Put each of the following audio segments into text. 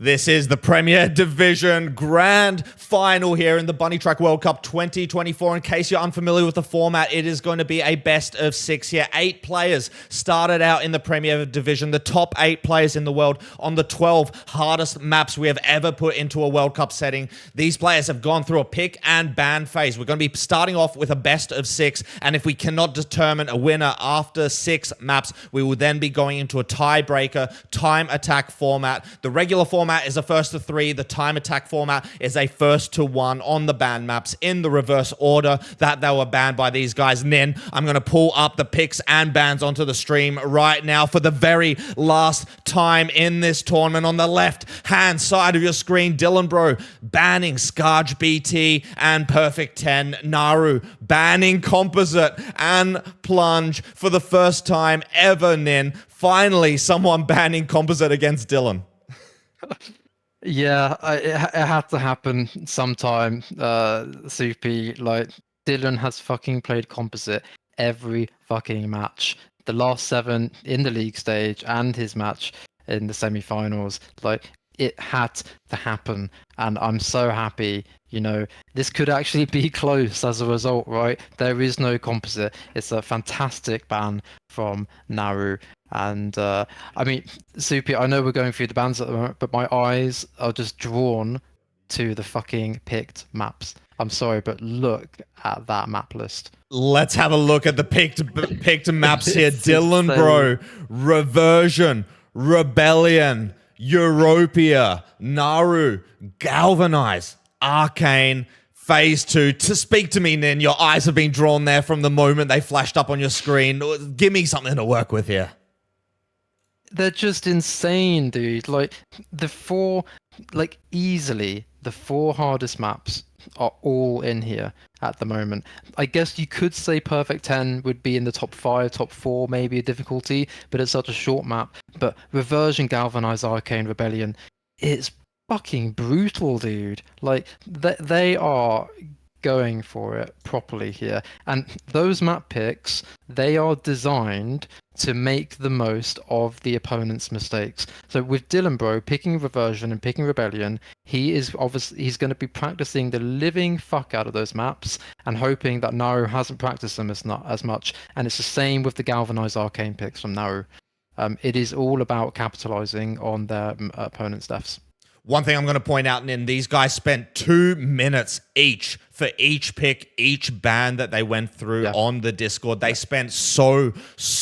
This is the Premier Division Grand Final here in the Bunny Track World Cup 2024. In case you're unfamiliar with the format, it is going to be a best of 6 here. 8 players started out in the Premier Division, the top 8 players in the world on the 12 hardest maps we have ever put into a World Cup setting. These players have gone through a pick and ban phase. We're going to be starting off with a best of 6, and if we cannot determine a winner after 6 maps, we will then be going into a tiebreaker time attack format. The regular format is a first to 3. The time attack format is a first to 1 on the banned maps in the reverse order that they were banned by these guys. And then I'm going to pull up the picks and bans onto the stream right now for the very last time in this tournament. On the left hand side of your screen, Dylanbroo banning Scarge BT and Perfect 10. Naru banning Composite and Plunge for the first time ever, Nin. Finally, someone banning Composite against Dylan. Yeah, it had to happen sometime, Soupy. Like, Dylan has fucking played Composite every fucking match. The last 7 in the league stage and his match in the semi-finals. Like, it had to happen, and I'm so happy. You know, this could actually be close as a result, right? There is no Composite. It's a fantastic ban from Naru. And I mean, Soupy, I know we're going through the bans at the moment, but my eyes are just drawn to the fucking picked maps. I'm sorry, but look at that map list. Let's have a look at the picked maps here. Dylanbroo, Reversion, Rebellion, Europia, Naru, Galvanize, Arcane, Phase 2. To speak to me, Nin, your eyes have been drawn there from the moment they flashed up on your screen. Give me something to work with here. They're just insane, dude. Like, easily, the 4 hardest maps are all in here at the moment. I guess you could say Perfect 10 would be in the top 5, top 4, maybe a difficulty, but it's such a short map. But Reversion, Galvanize, Arcane, Rebellion, it's fucking brutal, dude. Like, they are going for it properly here. And those map picks, they are designed to make the most of the opponent's mistakes. So with Dylanbroo picking Reversion and picking Rebellion, he's going to be practicing the living fuck out of those maps and hoping that Naru hasn't practiced them as much. And it's the same with the Galvanized Arcane picks from Naru. It is all about capitalizing on their opponent's deaths. One thing I'm going to point out, Nin, these guys spent 2 minutes each for each pick, each ban that they went through on the Discord. They spent so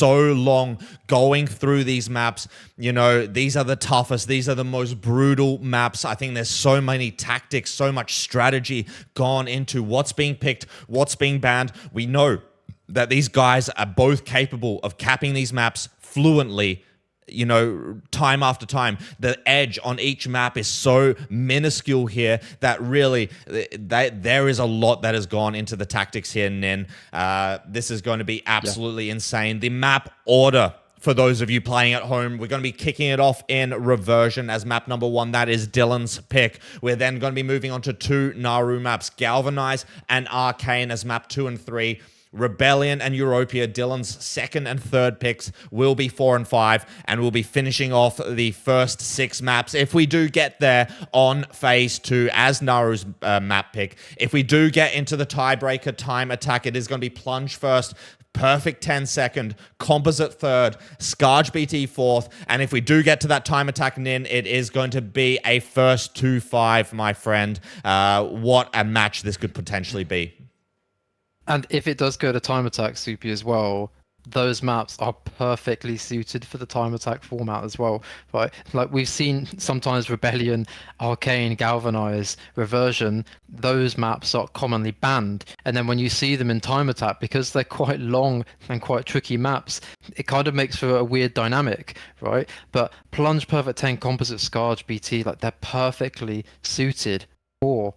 long going through these maps. You know, these are the toughest. These are the most brutal maps. I think there's so many tactics, so much strategy gone into what's being picked, what's being banned. We know that these guys are both capable of capping these maps fluently, you know, time after time. The edge on each map is so minuscule here that really there is a lot that has gone into the tactics here, Nin. This is going to be absolutely insane. The map order, for those of you playing at home, we're going to be kicking it off in Reversion as map number 1. That is Dylan's pick. We're then going to be moving on to 2 Naru maps, Galvanize and Arcane as map 2 and 3. Rebellion and Europia, Dylan's second and third picks, will be 4 and 5, and we'll be finishing off the first 6 maps if we do get there on phase 2 as Naru's map pick. If we do get into the tiebreaker time attack, it is going to be Plunge first, Perfect 10 second, Composite third, Scarge BT fourth, and if we do get to that time attack, Nin, it is going to be a first 2-5, my friend. What a match this could potentially be. And if it does go to time attack, Soupy, as well, those maps are perfectly suited for the time attack format as well, right? Like, we've seen sometimes Rebellion, Arcane, Galvanize, Reversion, those maps are commonly banned. And then when you see them in time attack, because they're quite long and quite tricky maps, it kind of makes for a weird dynamic, right? But Plunge, Perfect 10, Composite, Scarge, BT, like, they're perfectly suited for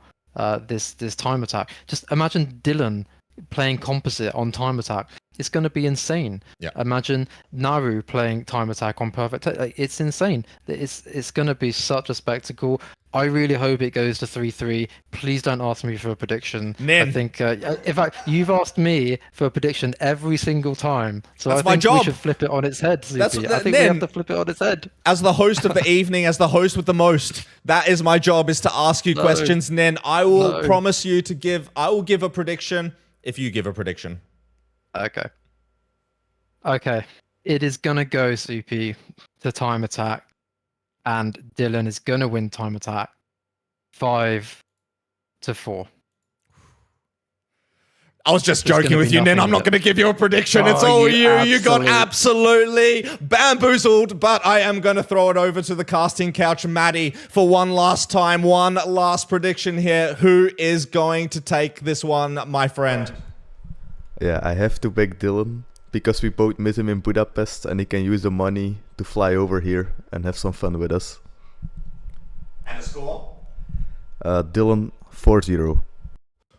this time attack. Just imagine Dylan playing Composite on time attack. it's going to be insane. Yeah. Imagine Naru playing time attack on perfect. Like, it's insane. It's going to be such a spectacle. I really hope it goes to 3-3. Please don't ask me for a prediction. Nin. I think, in fact, you've asked me for a prediction every single time. So That's I my think job. we should flip it on its head, Soupy. I think we Nin, have to flip it on its head. as the host of the evening, as the host with the most, that is my job, is to ask you questions. Nin, I will promise you I will give a prediction if you give a prediction. Okay. It is going to go, Soupy, to time attack. And Dylan is going to win time attack 5-4. I was just joking with you, Nin. I'm not going to give you a prediction. It's all you. You got absolutely bamboozled. But I am going to throw it over to the casting couch, Maddie, for one last time. One last prediction here. Who is going to take this one, my friend? Yeah, I have to back Dylan, because we both met him in Budapest and he can use the money to fly over here and have some fun with us. And the score? Dylan 4-0.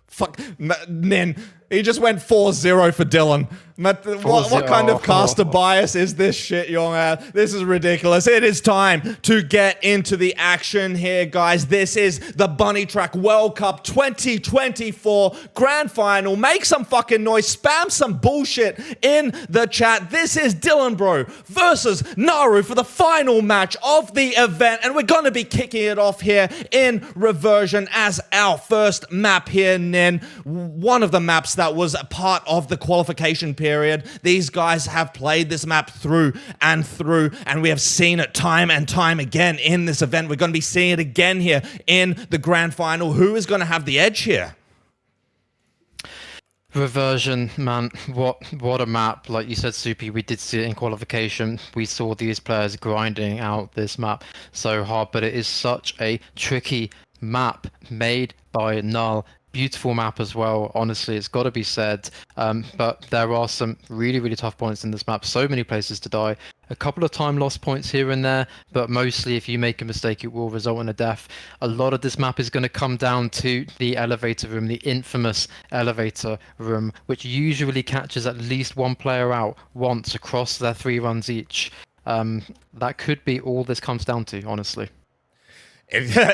Fuck, Nin. He just went 4-0 for Dylan. What kind of caster bias is this shit, young man? This is ridiculous. It is time to get into the action here, guys. This is the Bunny Track World Cup 2024 Grand Final. Make some fucking noise. Spam some bullshit in the chat. This is Dylanbroo versus Naru for the final match of the event. And we're going to be kicking it off here in Reversion as our first map here, Nin. One of the maps that was a part of the qualification period. These guys have played this map through, and we have seen it time and time again in this event. We're going to be seeing it again here in the grand final. Who is going to have the edge here? Reversion, man, what a map. Like you said, Soupy, we did see it in qualification. We saw these players grinding out this map so hard, but it is such a tricky map made by Null. Beautiful map as well, honestly, it's got to be said. But there are some really, really tough points in this map. So many places to die. A couple of time loss points here and there, but mostly if you make a mistake, it will result in a death. A lot of this map is going to come down to the elevator room, the infamous elevator room, which usually catches at least one player out once across their 3 runs each. That could be all this comes down to, honestly.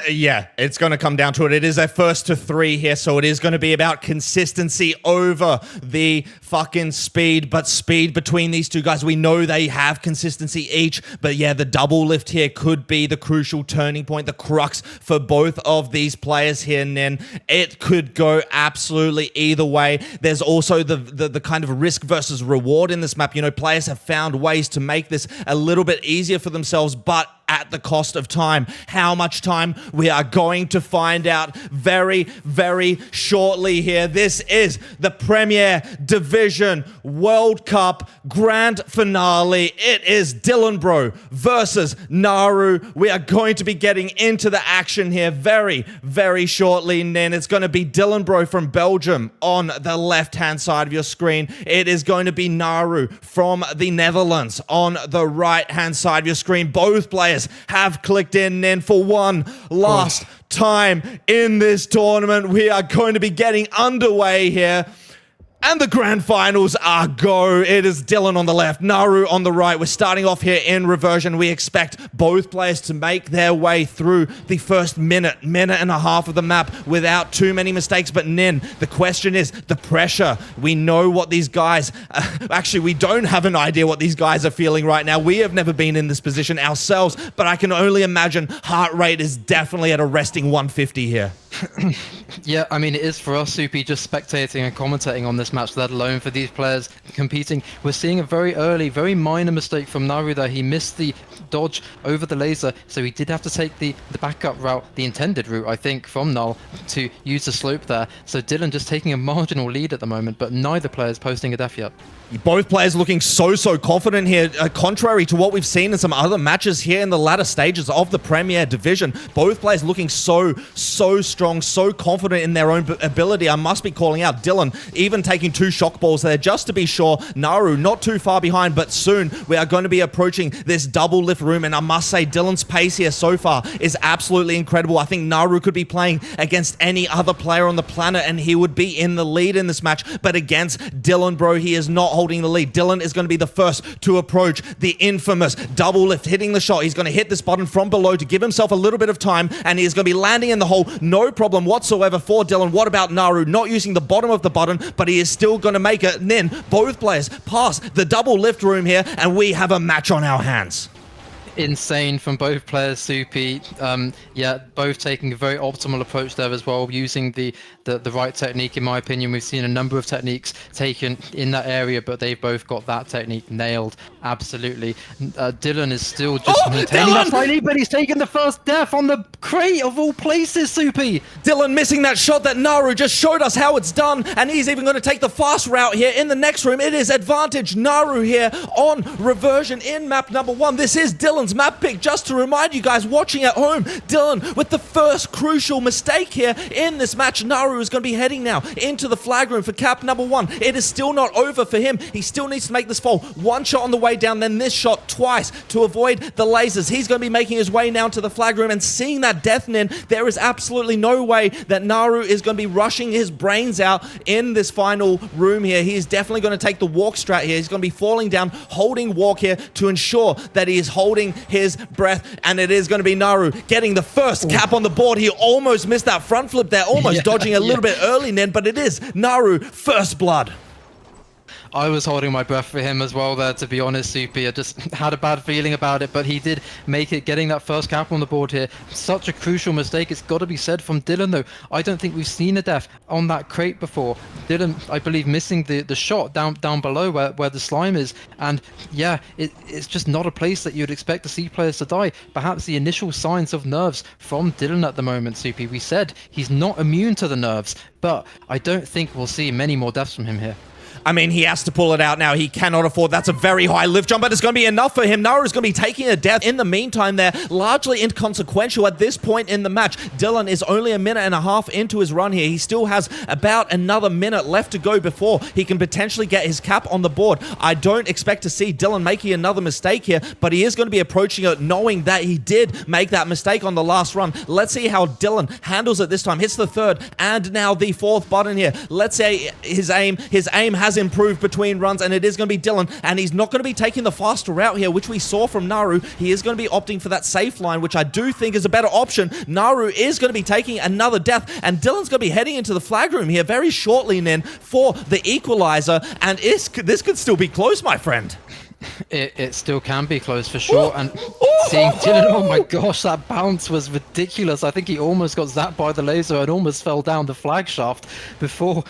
Yeah, it's going to come down to it. It is a first to 3 here, so it is going to be about consistency over the fucking speed, but speed between these two guys. We know they have consistency each, but yeah, the double lift here could be the crucial turning point, the crux for both of these players here, Nin. It could go absolutely either way. There's also the kind of risk versus reward in this map. You know, players have found ways to make this a little bit easier for themselves, but at the cost of time. How much time? We are going to find out very, very shortly here. This is the Premier Division World Cup Grand Finale. It is Dylanbroo versus Naru. We are going to be getting into the action here very, very shortly, Nin. It's going to be Dylanbroo from Belgium on the left-hand side of your screen. It is going to be Naru from the Netherlands on the right-hand side of your screen. Both players have clicked in for one last time in this tournament. We are going to be getting underway here. And the grand finals are go. It is Dylan on the left, Naru on the right. We're starting off here in Reversion. We expect both players to make their way through the first minute and a half of the map without too many mistakes. But Nin, the question is the pressure. We know what these guys... actually, we don't have an idea what these guys are feeling right now. We have never been in this position ourselves, but I can only imagine heart rate is definitely at a resting 150 here. Yeah, I mean, it is for us, Soupy, just spectating and commentating on this match, let alone for these players competing. We're seeing a very early, very minor mistake from Naru there. He missed the dodge over the laser, so he did have to take the backup route, the intended route, I think, from Null to use the slope there. So Dylan just taking a marginal lead at the moment, but neither player is posting a death yet. Both players looking so confident here, contrary to what we've seen in some other matches here in the latter stages of the Premier Division. Both players looking so strong, so confident in their own ability. I must be calling out Dylan, even taking 2 shock balls there just to be sure. Naru not too far behind, but soon we are going to be approaching this double lift room, and I must say Dylan's pace here so far is absolutely incredible. I think Naru could be playing against any other player on the planet and he would be in the lead in this match, but against Dylanbroo, he is not holding the lead. Dylan is going to be the first to approach the infamous double lift, hitting the shot. He's going to hit this button from below to give himself a little bit of time, and he is going to be landing in the hole. No problem whatsoever for Dylan. What about Naru? Not using the bottom of the button, but he is still going to make it. And then both players pass the double lift room here, and we have a match on our hands. Insane from both players, Soupy. Yeah, both taking a very optimal approach there as well, using the right technique. In my opinion, we've seen a number of techniques taken in that area, but they've both got that technique nailed. Absolutely. Dylan is still just maintaining that slightly, but he's taken the first death on the crate of all places, Soupy. Dylan missing that shot that Naru just showed us how it's done, and he's even going to take the fast route here in the next room. It is advantage Naru here on reversion in map number 1. This is Dylan's map pick. Just to remind you guys watching at home, Dylan with the first crucial mistake here in this match. Naru is going to be heading now into the flag room for cap number 1. It is still not over for him. He still needs to make this fall. One shot on the way down, then this shot twice to avoid the lasers. He's going to be making his way now to the flag room, and seeing that death in, there is absolutely no way that Naru is going to be rushing his brains out in this final room here. He is definitely going to take the walk strat here. He's going to be falling down, holding walk here to ensure that he is holding his breath, and it is going to be Naru getting the first cap on the board. He almost missed that front flip there, almost dodging a little bit early, Nen, but it is Naru first blood. I was holding my breath for him as well there, to be honest, Soupy. I just had a bad feeling about it, but he did make it, getting that first cap on the board here. Such a crucial mistake, it's got to be said from Dylan, though. I don't think we've seen a death on that crate before. Dylan, I believe, missing the shot down below where the slime is. And yeah, it's just not a place that you'd expect to see players to die. Perhaps the initial signs of nerves from Dylan at the moment, Soupy. We said he's not immune to the nerves, but I don't think we'll see many more deaths from him here. I mean, he has to pull it out now. He cannot afford. That's a very high lift jump, but it's going to be enough for him. Naru's going to be taking a death in the meantime there. Largely inconsequential at this point in the match. Dylan is only a minute and a half into his run here. He still has about another minute left to go before he can potentially get his cap on the board. I don't expect to see Dylan making another mistake here, but he is going to be approaching it knowing that he did make that mistake on the last run. Let's see how Dylan handles it this time. Hits the third and now the fourth button here. Let's say his aim has improved between runs, and it is going to be Dylan, and he's not going to be taking the faster route here, which we saw from Naru. He is going to be opting for that safe line, which I do think is a better option. Naru is going to be taking another death, and Dylan's going to be heading into the flag room here very shortly then for the equalizer, and this could still be close, my friend. It still can be close for sure. And seeing Dylan, oh my gosh, that bounce was ridiculous. I think he almost got zapped by the laser and almost fell down the flag shaft before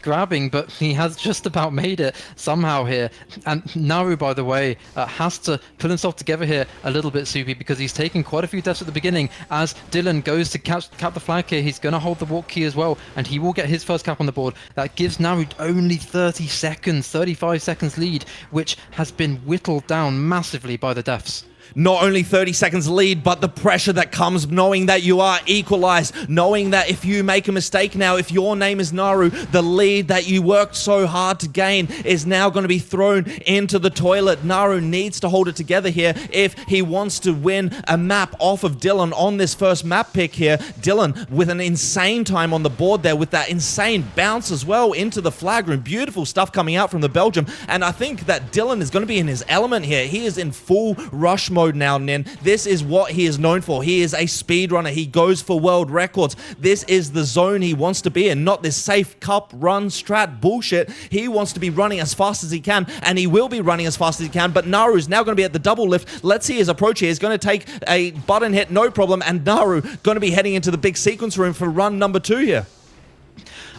grabbing, but he has just about made it somehow here. And Naru, by the way, has to pull himself together here a little bit, Soupy, because he's taking quite a few deaths at the beginning. As Dylan goes to cap the flag here, he's going to hold the walk key as well, and he will get his first cap on the board. That gives Naru only 35 seconds lead, which has been whittled down massively by the deaths. Not only 30 seconds lead, but the pressure that comes knowing that you are equalized, knowing that if you make a mistake now, if your name is Naru, the lead that you worked so hard to gain is now going to be thrown into the toilet. Naru needs to hold it together here if he wants to win a map off of Dylan on this first map pick here. Dylan with an insane time on the board there, with that insane bounce as well into the flag room. Beautiful stuff coming out from the Belgium, and I think that Dylan is going to be in his element here. He is in full rush mode now, Nen. This is what he is known for. He is a speedrunner. He goes for world records. This is the zone he wants to be in, not this safe cup run strat bullshit. He wants to be running as fast as he can, and he will be running as fast as he can, but Naru is now going to be at the double lift. Let's see his approach here. He's going to take a button hit, no problem, and Naru going to be heading into the big sequence room for run number 2 here.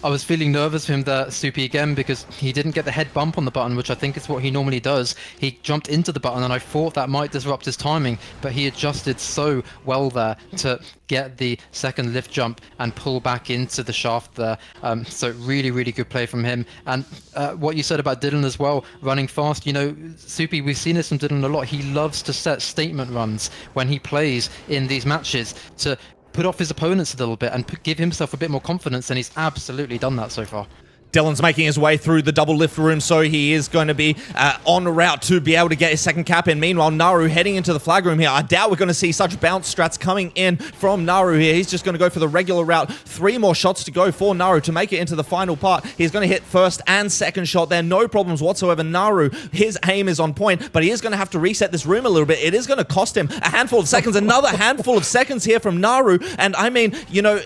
I was feeling nervous for him there, Soupy, again, because he didn't get the head bump on the button, which I think is what he normally does. He jumped into the button, and I thought that might disrupt his timing, but he adjusted so well there to get the second lift jump and pull back into the shaft there. So really, really good play from him. And what you said about Dylan as well, running fast, you know, Soupy, we've seen this from Dylan a lot. He loves to set statement runs when he plays in these matches to put off his opponents a little bit and give himself a bit more confidence, and he's absolutely done that so far. Dylan's making his way through the double lift room, so he is going to be on route to be able to get his second cap in. Meanwhile, Naru heading into the flag room here. I doubt we're going to see such bounce strats coming in from Naru here. He's just going to go for the regular route. 3 more shots to go for Naru to make it into the final part. He's going to hit first and second shot there. No problems whatsoever. Naru, his aim is on point, but he is going to have to reset this room a little bit. It is going to cost him a handful of seconds. Another handful of seconds here from Naru. And I mean, you know,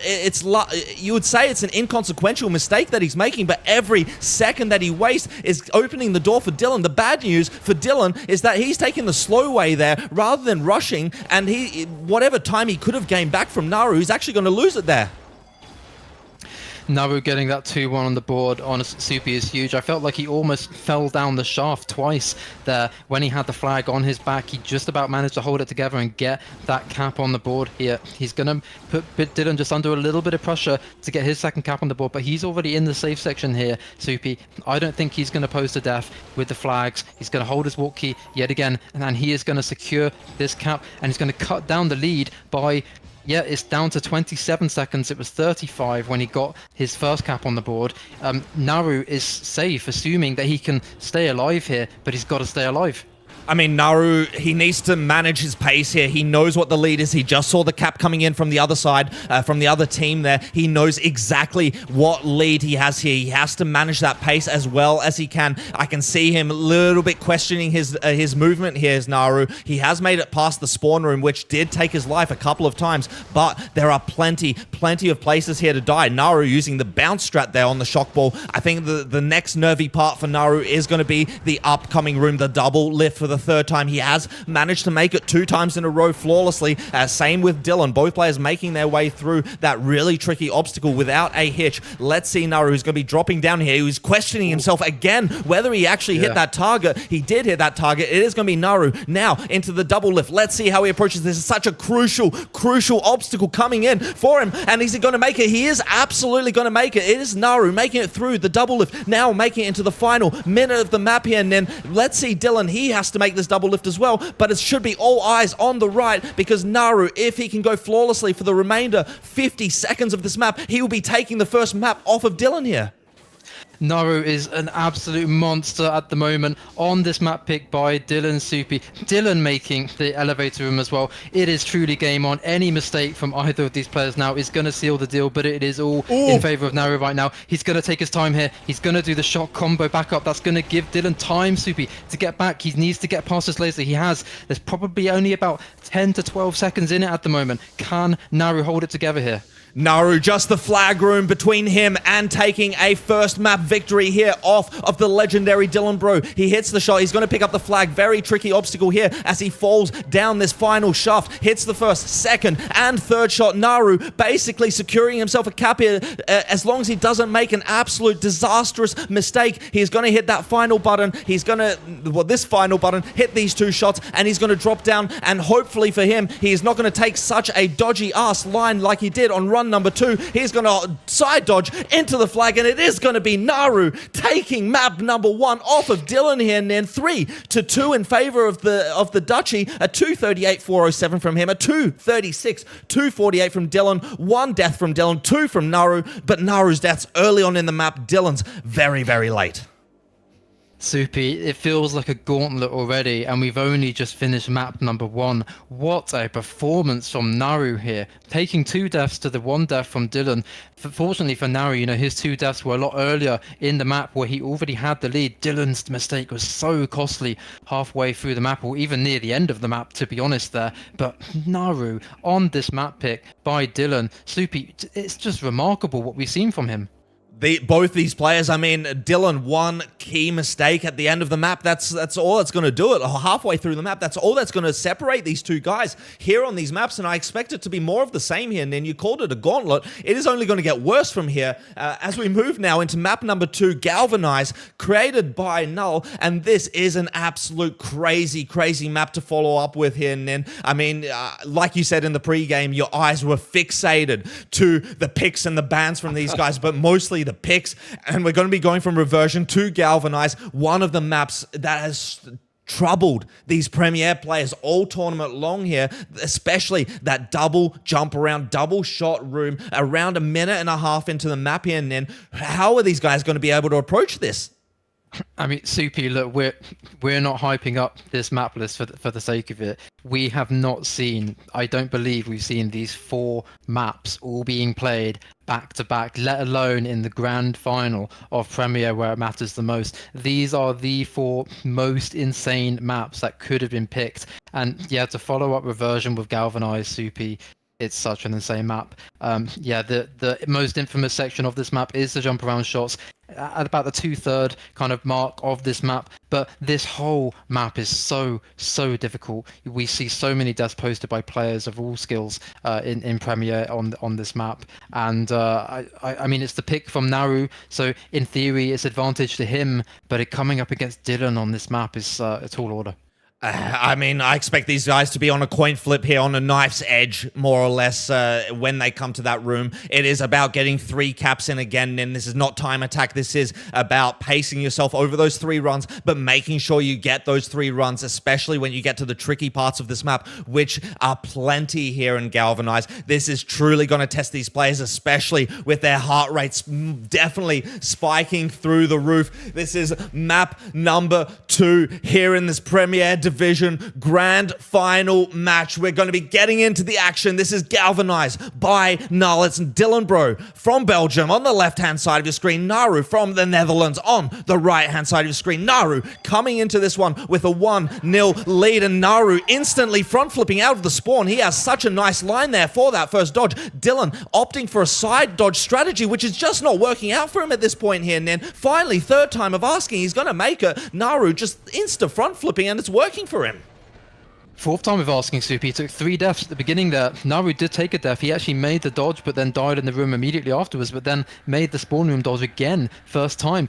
you would say it's an inconsequential mistake that he's making, but every second that he wastes is opening the door for Dylan. The bad news for Dylan is that he's taking the slow way there rather than rushing, and whatever time he could have gained back from Naru, he's actually going to lose it there. Naru getting that 2-1 on the board on Soupy is huge. I felt like he almost fell down the shaft twice there when he had the flag on his back. He just about managed to hold it together and get that cap on the board here. He's going to put Dylan just under a little bit of pressure to get his second cap on the board, but he's already in the safe section here, Soupy. I don't think he's going to pose to death with the flags. He's going to hold his walk key yet again, and he is going to secure this cap, and he's going to cut down the lead by... Yeah, it's down to 27 seconds. It was 35 when he got his first cap on the board. Naru is safe, assuming that he can stay alive here, but he's got to stay alive. I mean, Naru, he needs to manage his pace here. He knows what the lead is. He just saw the cap coming in from the other side, from the other team there. He knows exactly what lead he has here. He has to manage that pace as well as he can. I can see him a little bit questioning his movement here as Naru. He has made it past the spawn room, which did take his life a couple of times, but there are plenty of places here to die. Naru using the bounce strat there on the shock ball. I think the next nervy part for Naru is going to be the upcoming room, the double lift for the 3rd time. He has managed to make it 2 times in a row flawlessly. Same with Dylan. Both players making their way through that really tricky obstacle without a hitch. Let's see Naru, who's going to be dropping down here. He was questioning himself again whether he actually hit that target. He did hit that target. It is going to be Naru now into the double lift. Let's see how he approaches this. Is such a crucial obstacle coming in for him. And is he going to make it? He is absolutely going to make it. It is Naru making it through the double lift. Now making it into the final minute of the map here. And then let's see Dylan. He has to make this double lift as well, but it should be all eyes on the right, because Naru, if he can go flawlessly for the remainder 50 seconds of this map, he will be taking the first map off of Dylan here. Naru is an absolute monster at the moment on this map pick by Dylan Soupy. Dylan making the elevator room as well. It is truly game on. Any mistake from either of these players now is going to seal the deal, but it is all in favor of Naru right now. He's going to take his time here. He's going to do the shot combo back up. That's going to give Dylan time, Soupy, to get back. He needs to get past this laser. He has. There's probably only about 10 to 12 seconds in it at the moment. Can Naru hold it together here? Naru, just the flag room between him and taking a first map victory here off of the legendary Dylanbroo. He hits the shot. He's going to pick up the flag. Very tricky obstacle here as he falls down this final shaft. Hits the first, second, and third shot. Naru basically securing himself a cap here. As long as he doesn't make an absolute disastrous mistake, he's going to hit that final button. He's going to, this final button, hit these 2 shots, and he's going to drop down. And hopefully for him, he is not going to take such a dodgy ass line like he did on run number 2. He's going to side dodge into the flag, and it is going to be Naru taking map number 1 off of Dylan here, and then 3-2 in favor of the Dutchie. A 238-407 from him, a 236-248 from Dylan, 1 death from Dylan, 2 from Naru, but Naru's deaths early on in the map. Dylan's very, very late. Soupy, it feels like a gauntlet already, and we've only just finished map number 1. What a performance from Naru here, taking 2 deaths to the 1 death from Dylan. Fortunately for Naru, you know, his 2 deaths were a lot earlier in the map where he already had the lead. Dylan's mistake was so costly halfway through the map, or even near the end of the map, to be honest there. But Naru on this map pick by Dylan, Soupy, it's just remarkable what we've seen from him. Both these players, I mean, Dylan, 1 key mistake at the end of the map. That's all that's going to do it. Halfway through the map, that's all that's going to separate these 2 guys here on these maps, and I expect it to be more of the same here. And then you called it a gauntlet. It is only going to get worse from here as we move now into map number 2, Galvanize, created by Null, and this is an absolute crazy map to follow up with here. And then, I mean, like you said in the pregame, your eyes were fixated to the picks and the bans from these guys, but mostly the picks, and we're going to be going from Reversion to Galvanize, one of the maps that has troubled these Premier players all tournament long here, especially that double jump around, double shot room around a minute and a half into the map here. And then how are these guys going to be able to approach this? I mean, Soupy, look, we're not hyping up this map list for the sake of it. We have not seen, I don't believe we've seen these 4 maps all being played back to back, let alone in the grand final of Premier where it matters the most. These are the 4 most insane maps that could have been picked. And yeah, to follow up Reversion with Galvanized, Soupy, it's such an insane map. The most infamous section of this map is the jump around shots at about the 2/3 kind of mark of this map. But this whole map is so difficult. We see so many deaths posted by players of all skills in Premier on this map. And I mean, it's the pick from Naru, so in theory it's advantage to him. But it coming up against Dylan on this map is a tall order. I mean, I expect these guys to be on a coin flip here, on a knife's edge, more or less, when they come to that room. It is about getting 3 caps in again, and this is not time attack. This is about pacing yourself over those 3 runs, but making sure you get those 3 runs, especially when you get to the tricky parts of this map, which are plenty here in Galvanize. This is truly going to test these players, especially with their heart rates definitely spiking through the roof. This is map number 2 here in this Premier Division Grand Final match. We're going to be getting into the action. This is Galvanized by Nullets and Dylanbroo from Belgium on the left-hand side of your screen. Naru from the Netherlands on the right-hand side of your screen. Naru coming into this one with a 1-0 lead, and Naru instantly front-flipping out of the spawn. He has such a nice line there for that first dodge. Dylan opting for a side dodge strategy, which is just not working out for him at this point here. And then finally, 3rd time of asking, he's going to make it. Naru just insta front-flipping, and it's working for him. 4th time of asking, Soupy. He took 3 deaths at the beginning there. Naru did take a death. He actually made the dodge, but then died in the room immediately afterwards, but then made the spawn room dodge again, 1st time.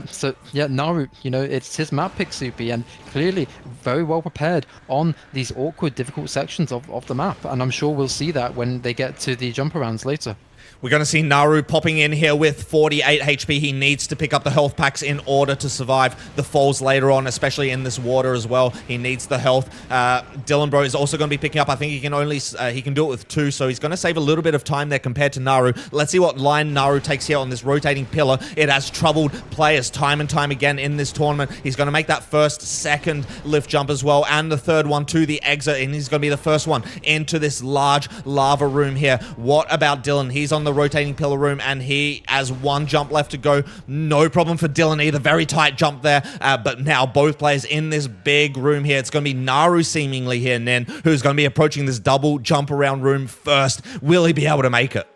So, yeah, Naru, it's his map pick, Soupy, and clearly very well prepared on these awkward, difficult sections of the map. And I'm sure we'll see that when they get to the jump arounds later. We're going to see Naru popping in here with 48 HP. He needs to pick up the health packs in order to survive the falls later on, especially in this water as well. He needs the health. Dylanbroo is also going to be picking up. I think he can do it with 2, so he's going to save a little bit of time there compared to Naru. Let's see what line Naru takes here on this rotating pillar. It has troubled players time and time again in this tournament. He's going to make that 1st, 2nd lift jump as well, and the 3rd one to the exit, and he's going to be the 1st one into this large lava room here. What about Dylan? He's on the rotating pillar room, and he has 1 jump left to go. No problem for Dylan either. Very tight jump there, but now both players in this big room here. It's going to be Naru seemingly here, Nen, who's going to be approaching this double jump around room first. Will he be able to make it?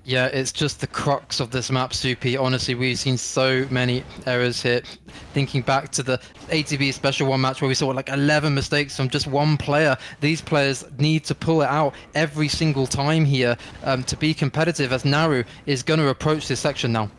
Yeah, it's just the crux of this map, Soupy. Honestly, we've seen so many errors here. Thinking back to the ATB Special 1 match where we saw like 11 mistakes from just 1 player. These players need to pull it out every single time here to be competitive, as Naru is going to approach this section now.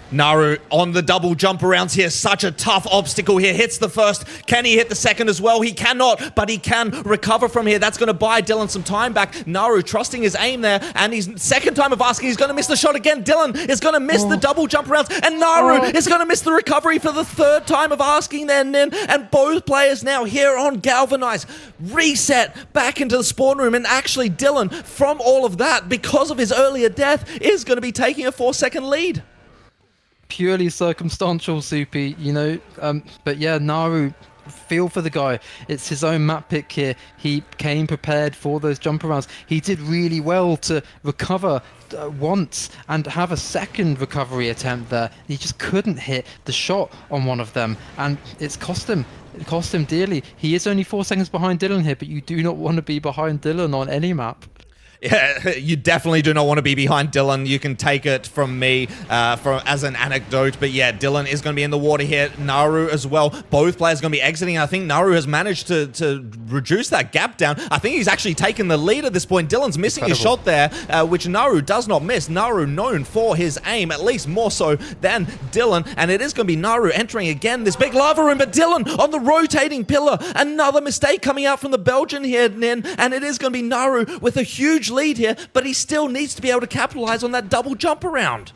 Naru on the double jump arounds here. Such a tough obstacle here. Hits the 1st. Can he hit the 2nd as well? He cannot, but he can recover from here. That's going to buy Dylan some time back. Naru trusting his aim there, and his 2nd time of asking, he's going to miss the shot again. Dylan is going to miss the double jump arounds, and Naru is going to miss the recovery for the 3rd time of asking there, Nin. And both players now here on Galvanize reset back into the spawn room, and actually Dylan, from all of that, because of his earlier death, is going to be taking a 4-second lead. Purely circumstantial, Soupy, but yeah, Naru, feel for the guy. It's his own map pick here. He came prepared for those jump arounds. He did really well to recover once and have a 2nd recovery attempt there. He just couldn't hit the shot on one of them, and it's cost him. It cost him dearly. He is only 4 seconds behind Dylan here, but you do not want to be behind Dylan on any map. Yeah, you definitely do not want to be behind Dylan. You can take it from me as an anecdote. But yeah, Dylan is going to be in the water here. Naru as well. Both players going to be exiting. I think Naru has managed to reduce that gap down. I think he's actually taken the lead at this point. Dylan's missing his shot there, which Naru does not miss. Naru known for his aim, at least more so than Dylan. And it is going to be Naru entering again this big lava room. But Dylan on the rotating pillar. Another mistake coming out from the Belgian here, Nin. And it is going to be Naru with a huge lead here, but he still needs to be able to capitalize on that double jump around.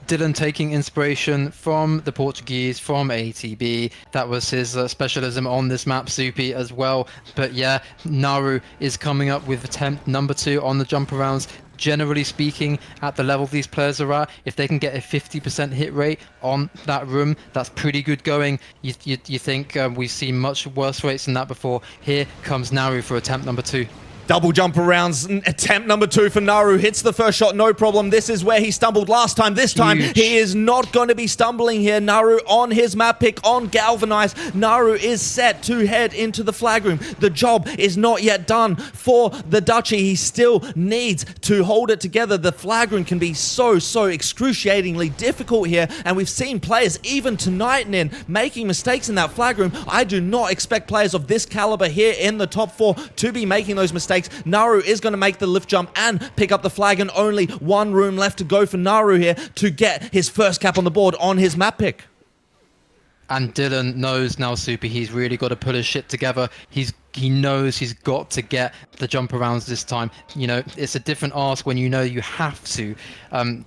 Dylan taking inspiration from the Portuguese, from ATB. That was his specialism on this map, Soupy, as well. But yeah, Naru is coming up with attempt number 2 on the jump arounds. Generally speaking, at the level these players are at, if they can get a 50% hit rate on that room, that's pretty good going. You think we've seen much worse rates than that before. Here comes Naru for attempt number 2. Double jump arounds, attempt number 2 for Naru. Hits the first shot, no problem. This is where he stumbled last time. This time, he is not going to be stumbling here. Naru on his map pick, on Galvanize. Naru is set to head into the flag room. The job is not yet done for the Dutchie. He still needs to hold it together. The flag room can be so excruciatingly difficult here, and we've seen players, even tonight, Nin, making mistakes in that flag room. I do not expect players of this caliber here in the top 4 to be making those mistakes. Naru is going to make the lift jump and pick up the flag, and only one room left to go for Naru here to get his first cap on the board on his map pick. And Dylan knows now, Soupy, he's really got to put his shit together. He knows he's got to get the jump arounds this time. You know, it's a different ask when you know you have to.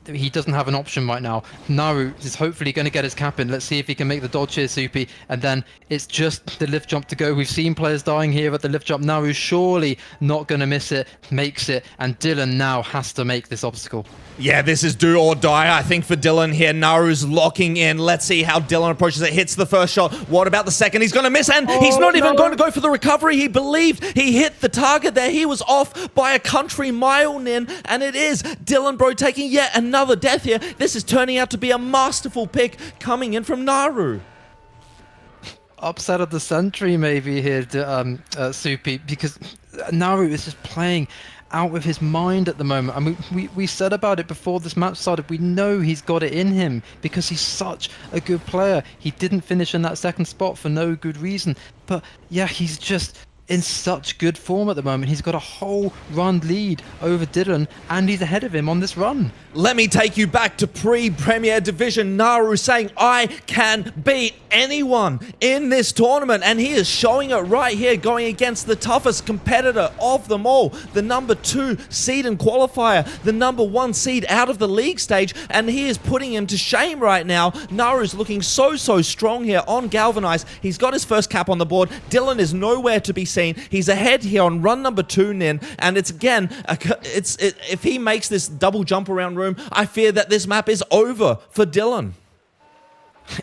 He doesn't have an option right now. Naru is hopefully going to get his cap in. Let's see if he can make the dodge here, Soupy. And then it's just the lift jump to go. We've seen players dying here at the lift jump. Naru surely not going to miss it, makes it. And Dylan now has to make this obstacle. Yeah, this is do or die, I think, for Dylan here. Naru's locking in. Let's see how Dylan approaches it. Hits the first shot. What about the second? He's going to miss, and he's not even going to go for the recovery. He believed he hit the target there. He was off by a country mile, Nin, and it is Dylanbroo taking yet another death here. This is turning out to be a masterful pick coming in from Naru. Upset of the century maybe here, Soupy, because Naru is just playing out of his mind at the moment. I mean, we said about it before this match started. We know he's got it in him because he's such a good player. He didn't finish in that second spot for no good reason. But yeah, he's just in such good form at the moment. He's got a whole run lead over Dylan, and he's ahead of him on this run. Let me take you back to pre-Premier Division. Naru saying, I can beat anyone in this tournament. And he is showing it right here, going against the toughest competitor of them all. The number 2 seed in qualifier, the number 1 seed out of the league stage. And he is putting him to shame right now. Naru's looking so strong here on Galvanize. He's got his first cap on the board. Dylan is nowhere to be seen. He's ahead here on run number 2, Nin. And it's again, if he makes this double jump around room, I fear that this map is over for Dylan.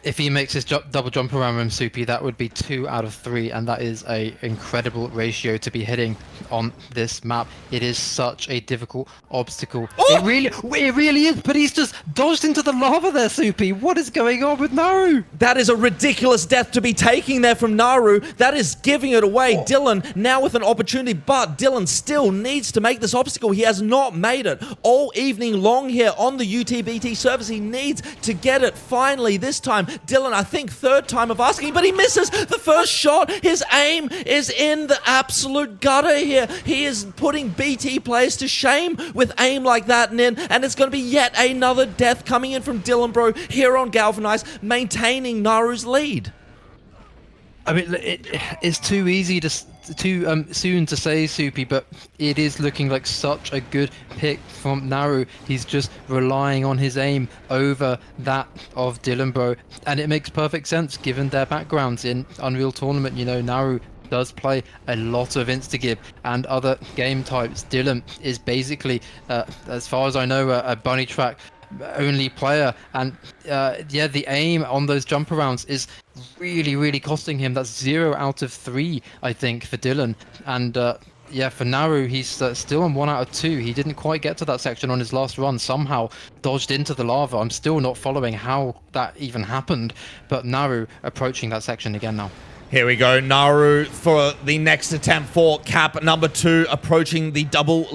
If he makes his double jump around room, Soupy, that would be 2 out of 3, and that is a incredible ratio to be hitting on this map. It is such a difficult obstacle. Oh! It really is, but he's just dodged into the lava there, Soupy. What is going on with Naru? That is a ridiculous death to be taking there from Naru. That is giving it away. Oh. Dylan now with an opportunity, but Dylan still needs to make this obstacle. He has not made it all evening long here on the UTBT service. He needs to get it finally this time. Dylan, I think, 3rd time of asking, but he misses the first shot. His aim is in the absolute gutter here. He is putting BT players to shame with aim like that, Nin, and it's going to be yet another death coming in from Dylanbroo here on Galvanize, maintaining Naru's lead. I mean, it's too easy to too soon to say, Soupy, but it is looking like such a good pick from Naru. He's just relying on his aim over that of Dylanbroo, and it makes perfect sense given their backgrounds in Unreal Tournament. You know, Naru does play a lot of Instagib and other game types. Dylan is basically, as far as I know, a bunny track only player, and yeah, the aim on those jump arounds is really costing him. That's 0 out of 3, I think, for Dylan. And yeah, for Naru, he's still on 1 out of 2. He didn't quite get to that section on his last run, somehow dodged into the lava. I'm still not following how that even happened, but Naru approaching that section again now. Here we go, Naru for the next attempt for cap number 2, approaching the double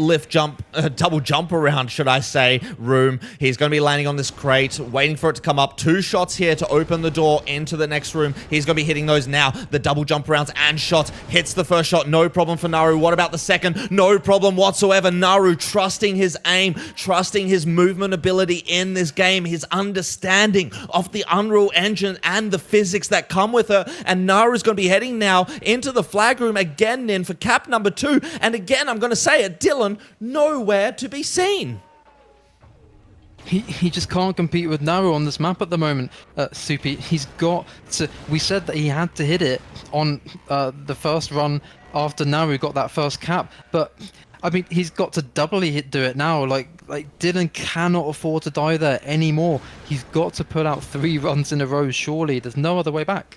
jump around, should I say, room. He's going to be landing on this crate, waiting for it to come up. 2 shots here to open the door into the next room. He's going to be hitting those now. The double jump arounds and shots. Hits the first shot, no problem for Naru. What about the second? No problem whatsoever. Naru trusting his aim, trusting his movement ability in this game, his understanding of the Unreal Engine and the physics that come with it. And Naru's going to be heading now into the flag room again in for cap number 2. And again, I'm going to say it, Dylan, nowhere to be seen. He just can't compete with Naru on this map at the moment, Soupy. He's got to... We said that he had to hit it on the first run after Naru got that first cap, but... I mean, he's got to doubly do it now. Like Dylan cannot afford to die there anymore. He's got to put out 3 runs in a row, surely. There's no other way back.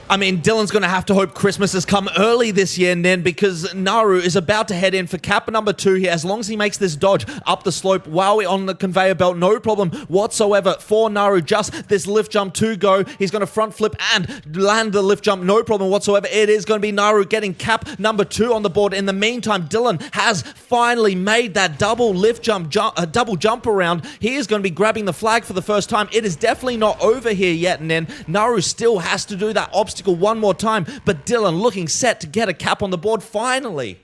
I mean, Dylan's going to have to hope Christmas has come early this year, Nen, because Naru is about to head in for cap number 2 here. As long as he makes this dodge up the slope while we're on the conveyor belt, no problem whatsoever for Naru. Just this lift jump to go. He's going to front flip and land the lift jump, no problem whatsoever. It is going to be Naru getting cap number 2 on the board. In the meantime, Dylan has finally made that double lift jump, double jump around. He is going to be grabbing the flag for the first time. It is definitely not over here yet, Nen. Naru still has to do that obstacle one more time, but Dylan looking set to get a cap on the board finally.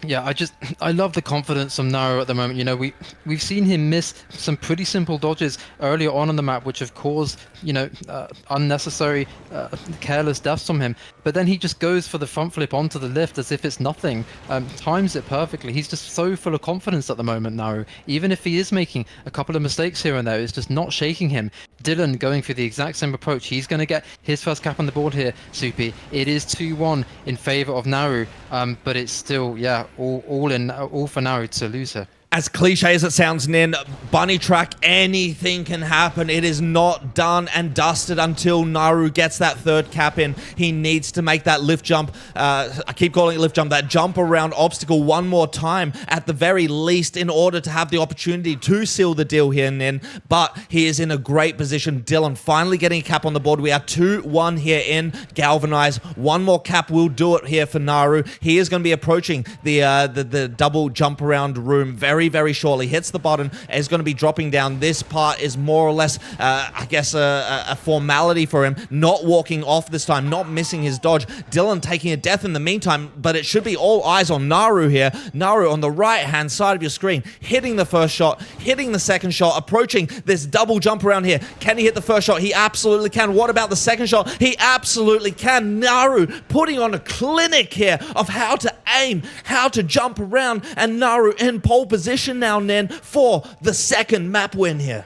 Yeah, I love the confidence from Naru at the moment. You know, we've seen him miss some pretty simple dodges earlier on the map, which have caused, you know, unnecessary, careless deaths from him. But then he just goes for the front flip onto the lift as if it's nothing. Times it perfectly. He's just so full of confidence at the moment, Naru. Even if he is making a couple of mistakes here and there, it's just not shaking him. Dylan going for the exact same approach. He's going to get his first cap on the board here, Soupy. It is 2-1 in favor of Naru, but it's still, yeah, all for Naru to lose her. As cliche as it sounds, Nen, bunny track, anything can happen. It is not done and dusted until Naru gets that 3rd cap in. He needs to make that lift jump. I keep calling it lift jump, that jump around obstacle one more time at the very least in order to have the opportunity to seal the deal here, Nen. But he is in a great position. Dylan finally getting a cap on the board. We are 2-1 here in Galvanize. One more cap will do it here for Naru. He is going to be approaching the double jump around room very shortly. Hits the button, is going to be dropping down. This part is more or less, I guess, a formality for him. Not walking off this time, not missing his dodge. Dylan taking a death in the meantime, but it should be all eyes on Naru here. Naru on the right-hand side of your screen, hitting the first shot, hitting the second shot, approaching this double jump around here. Can he hit the first shot? He absolutely can. What about the second shot? He absolutely can. Naru putting on a clinic here of how to aim, how to jump around, and Naru in pole position now, Nen, for the 2nd map win here.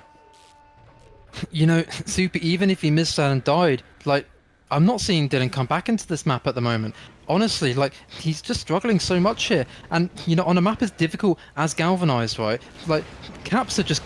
You know, Super, even if he missed that and died, like, I'm not seeing Dylan come back into this map at the moment. Honestly, like, he's just struggling so much here. And, you know, on a map as difficult as Galvanized, right? Like, caps are just,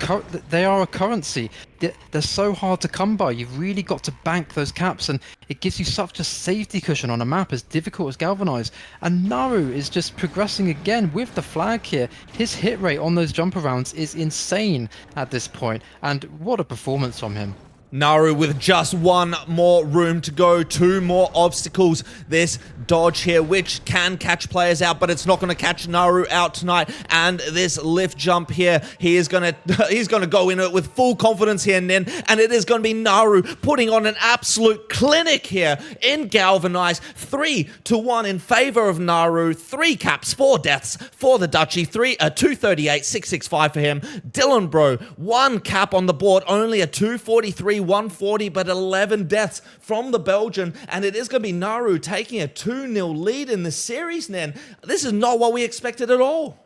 they are a currency. They're so hard to come by. You've really got to bank those caps, and it gives you such a safety cushion on a map as difficult as Galvanized. And Naru is just progressing again with the flag here. His hit rate on those jump arounds is insane at this point. And what a performance from him. Naru with just one more room to go, 2 more obstacles. This dodge here, which can catch players out, but it's not going to catch Naru out tonight. And this lift jump here, he's going to go in it with full confidence here, Nen, and it is going to be Naru putting on an absolute clinic here in Galvanize. 3-1 in favor of Naru. 3 caps, 4 deaths for the Dutchie. 238, 665 for him. Dylanbroo, 1 cap on the board, only a 243. 140, but 11 deaths from the Belgian, and it is going to be Naru taking a 2-0 lead in the series, Nen. This is not what we expected at all.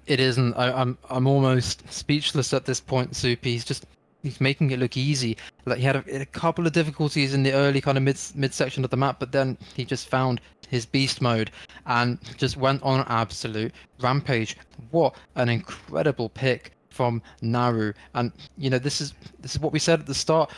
It isn't. I'm almost speechless at this point, Soup. He's making it look easy. Like, he had a couple of difficulties in the early kind of mid-section of the map, but then he just found his beast mode and just went on an absolute rampage. What an incredible pick from Naru. And you know, this is what we said at the start,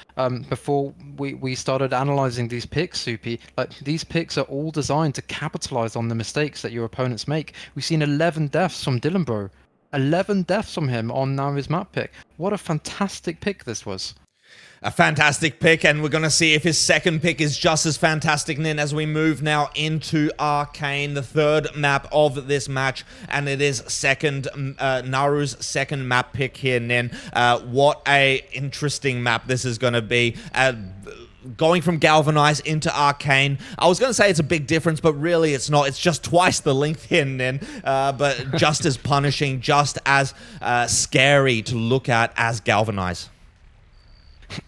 before we started analyzing these picks, Soupy. Like, these picks are all designed to capitalize on the mistakes that your opponents make. We've seen 11 deaths from Dylanbroo. 11 deaths from him on Naru's map pick. What a fantastic pick this was. A fantastic pick, and we're going to see if his 2nd pick is just as fantastic, Nen, as we move now into Arcane, the 3rd map of this match, and it is Naru's 2nd map pick here, Nen. What a interesting map this is going to be. Going from Galvanize into Arcane. I was going to say it's a big difference, but really it's not. It's just twice the length here, Nen, but just as punishing, just as scary to look at as Galvanize.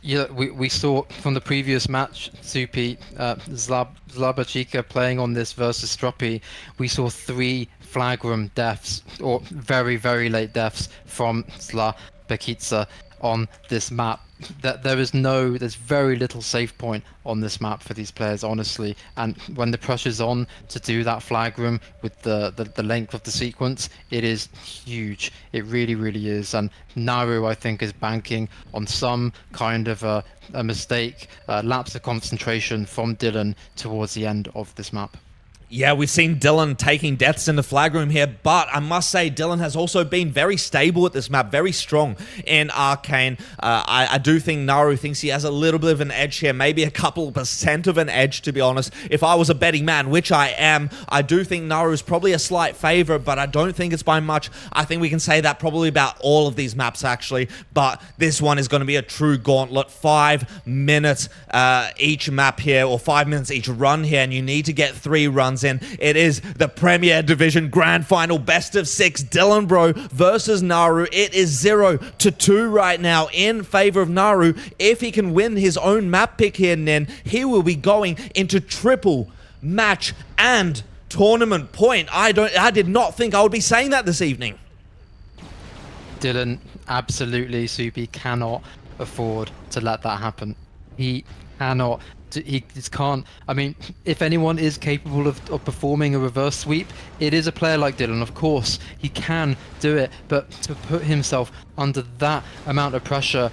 Yeah, we saw from the previous match, Supi, Zlabachika playing on this versus Stroppy, we saw 3 flag room deaths, or very, very late deaths from Zlabachitsa on this map. That there's very little save point on this map for these players, honestly. And when the pressure's on to do that flag room with the length of the sequence, it is huge. It really, really is. And Naru, I think, is banking on some kind of a mistake, lapse of concentration from Dylan towards the end of this map. Yeah, we've seen Dylan taking deaths in the flag room here, but I must say Dylan has also been very stable at this map, very strong in Arcane. I do think Naru thinks he has a little bit of an edge here, maybe a couple % of an edge, to be honest. If I was a betting man, which I am, I do think Naru is probably a slight favorite, but I don't think it's by much. I think we can say that probably about all of these maps, actually, but this one is going to be a true gauntlet. 5 minutes each map here, or 5 minutes each run here, and you need to get 3 runs in. It is the Premier Division Grand Final best of 6, Dylanbroo versus Naru. It is 0-2 right now in favor of Naru. If he can win his own map pick here, then he will be going into triple match and tournament point. I did not think I would be saying that this evening. Dylan, absolutely, Supi cannot afford to let that happen. He cannot. He just can't. I mean, if anyone is capable of performing a reverse sweep, it is a player like Dylan. Of course, he can do it, but to put himself under that amount of pressure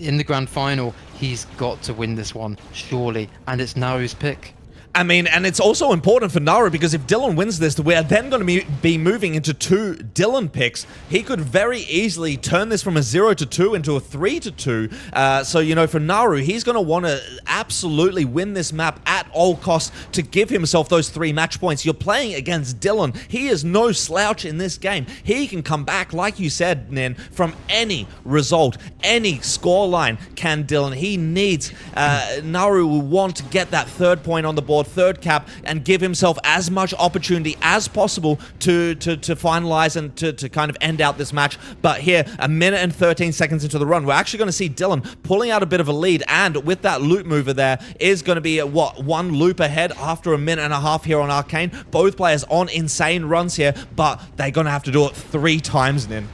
in the grand final, he's got to win this one, surely. And it's Naru's pick. I mean, and it's also important for Naru because if Dylan wins this, we're then going to be moving into 2 Dylan picks. He could very easily turn this from a 0-2 into a 3-2. So, you know, for Naru, he's going to want to absolutely win this map at all costs to give himself those 3 match points. You're playing against Dylan. He is no slouch in this game. He can come back, like you said, Nin, from any result, any scoreline can Dylan. He needs, Naru will want to get that 3rd point on the board, 3rd cap, and give himself as much opportunity as possible to finalize and to kind of end out this match. But here, 1 minute and 13 seconds into the run, we're actually going to see Dylan pulling out a bit of a lead, and with that loop mover there is going to be what, 1 loop ahead after 1.5 minutes here on Arcane. Both players on insane runs here, but they're going to have to do it 3 times, Nin.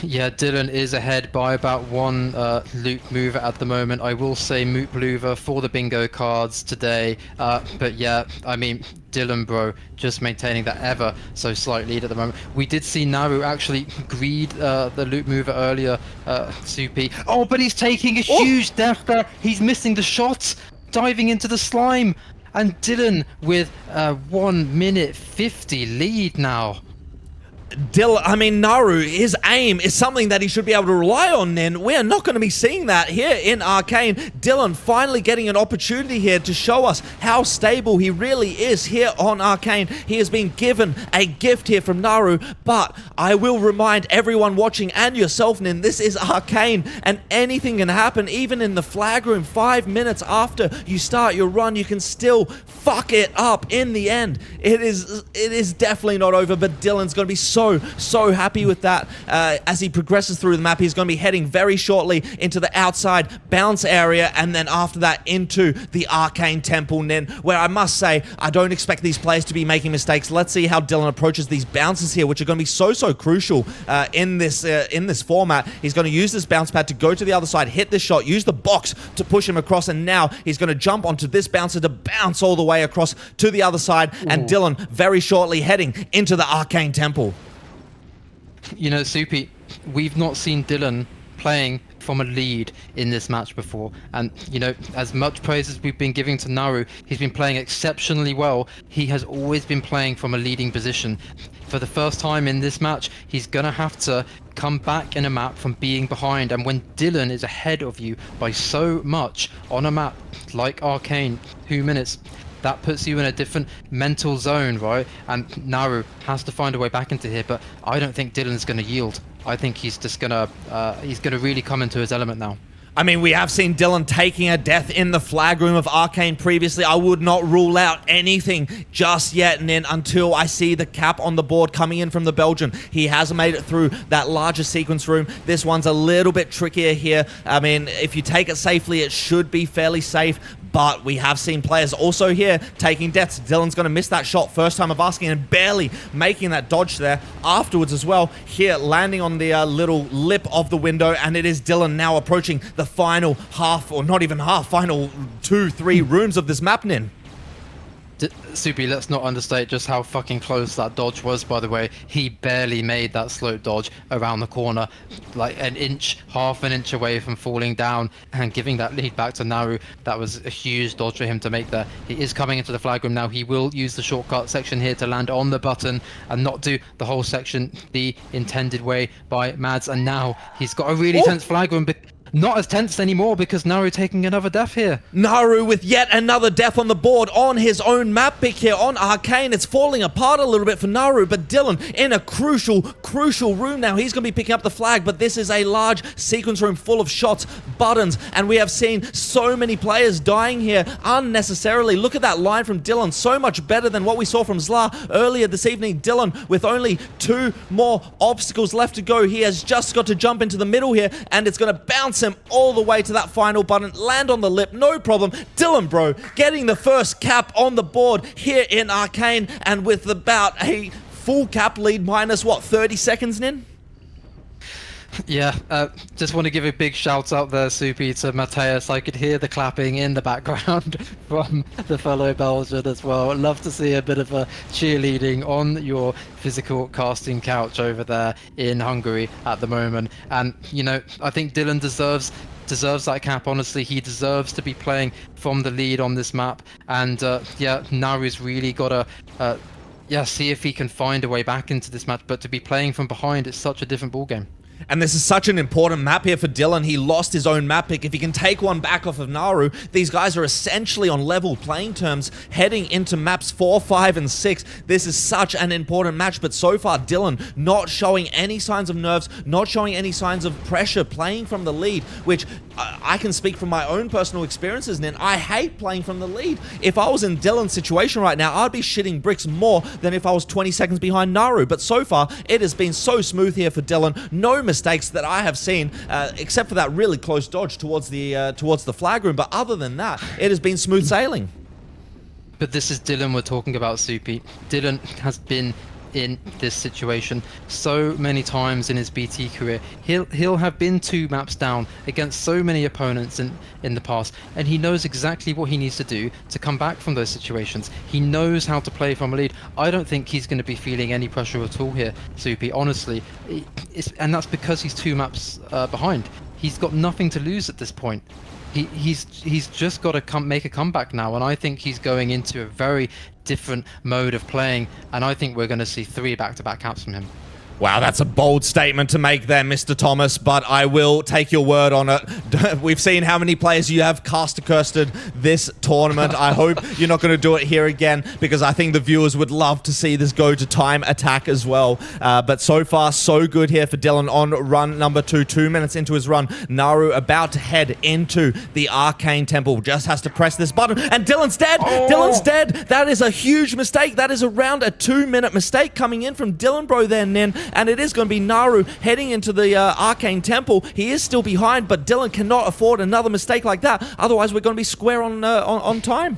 Yeah, Dylan is ahead by about 1 loop mover at the moment. I will say Moop Mover for the bingo cards today. But yeah, I mean, Dylanbroo just maintaining that ever so slight lead at the moment. We did see Naru actually greed the loop mover earlier, Supi. Oh, but he's taking a huge death there. He's missing the shots, diving into the slime. And Dylan with 1 minute 50 lead now. Naru, his aim is something that he should be able to rely on, then. We are not going to be seeing that here in Arcane. Dylan finally getting an opportunity here to show us how stable he really is here on Arcane. He has been given a gift here from Naru, but I will remind everyone watching and yourself, Nin, this is Arcane, and anything can happen. Even in the flag room, 5 minutes after you start your run, you can still fuck it up in the end. It is definitely not over, but Dylan's going to be so happy with that. As he progresses through the map, he's going to be heading very shortly into the outside bounce area, and then after that into the Arcane Temple, Nin, where I must say, I don't expect these players to be making mistakes. Let's see how Dylan approaches these bounces here, which are going to be so crucial in this format. He's going to use this bounce pad to go to the other side, hit this shot, use the box to push him across, and now he's going to jump onto this bouncer to bounce all the way across to the other side. Ooh. And Dylan very shortly heading into the Arcane Temple. You know, Supi, we've not seen Dylan playing from a lead in this match before, and you know, as much praise as we've been giving to Naru, he's been playing exceptionally well. He has always been playing from a leading position. For the first time in this match, he's gonna have to come back in a map from being behind, and when Dylan is ahead of you by so much on a map like Arcane, 2 minutes, that puts you in a different mental zone, right? And Naru has to find a way back into here, but I don't think Dylan's going to yield. I think he's just going to really come into his element now. I mean, we have seen Dylan taking a death in the flag room of Arcane previously. I would not rule out anything just yet, and then until I see the cap on the board coming in from the Belgian. He has made it through that larger sequence room. This one's a little bit trickier here. I mean, if you take it safely, it should be fairly safe. But we have seen players also here taking deaths. Dylan's going to miss that shot first time of asking and barely making that dodge there afterwards as well. Here, landing on the little lip of the window, and it is Dylan now approaching the final half, or not even half, final 2-3 rooms of this map, Nin. Soupy, let's not understate just how fucking close that dodge was, by the way. He barely made that slope dodge around the corner, like an inch, half an inch away from falling down and giving that lead back to Naru. That was a huge dodge for him to make there. He is coming into the flag room now. He will use the shortcut section here to land on the button and not do the whole section the intended way by Mads. And now he's got a really tense flag room, but not as tense anymore because Naru taking another death here. Naru with yet another death on the board on his own map pick here on Arcane. It's falling apart a little bit for Naru, but Dylan in a crucial room now. He's going to be picking up the flag, but this is a large sequence room full of shots, buttons, and we have seen so many players dying here unnecessarily. Look at that line from Dylan. So much better than what we saw from Zla earlier this evening. Dylan with only 2 more obstacles left to go. He has just got to jump into the middle here, and it's going to bounce him all the way to that final button, land on the lip, no problem. Dylanbroo getting the first cap on the board here in Arcane, and with about a full cap lead minus, what, 30 seconds, Nin? Yeah, just want to give a big shout out there, Soupy, to Mateus. I could hear the clapping in the background from the fellow Belgian as well. I'd love to see a bit of a cheerleading on your physical casting couch over there in Hungary at the moment. And, you know, I think Dylan deserves that cap. Honestly, he deserves to be playing from the lead on this map. And, yeah, Naru's really got to, see if he can find a way back into this match. But to be playing from behind, it's such a different ballgame. And this is such an important map here for Dylan. He lost his own map pick. If he can take one back off of Naru, these guys are essentially on level playing terms heading into maps 4, 5, and 6. This is such an important match, but so far Dylan not showing any signs of nerves, not showing any signs of pressure, playing from the lead, which I can speak from my own personal experiences, and I hate playing from the lead. If I was in Dylan's situation right now, I'd be shitting bricks more than if I was 20 seconds behind Naru. But so far, it has been so smooth here for Dylan. No mistakes that I have seen, except for that really close dodge towards the flag room. But other than that, it has been smooth sailing. But this is Dylan we're talking about, Soupy. Dylan has been in this situation so many times in his BT career. He'll have been 2 maps down against so many opponents in the past, and he knows exactly what he needs to do to come back from those situations. He knows how to play from a lead. I don't think he's going to be feeling any pressure at all here, Soupy, honestly. And that's because he's 2 maps behind. He's got nothing to lose at this point. He's just got to make a comeback now, and I think he's going into a very different mode of playing, and I think we're going to see 3 back-to-back caps from him. Wow, that's a bold statement to make there, Mr. Thomas, but I will take your word on it. We've seen how many players you have caster-cursed this tournament. I hope you're not going to do it here again, because I think the viewers would love to see this go to time attack as well. But so far, so good here for Dylan on run number 2. 2 minutes into his run, Naru about to head into the Arcane Temple. Just has to press this button, and Dylan's dead! Oh. Dylan's dead! That is a huge mistake. That is around a 2-minute mistake coming in from Dylanbroo there, Nin. And it is going to be Naru heading into the Arcane Temple. He is still behind, but Dylan cannot afford another mistake like that. Otherwise, we're going to be square on time.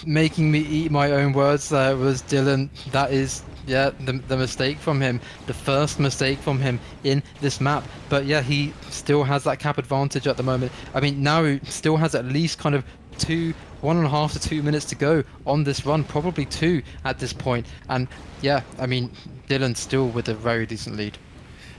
Making me eat my own words there was Dylan. That is, yeah, the mistake from him. The first mistake from him in this map. But yeah, he still has that cap advantage at the moment. I mean, Naru still has at least kind of 1.5 to 2 minutes to go on this run, probably 2 at this point. And yeah, I mean, Dylan's still with a very decent lead.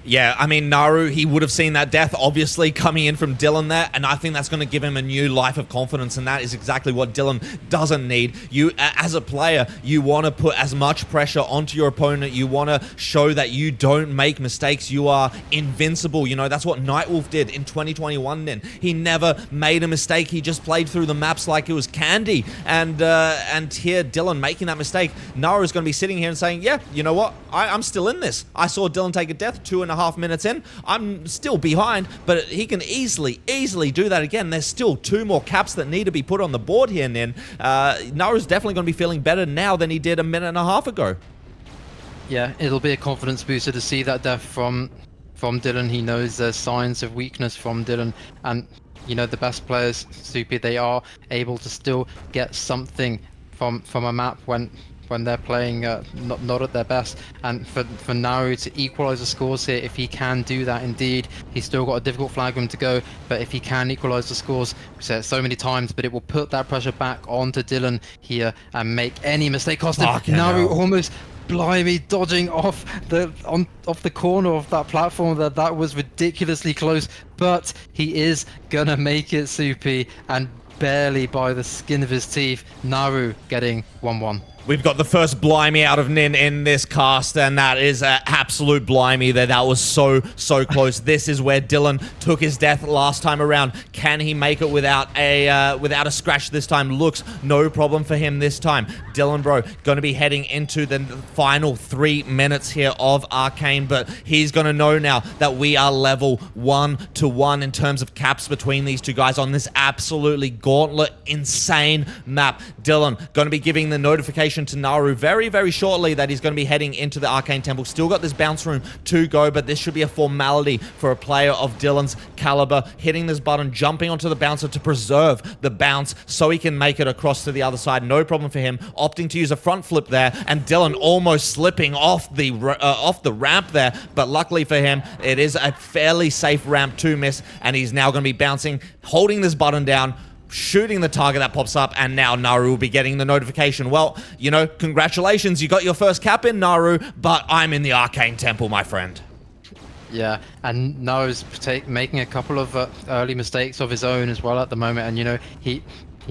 Yeah, I mean, Naru, he would have seen that death, obviously, coming in from Dylan there, and I think that's going to give him a new life of confidence, and that is exactly what Dylan doesn't need. You, as a player, you want to put as much pressure onto your opponent. You want to show that you don't make mistakes. You are invincible. You know, that's what Nightwolf did in 2021 then. He never made a mistake. He just played through the maps like it was candy, and here, Dylan making that mistake. Naru is going to be sitting here and saying, yeah, you know what? I'm still in this. I saw Dylan take a death 2.5 2.5 minutes in. I'm still behind, but he can easily do that again. There's still 2 more caps that need to be put on the board here, Nin. Naru's definitely going to be feeling better now than he did a minute and a half ago. Yeah, it'll be a confidence booster to see that death from Dylan. He knows there's signs of weakness from Dylan, and you know the best players, Soupy, they are able to still get something from a map when they're playing not at their best. And for Naru to equalize the scores here, if he can do that, indeed, he's still got a difficult flag room to go, but if he can equalize the scores, we've said it so many times, but it will put that pressure back onto Dylan here and make any mistake cost him. Naru almost blimey dodging off the corner of that platform. That was ridiculously close, but he is gonna make it, Soupy, and barely by the skin of his teeth. Naru getting 1-1. We've got the first blimey out of Nin in this cast, and that is an absolute blimey there. That was so close. This is where Dylan took his death last time around. Can he make it without a scratch this time? Looks no problem for him this time. Dylanbroo going to be heading into the final 3 minutes here of Arcane, but he's going to know now that we are level 1-1 in terms of caps between these two guys on this absolutely gauntlet, insane map. Dylan going to be giving the notification to Naru very shortly that he's going to be heading into the Arcane Temple. Still got this bounce room to go, but this should be a formality for a player of Dylan's caliber. Hitting this button, jumping onto the bouncer to preserve the bounce so he can make it across to the other side. No problem for him. Opting to use a front flip there, and Dylan almost slipping off the ramp there, but luckily for him, it is a fairly safe ramp to miss, and he's now going to be bouncing, holding this button down, shooting the target that pops up, and now Naru will be getting the notification. Well, you know, congratulations, you got your first cap in, Naru, but I'm in the Arcane Temple, my friend. Yeah, and Naru's making a couple of early mistakes of his own as well at the moment, and you know, he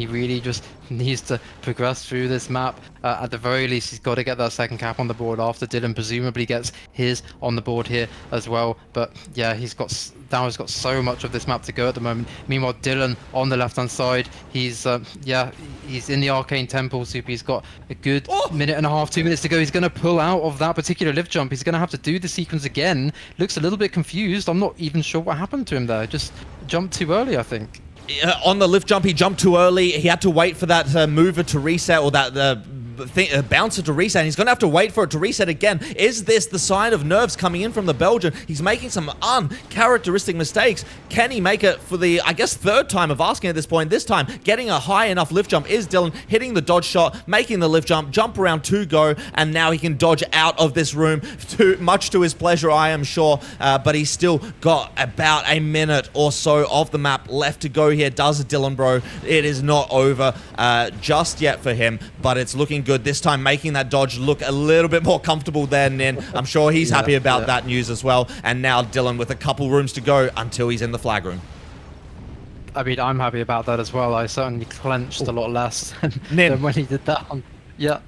really just needs to progress through this map. At the very least, he's got to get that second cap on the board after Dylan presumably gets his on the board here as well. But yeah, Naru's got so much of this map to go at the moment. Meanwhile, Dylan on the left-hand side, he's in the Arcane Temple. He's got a good minute and a half, 2 minutes to go. He's going to pull out of that particular lift jump. He's going to have to do the sequence again. Looks a little bit confused. I'm not even sure what happened to him there. Just jumped too early, I think. On the lift jump, he jumped too early. He had to wait for that mover to reset, or that bouncer to reset. And he's going to have to wait for it to reset again. Is this the sign of nerves coming in from the Belgian? He's making some uncharacteristic mistakes. Can he make it for the, I guess, 3rd time of asking at this point? This time, getting a high enough lift jump is Dylan, hitting the dodge shot, making the lift jump around to go, and now he can dodge out of this room, much to his pleasure, I am sure. But he's still got about a minute or so of the map left to go here. Does Dylanbroo? It is not over just yet for him, but it's looking good. This time making that dodge look a little bit more comfortable than Nin. I'm sure he's happy about that news as well. And now Dylan with a couple rooms to go until he's in the flag room. I mean, I'm happy about that as well. I certainly clenched a lot less than when he did that one. Yeah.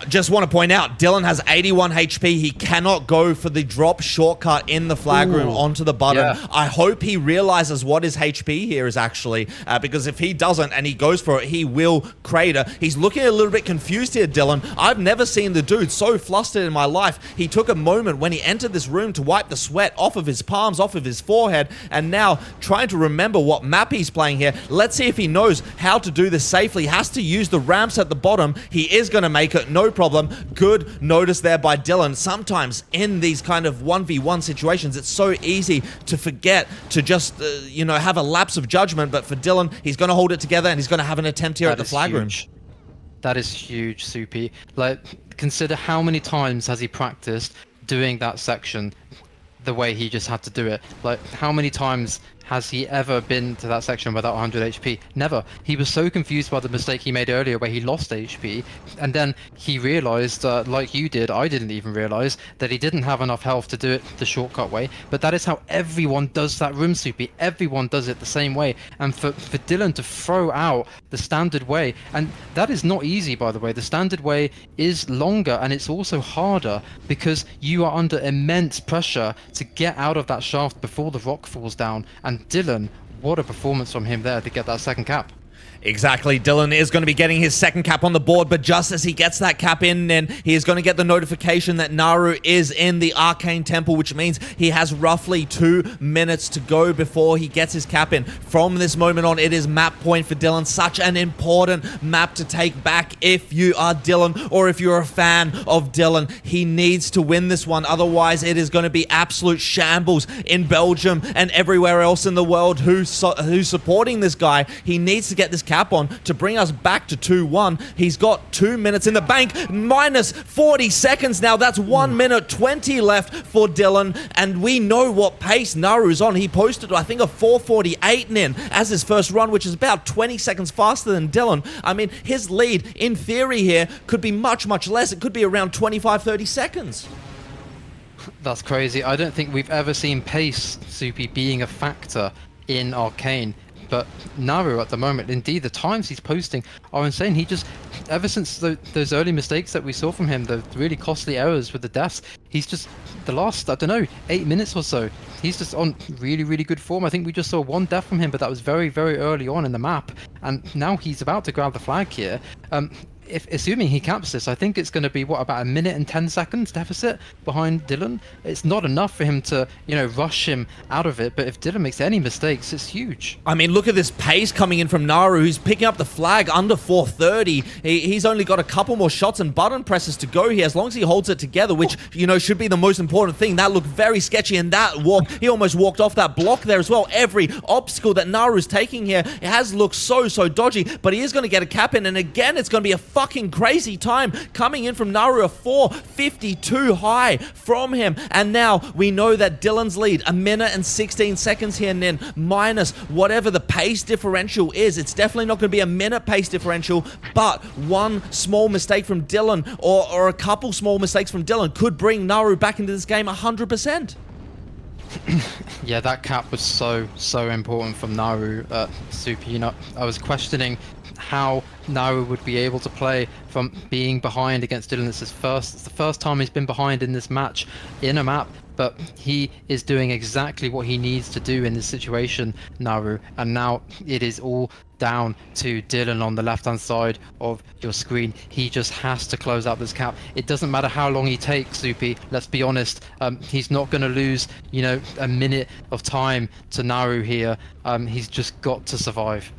Just want to point out, Dylan has 81 HP. He cannot go for the drop shortcut in the flag room onto the button. Yeah. I hope he realizes what his HP here is actually, because if he doesn't and he goes for it, he will crater. He's looking a little bit confused here, Dylan. I've never seen the dude so flustered in my life. He took a moment when he entered this room to wipe the sweat off of his palms, off of his forehead, and now trying to remember what map he's playing here. Let's see if he knows how to do this safely. He has to use the ramps at the bottom. He is going to make it, no problem. Good notice there by Dylan. Sometimes in these kind of 1v1 situations, it's so easy to forget to just, have a lapse of judgment. But for Dylan, he's going to hold it together, and he's going to have an attempt here at the flag room. That is huge, Soupy. Like, consider how many times has he practiced doing that section the way he just had to do it. Like, how many times has he ever been to that section without 100 HP? Never. He was so confused by the mistake he made earlier where he lost HP, and then he realized, like you did, I didn't even realize, that he didn't have enough health to do it the shortcut way. But that is how everyone does that room, Soupy. Everyone does it the same way. And for Dylan to throw out the standard way, and that is not easy, by the way. The standard way is longer, and it's also harder because you are under immense pressure to get out of that shaft before the rock falls down. And Dylan, what a performance from him there to get that second cap. Exactly. Dylan is going to be getting his second cap on the board, but just as he gets that cap in, then he is going to get the notification that Naru is in the Arcane Temple, which means he has roughly 2 minutes to go before he gets his cap in. From this moment on, it is map point for Dylan. Such an important map to take back if you are Dylan or if you're a fan of Dylan. He needs to win this one. Otherwise, it is going to be absolute shambles in Belgium and everywhere else in the world who's supporting this guy. He needs to get this cap on to bring us back to 2-1. He's got 2 minutes in the bank, minus 40 seconds now. That's 1 minute 20 left for Dylan, and we know what pace Naru's on. He posted, I think, a 4:48 nin as his first run, which is about 20 seconds faster than Dylan. I mean, his lead, in theory here, could be much, much less. It could be around 25, 30 seconds. That's crazy. I don't think we've ever seen pace, Soupy, being a factor in Arcane. But Naru at the moment, indeed, the times he's posting are insane. He just, ever since those early mistakes that we saw from him, the really costly errors with the deaths, he's just, the last, I don't know, 8 minutes or so, he's just on really, really good form. I think we just saw 1 death from him, but that was very, very early on in the map. And now he's about to grab the flag here. If assuming he caps this, I think it's going to be, what, about 1 minute and 10 seconds deficit behind Dylan. It's not enough for him to, rush him out of it. But if Dylan makes any mistakes, it's huge. I mean, look at this pace coming in from Naru, who's picking up the flag under 4:30. He's only got a couple more shots and button presses to go here, as long as he holds it together, which, should be the most important thing. That looked very sketchy, and that walk, he almost walked off that block there as well. Every obstacle that Naru's taking here, it has looked so dodgy, but he is going to get a cap in, and again, it's going to be a fucking crazy time coming in from Naru, a 4:52 high from him. And now we know that Dylan's lead, 1 minute and 16 seconds here, Nin, minus whatever the pace differential is. It's definitely not going to be a minute pace differential, but one small mistake from Dylan or a couple small mistakes from Dylan could bring Naru back into this game 100%. Yeah, that cap was so important from Naru, Super. I was questioning how Naru would be able to play from being behind against Dylan. It's the first time he's been behind in this match in a map, but he is doing exactly what he needs to do in this situation, Naru. And now it is all down to Dylan on the left-hand side of your screen. He just has to close out this cap. It doesn't matter how long he takes, Soupy. Let's be honest. He's not going to lose, a minute of time to Naru here. He's just got to survive.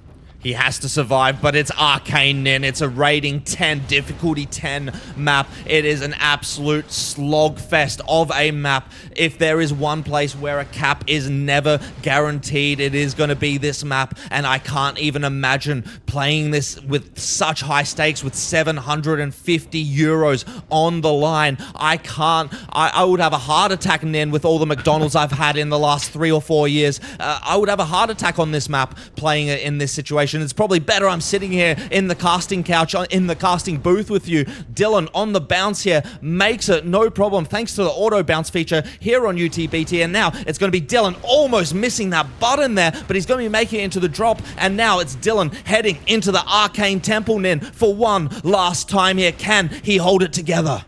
He has to survive, but it's Arcane Nin. It's a rating 10, difficulty 10 map. It is an absolute slogfest of a map. If there is one place where a cap is never guaranteed, it is going to be this map. And I can't even imagine playing this with such high stakes, with 750 euros on the line. I can't. I would have a heart attack, Nin, with all the McDonald's I've had in the last 3 or 4 years. I would have a heart attack on this map playing it in this situation. It's probably better I'm sitting here in the casting couch, in the casting booth with you. Dylan on the bounce here makes it no problem thanks to the auto bounce feature here on UTBT. And now it's going to be Dylan almost missing that button there, but he's going to be making it into the drop. And now it's Dylan heading into the Arcane Temple, Nin, for one last time here. Can he hold it together?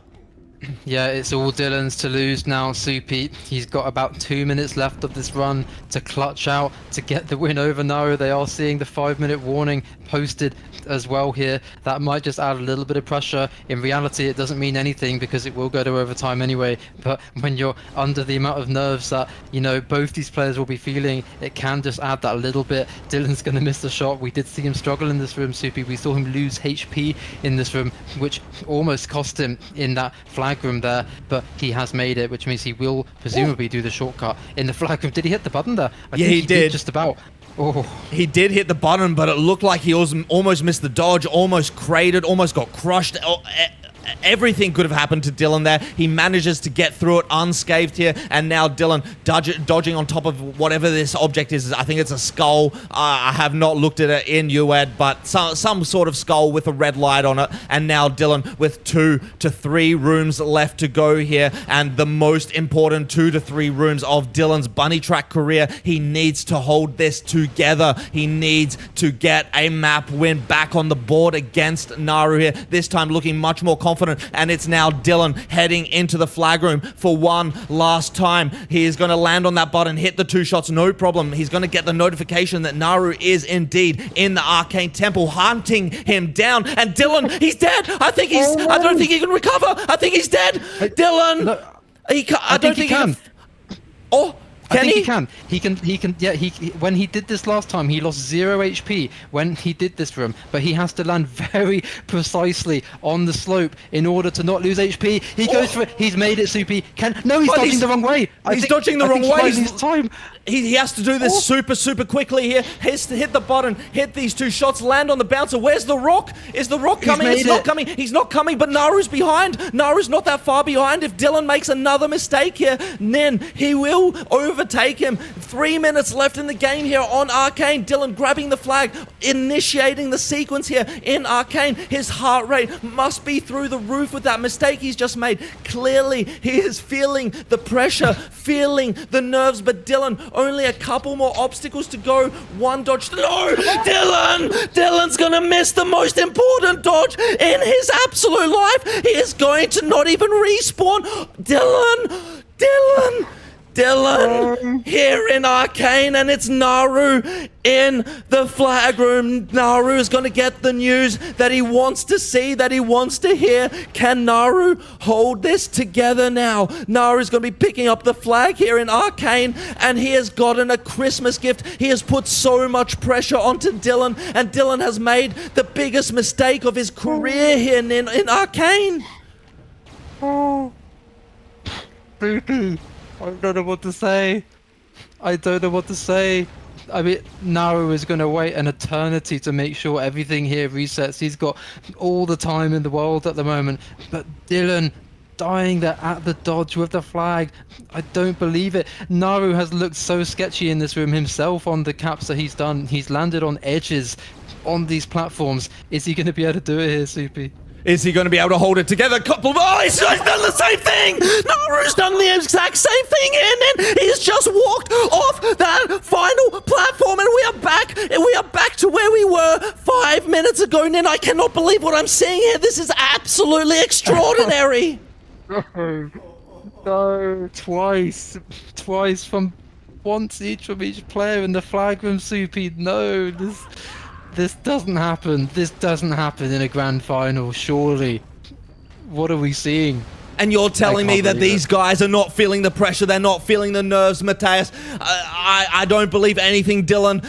Yeah, it's all Dylan's to lose now, Soupy. He's got about 2 minutes left of this run to clutch out, to get the win over Naru. They are seeing the 5-minute warning posted as well here. That might just add a little bit of pressure. In reality, it doesn't mean anything because it will go to overtime anyway. But when you're under the amount of nerves that, both these players will be feeling, it can just add that little bit. Dylan's going to miss the shot. We did see him struggle in this room, Soupy. We saw him lose HP in this room, which almost cost him in that flag room there, but he has made it, which means he will presumably do the shortcut in the flag room. Did he hit the button there? I think he did just about. Oh. He did hit the button, but it looked like he almost missed the dodge, almost cratered, almost got crushed. Everything could have happened to Dylan there. He manages to get through it unscathed here, and now Dylan dodging on top of whatever this object is. I think it's a skull. I have not looked at it in UAD, but some sort of skull with a red light on it. And now Dylan with 2 to 3 rooms left to go here, and the most important 2 to 3 rooms of Dylan's bunny track career. He needs to hold this together. He needs to get a map win back on the board against Naru here. This time looking much more confident confident, and it's now Dylan heading into the flag room for one last time. He is going to land on that button, hit the 2 shots, no problem. He's going to get the notification that Naru is indeed in the Arcane Temple, hunting him down, and Dylan, he's dead. I don't think he can recover. I think he's dead. Dylan, No, I don't think he can. Oh, I think he? he can. Yeah, when he did this last time, he lost 0 HP when he did this for him. But he has to land very precisely on the slope in order to not lose HP. He goes for it. He's made it, Soupy. No, he's dodging the wrong way. He's dodging the wrong way. His time. He has to do this super quickly here. He has to hit the button, hit these 2 shots, land on the bouncer. Where's the rock? Is the rock coming? It's not coming. He's not coming, but Naru's behind. Naru's not that far behind. If Dylan makes another mistake here, then he will overtake him. 3 minutes left in the game here on Arcane. Dylan grabbing the flag, initiating the sequence here in Arcane. His heart rate must be through the roof with that mistake he's just made. Clearly, he is feeling the pressure, feeling the nerves, but Dylan, only a couple more obstacles to go. 1 dodge. No! Dylan's gonna miss the most important dodge in his absolute life. He is going to not even respawn. Dylan here in Arcane, and it's Naru in the flag room. Naru is going to get the news that he wants to see, that he wants to hear. Can Naru hold this together now? Naru is going to be picking up the flag here in Arcane, and he has gotten a Christmas gift. He has put so much pressure onto Dylan, and Dylan has made the biggest mistake of his career here in Arcane. I don't know what to say. I mean, Naru is going to wait an eternity to make sure everything here resets. He's got all the time in the world at the moment. But Dylan dying there at the dodge with the flag. I don't believe it. Naru has looked so sketchy in this room himself on the caps that he's done. He's landed on edges on these platforms. Is he going to be able to do it here, Soupy? Is he going to be able to hold it together? Oh, he's done the same thing! Naru's done the exact same thing, and then he's just walked off that final platform, and we are back. We are back to where we were 5 minutes ago, and I cannot believe what I'm seeing here. This is absolutely extraordinary. No, twice from once each from each player in the flag room, Soupy. No, this doesn't happen. This doesn't happen in a grand final, surely. What are we seeing? And you're telling me that these guys are not feeling the pressure, they're not feeling the nerves, Mateus. I don't believe anything Dylan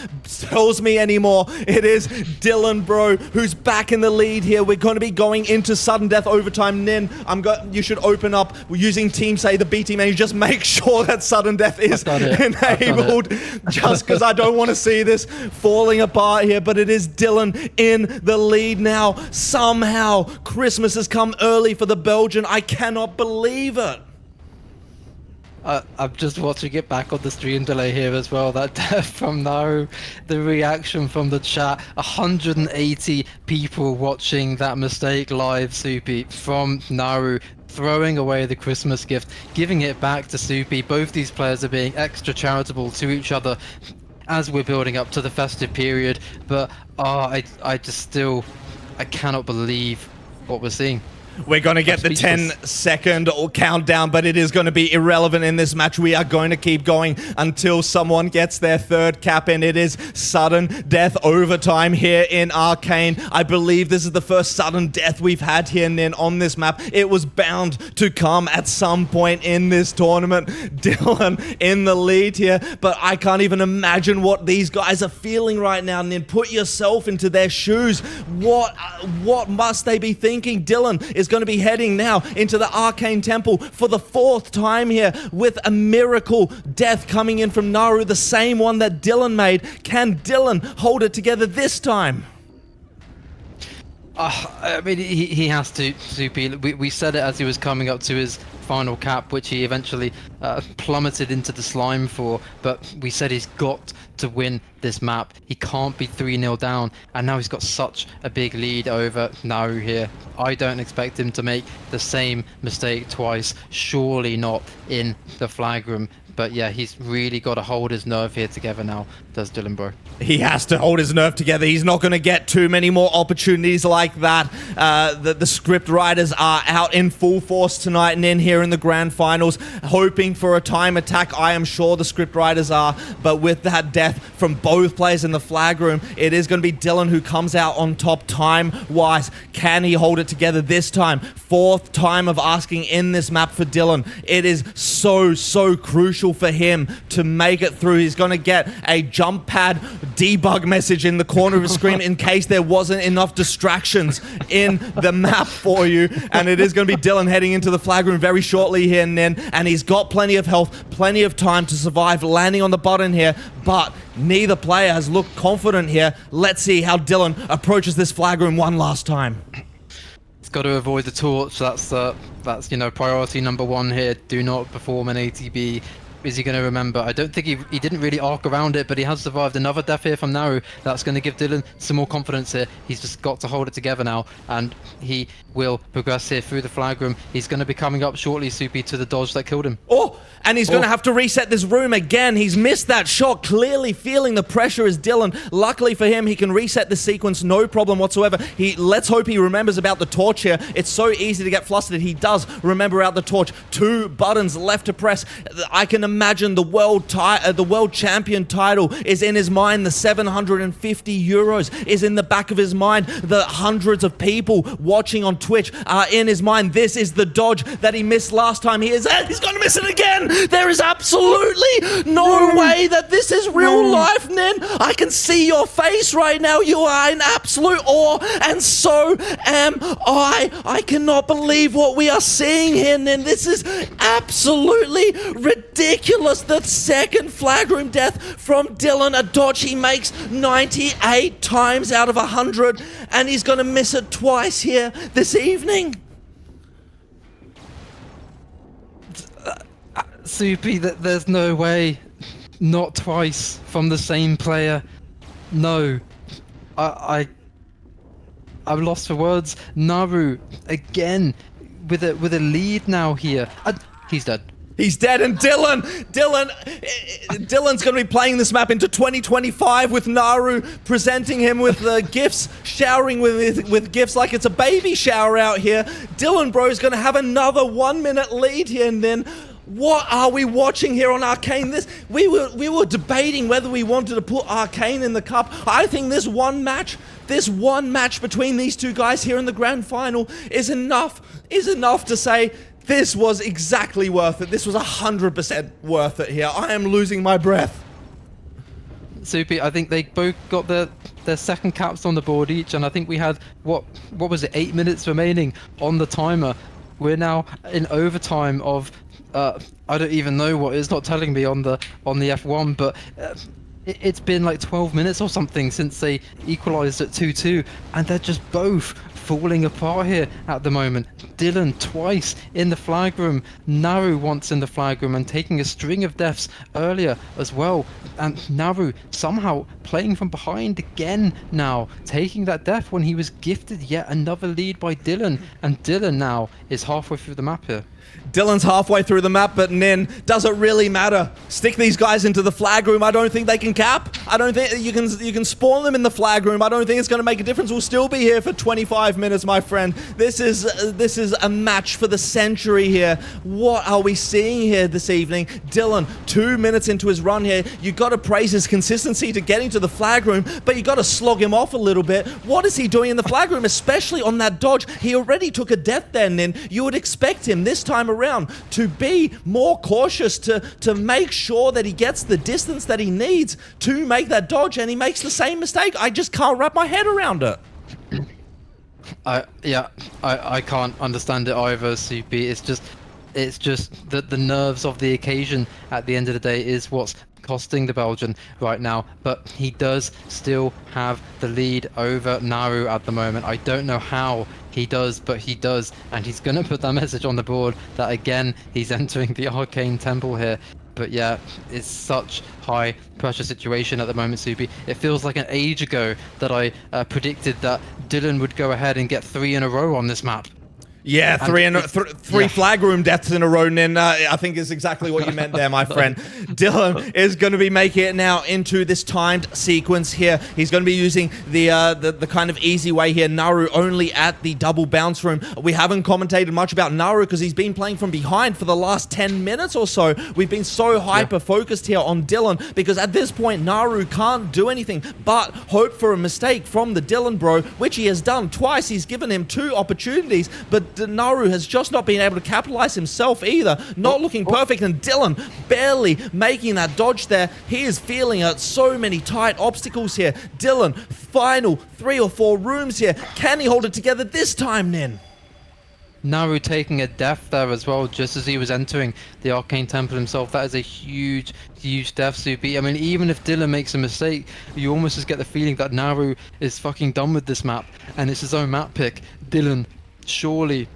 tells me anymore. It is Dylanbroo who's back in the lead here. We're going to be going into sudden death overtime. Nin, you should open up using Team Say, the B team, and you just make sure that sudden death is enabled. Just because I don't want to see this falling apart here, but it is Dylan in the lead now. Somehow, Christmas has come early for the Belgian. I cannot believe it. I'm just watching it back on the stream delay here as well. That death from Naru, the reaction from the chat. 180 people watching that mistake live, Soupy, from Naru, throwing away the Christmas gift, giving it back to Soupy. Both these players are being extra charitable to each other as we're building up to the festive period. But I cannot believe what we're seeing. We're going to get the 10-second countdown, but it is going to be irrelevant in this match. We are going to keep going until someone gets their 3rd cap in. It is sudden death overtime here in Arcane. I believe this is the first sudden death we've had here and then on this map. It was bound to come at some point in this tournament. Dylan in the lead here, but I can't even imagine what these guys are feeling right now. And then put yourself into their shoes. What must they be thinking? Dylan is going to be heading now into the Arcane Temple for the 4th time here with a miracle death coming in from Naru, the same one that Dylan made. Can Dylan hold it together this time? I mean, he has to, Soupy. We said it as he was coming up to his final cap, which he eventually plummeted into the slime for. But we said he's got to win this map. He can't be 3-0 down, and now he's got such a big lead over Naru here. I don't expect him to make the same mistake twice, surely not in the flag room. But yeah, he's really got to hold his nerve here together now, does Dylanbroo. He has to hold his nerve together. He's not going to get too many more opportunities like that. The script writers are out in full force tonight and in here in the grand finals, hoping for a time attack. I am sure the script writers are, but with that death from both players in the flag room, it is going to be Dylan who comes out on top time-wise. Can he hold it together this time? Fourth time of asking in this map for Dylan. It is so crucial for him to make it through. He's going to get a jump pad debug message in the corner of his screen in case there wasn't enough distractions in the map for you. And it is going to be Dylan heading into the flag room very shortly here and then. And he's got plenty of health, plenty of time to survive, landing on the button here. But neither player has looked confident here. Let's see how Dylan approaches this flag room one last time. He's got to avoid the torch. That's priority number one here. Do not perform an ATB. Is he going to remember? I don't think he didn't really arc around it, but he has survived another death here from Naru. That's going to give Dylan some more confidence here. He's just got to hold it together now, and he will progress here through the flag room. He's going to be coming up shortly, Soupy, to the dodge that killed him. Oh, and he's going to have to reset this room again. He's missed that shot, clearly feeling the pressure is Dylan. Luckily for him, he can reset the sequence, no problem whatsoever. Let's hope he remembers about the torch here. It's so easy to get flustered. He does remember about the torch. 2 buttons left to press. I can imagine the world champion title is in his mind. The 750 euros is in the back of his mind. The hundreds of people watching on Twitch are in his mind. This is the dodge that he missed last time. He's going to miss it again. There is absolutely no way that this is real life, Nin. I can see your face right now. You are in absolute awe, and so am I. I cannot believe what we are seeing here, Nin. This is absolutely ridiculous. The second flag room death from Dylan, a dodge he makes 98 times out of 100, and he's going to miss it twice here this evening. Soupy, there's no way. Not twice from the same player. No. I'm lost for words. Naru, again, with a lead now here. He's dead. He's dead, and Dylan's going to be playing this map into 2025 with Naru presenting him with gifts, showering with gifts like it's a baby shower out here. Dylanbroo is going to have another 1-minute lead here, and then what are we watching here on Arcane? We were debating whether we wanted to put Arcane in the cup. I think this one match between these two guys here in the grand final is enough to say this was exactly worth it. This was 100% worth it here. I am losing my breath. Soupy, I think they both got their second caps on the board each, and I think we had, what was it, 8 minutes remaining on the timer. We're now in overtime of, I don't even know what, it's not telling me on the F1, but it's been like 12 minutes or something since they equalized at 2-2, and they're just both falling apart here at the moment. Dylan twice in the flag room, Naru once in the flag room, and taking a string of deaths earlier as well. And Naru somehow playing from behind again now, taking that death when he was gifted yet another lead by Dylan. And Dylan now is halfway through the map here. Dylan's halfway through the map, but Nin, does it really matter? Stick these guys into the flag room. I don't think they can cap. I don't think you can spawn them in the flag room. I don't think it's going to make a difference. We'll still be here for 25 minutes, my friend. This is a match for the century here. What are we seeing here this evening? Dylan, 2 minutes into his run here. You got to praise his consistency to getting to the flag room, but you got to slog him off a little bit. What is he doing in the flag room, especially on that dodge? He already took a death there, Nin. You would expect him this time around to be more cautious, to make sure that he gets the distance that he needs to make that dodge, and he makes the same mistake. I just can't wrap my head around it. I can't understand it either, Soupy. It's just that the nerves of the occasion at the end of the day is what's costing the Belgian right now, but he does still have the lead over Naru at the moment. I don't know how He does, but he does, and he's gonna put that message on the board that again he's entering the Arcane Temple here. But yeah, it's such high pressure situation at the moment, Soupy. It feels like an age ago that I predicted that Dylan would go ahead and get 3 in a row on this map. Yeah, three flag room deaths in a row, Nin. I think is exactly what you meant there, my friend. Dylan is going to be making it now into this timed sequence here. He's going to be using the kind of easy way here. Naru only at the double bounce room. We haven't commentated much about Naru because he's been playing from behind for the last 10 minutes or so. We've been so hyper-focused here on Dylan because at this point, Naru can't do anything but hope for a mistake from the Dylanbroo, which he has done twice. He's given him 2 opportunities, but Naru has just not been able to capitalize himself either. Not looking perfect, and Dylan barely making that dodge there. He is feeling so many tight obstacles here. Dylan, final 3 or 4 rooms here. Can he hold it together this time, Nin? Naru taking a death there as well, just as he was entering the Arcane Temple himself. That is a huge death, Soupy. I mean, even if Dylan makes a mistake, you almost just get the feeling that Naru is fucking done with this map, and it's his own map pick. Dylan surely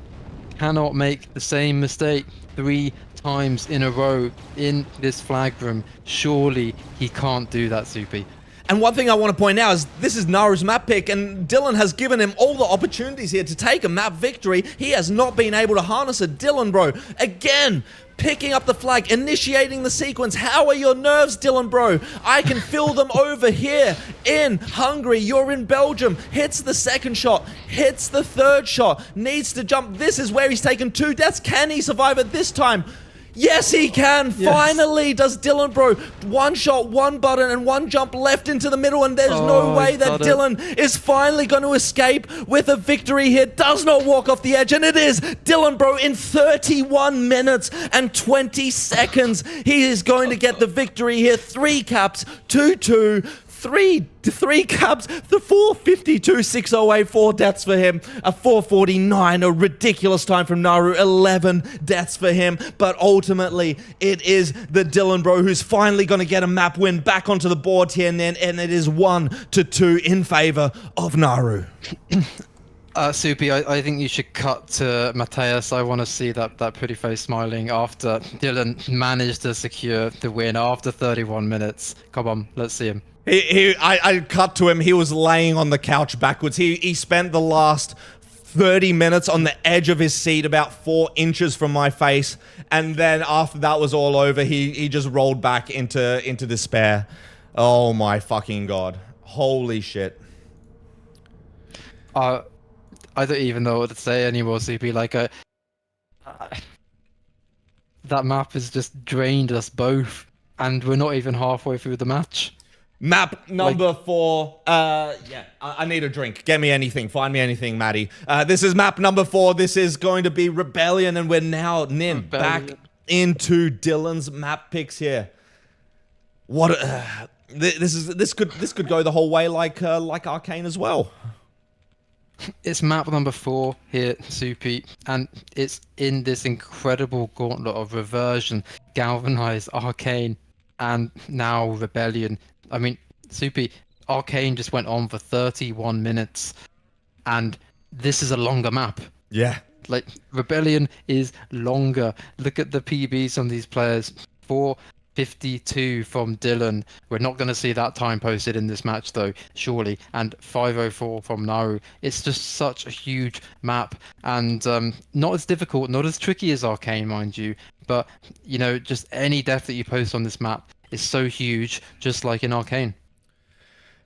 cannot make the same mistake 3 times in a row in this flag room. Surely he can't do that, Soupy. And one thing I want to point out is this is Naru's map pick, and Dylan has given him all the opportunities here to take a map victory. He has not been able to harness it. Dylanbroo, again, picking up the flag, initiating the sequence. How are your nerves, Dylanbroo? I can feel them over here in Hungary. You're in Belgium. Hits the second shot, hits the third shot, needs to jump. This is where he's taken 2 deaths. Can he survive it this time? Yes, he can. Yes. Finally does Dylanbroo. 1 shot, 1 button, and 1 jump left into the middle, and there's no way that Dylan is finally going to escape with a victory here. Does not walk off the edge, and it is Dylanbroo in 31 minutes and 20 seconds. He is going to get the victory here. 3 caps, 2-2. 3 caps, the 452, 608, 4 deaths for him, a 449, a ridiculous time from Naru, 11 deaths for him, but ultimately it is the Dylanbroo who's finally going to get a map win back onto the board here, and it is 1-2 in favor of Naru. Soupy, I think you should cut to Mateus. I want to see that pretty face smiling after Dylan managed to secure the win after 31 minutes. Come on, let's see him. I cut to him. He was laying on the couch backwards. He spent the last 30 minutes on the edge of his seat, about 4 inches from my face, and then after that was all over, he just rolled back into despair. Oh my fucking god! Holy shit! I don't even know what to say anymore, CP. Like, that map has just drained us both, and we're not even halfway through the match. Map number 4. Yeah, I need a drink. Get me anything. Find me anything, Maddie. This is map number 4. This is going to be Rebellion, and we're now back into Dylan's map picks here. What? This could go the whole way like Arcane as well. It's map number 4 here, Soupy, and it's in this incredible gauntlet of Reversion, Galvanize, Arcane, and now Rebellion. I mean, Soupy, Arcane just went on for 31 minutes, and this is a longer map. Yeah. Like, Rebellion is longer. Look at the PBs on these players. 452 from Dylan. We're not going to see that time posted in this match, though, surely. And 504 from Naru. It's just such a huge map, and not as difficult, not as tricky as Arcane, mind you, but, you know, just any death that you post on this map is so huge, just like in Arcane.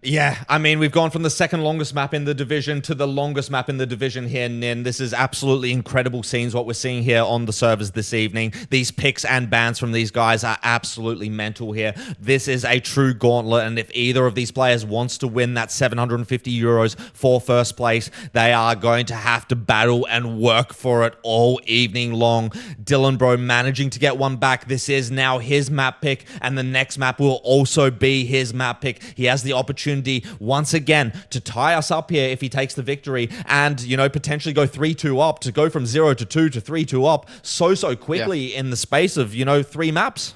Yeah, I mean, we've gone from the second longest map in the division to the longest map in the division here, Nin. This is absolutely incredible scenes, what we're seeing here on the servers this evening. These picks and bans from these guys are absolutely mental here. This is a true gauntlet, and if either of these players wants to win that 750 euros for first place, they are going to have to battle and work for it all evening long. Dylanbroo managing to get one back. This is now his map pick, and the next map will also be his map pick. He has the opportunity once again to tie us up here if he takes the victory, and, you know, potentially go 3-2 up, to go from 0-2 to 3-2 up so quickly in the space of, you know, 3 maps.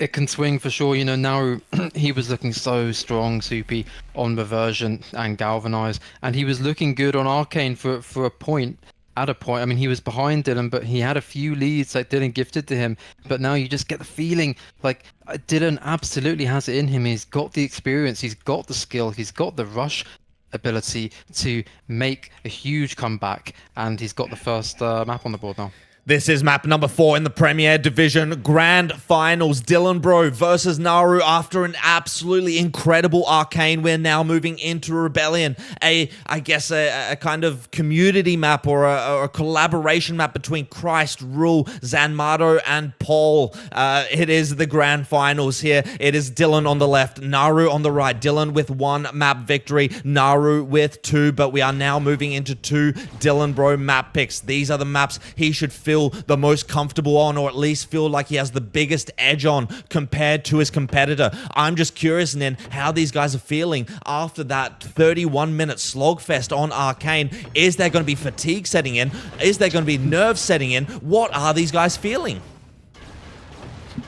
It can swing for sure. You know, Naru, he was looking so strong, Soupy, on Reversion and Galvanize, and he was looking good on Arcane for a point. At a point, I mean, he was behind Dylan, but he had a few leads that Dylan gifted to him. But now you just get the feeling like Dylan absolutely has it in him. He's got the experience, he's got the skill, he's got the rush ability to make a huge comeback, and he's got the first map on the board now. This is map number 4 in the Premier Division Grand Finals. Dylanbroo versus Naru after an absolutely incredible Arcane. We're now moving into Rebellion. I guess a kind of community map or a collaboration map between Christ, Rule, Zanmato, and Paul. It is the Grand Finals here. It is Dylan on the left, Naru on the right. Dylan with 1 map victory, Naru with 2, but we are now moving into 2 Dylanbroo map picks. These are the maps he should feel the most comfortable on, or at least feel like he has the biggest edge on compared to his competitor. I'm just curious, Nin, how these guys are feeling after that 31-minute slogfest on Arcane. Is there going to be fatigue setting in? Is there going to be nerves setting in? What are these guys feeling?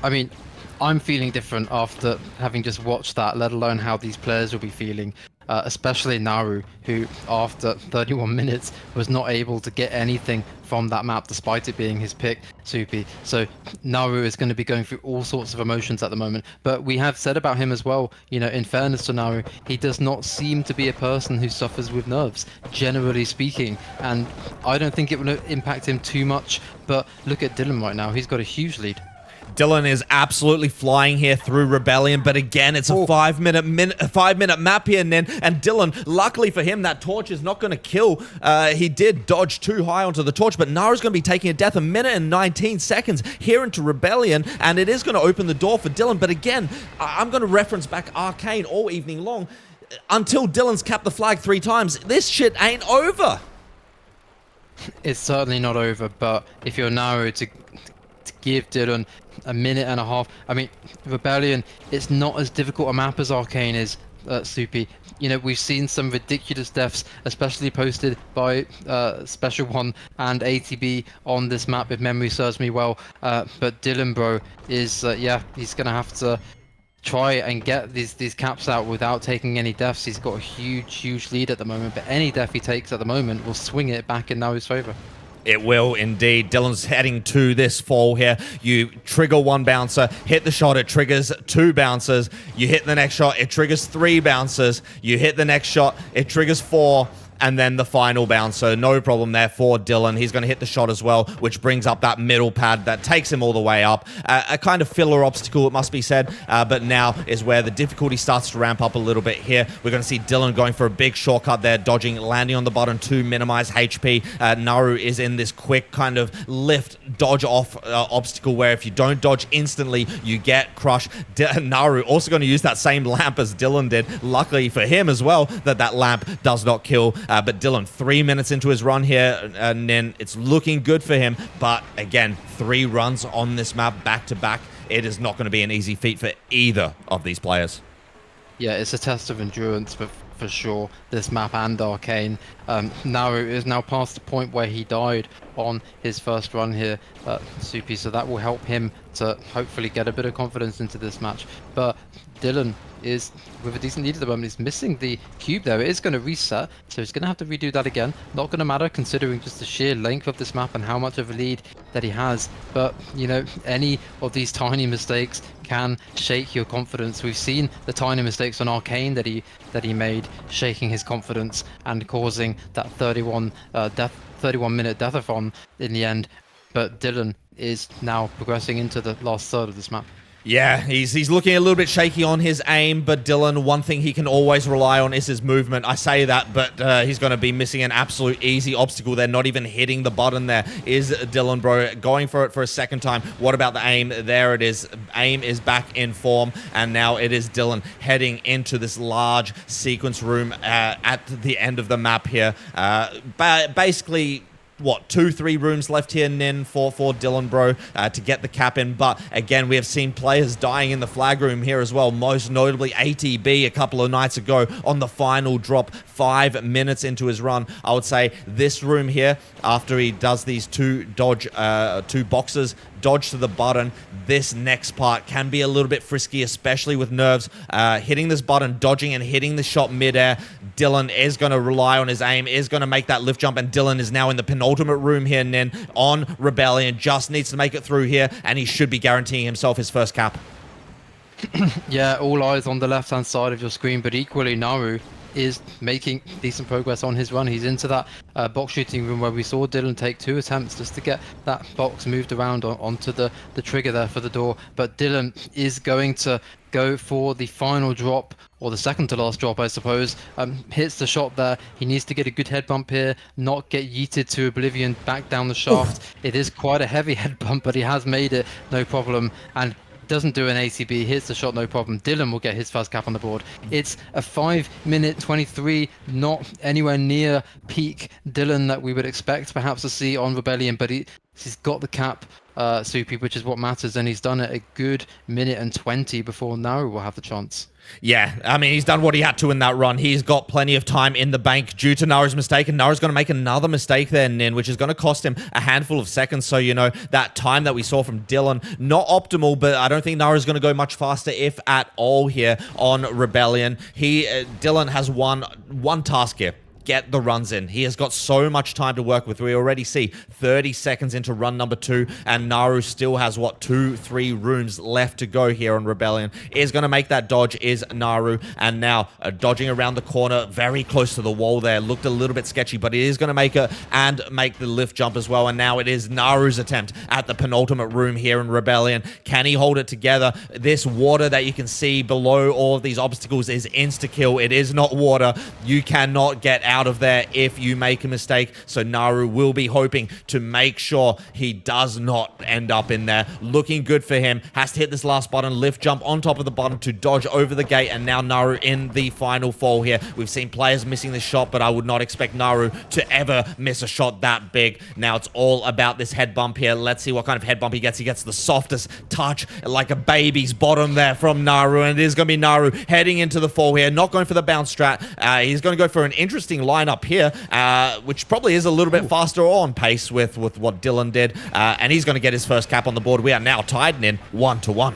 I mean, I'm feeling different after having just watched that, let alone how these players will be feeling. Especially Naru, who after 31 minutes was not able to get anything from that map despite it being his pick, Soupy. So Naru is going to be going through all sorts of emotions at the moment. But we have said about him as well, you know, in fairness to Naru, he does not seem to be a person who suffers with nerves, generally speaking. And I don't think it will impact him too much. But look at Dylan right now, he's got a huge lead. Dylan is absolutely flying here through Rebellion, but again, it's a 5-minute map here, Nin. And Dylan, luckily for him, that torch is not going to kill. He did dodge too high onto the torch, but Naru's going to be taking a death 1 minute and 19 seconds here into Rebellion, and it is going to open the door for Dylan. But again, I'm going to reference back Arcane all evening long. Until Dylan's capped the flag 3 times, this shit ain't over. It's certainly not over, but if you're Naru to give Dylan 1.5 minutes. I mean, Rebellion, it's not as difficult a map as Arcane is, Soupy. You know, we've seen some ridiculous deaths, especially posted by Special One and ATB on this map, if memory serves me well. But Dylanbroo is, he's going to have to try and get these caps out without taking any deaths. He's got a huge lead at the moment, but any death he takes at the moment will swing it back in Naru's favor. It will indeed. Dylan's heading to this fall here. You trigger 1 bouncer, hit the shot, it triggers 2 bouncers. You hit the next shot, it triggers 3 bouncers. You hit the next shot, it triggers 4. And then the final bouncer. No problem there for Dylan. He's going to hit the shot as well, which brings up that middle pad that takes him all the way up. A kind of filler obstacle, it must be said, but now is where the difficulty starts to ramp up a little bit here. We're going to see Dylan going for a big shortcut there, dodging, landing on the button to minimize HP. Naru is in this quick kind of lift, dodge off obstacle where if you don't dodge instantly, you get crushed. Naru also going to use that same lamp as Dylan did. Luckily for him as well, that lamp does not kill. But Dylan, 3 minutes into his run here, and then it's looking good for him. But again, 3 runs on this map back to back. It is not going to be an easy feat for either of these players. Yeah, it's a test of endurance for sure, this map and Arcane. Naru is now past the point where he died on his first run here, Soupy, so that will help him to hopefully get a bit of confidence into this match. But Dylan is with a decent lead at the moment. He's missing the cube there. It is going to reset, so he's going to have to redo that again. Not going to matter considering just the sheer length of this map and how much of a lead that he has. But, you know, any of these tiny mistakes can shake your confidence. We've seen the tiny mistakes on Arcane that he made, shaking his confidence and causing that 31-minute deathathon in the end. But Dylan is now progressing into the last third of this map. Yeah, he's looking a little bit shaky on his aim, but Dylan, one thing he can always rely on is his movement. I say that, but he's going to be missing an absolute easy obstacle there, not even hitting the button there. Is Dylanbroo going for it for a second time? What about the aim? There it is. Aim is back in form, and now it is Dylan heading into this large sequence room at the end of the map here. Basically, what, 2-3 rooms left here, Nin, for Dylanbroo to get the cap in. But again, we have seen players dying in the flag room here as well, most notably ATB a couple of nights ago on the final drop, 5 minutes into his run. I would say this room here, after he does these two boxes, dodge to the button, this next part can be a little bit frisky, especially with nerves. Hitting this button, dodging and hitting the shot midair. Dylan is going to rely on his aim, is going to make that lift jump, and Dylan is now in the penultimate room here, Nin, on Rebellion. Just needs to make it through here, and he should be guaranteeing himself his first cap. Yeah, all eyes on the left-hand side of your screen, but equally Naru is making decent progress on his run. He's into that box shooting room where we saw Dylan take 2 attempts just to get that box moved around onto the trigger there for the door. But Dylan is going to go for the final drop, or the second to last drop, I suppose. Hits the shot there. He needs to get a good head bump here, not get yeeted to oblivion back down the shaft. Oof. It is quite a heavy head bump, but he has made it, no problem. And doesn't do an ACB, hits the shot, no problem. Dylan will get his first cap on the board. It's a 5-minute 23, not anywhere near peak Dylan that we would expect perhaps to see on Rebellion, but he's got the cap, Soupy, which is what matters, and he's done it a good minute and 20 before Naru will have the chance. Yeah, I mean, he's done what he had to in that run. He's got plenty of time in the bank due to Naru's mistake, and Naru's going to make another mistake there, Nin, which is going to cost him a handful of seconds. So, you know, that time that we saw from Dylan, not optimal, but I don't think Naru's going to go much faster, if at all, here on Rebellion. Dylan has one task here. Get the runs in. He has got so much time to work with. We already see 30 seconds into run number 2, and Naru still has, 2-3 rooms left to go here on Rebellion. Is going to make that dodge, is Naru, and now dodging around the corner, very close to the wall there. Looked a little bit sketchy, but he is going to make it and make the lift jump as well, and now it is Naru's attempt at the penultimate room here in Rebellion. Can he hold it together? This water that you can see below all of these obstacles is insta-kill. It is not water. You cannot get out of there if you make a mistake, so Naru will be hoping to make sure he does not end up in there. Looking good for him. Has to hit this last button, lift jump on top of the button to dodge over the gate, and now Naru in the final fall here. We've seen players missing this shot, but I would not expect Naru to ever miss a shot that big. Now it's all about this head bump here. Let's see what kind of head bump he gets. He gets the softest touch, like a baby's bottom there from Naru, and it is going to be Naru heading into the fall here, not going for the bounce strat. He's going to go for an interesting lineup here, which probably is a little bit faster on pace with what Dylan did, and he's going to get his first cap on the board. We are now tied in 1-1.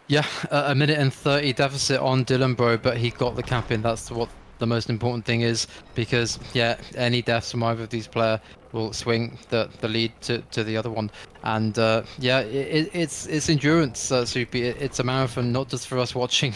Yeah, a minute and 30 deficit on Dylanbroo, but he got the cap in. That's what the most important thing is, because yeah, any deaths from either of these players will swing the lead to the other one. And yeah, it's endurance, Soupy. It's a marathon, not just for us watching,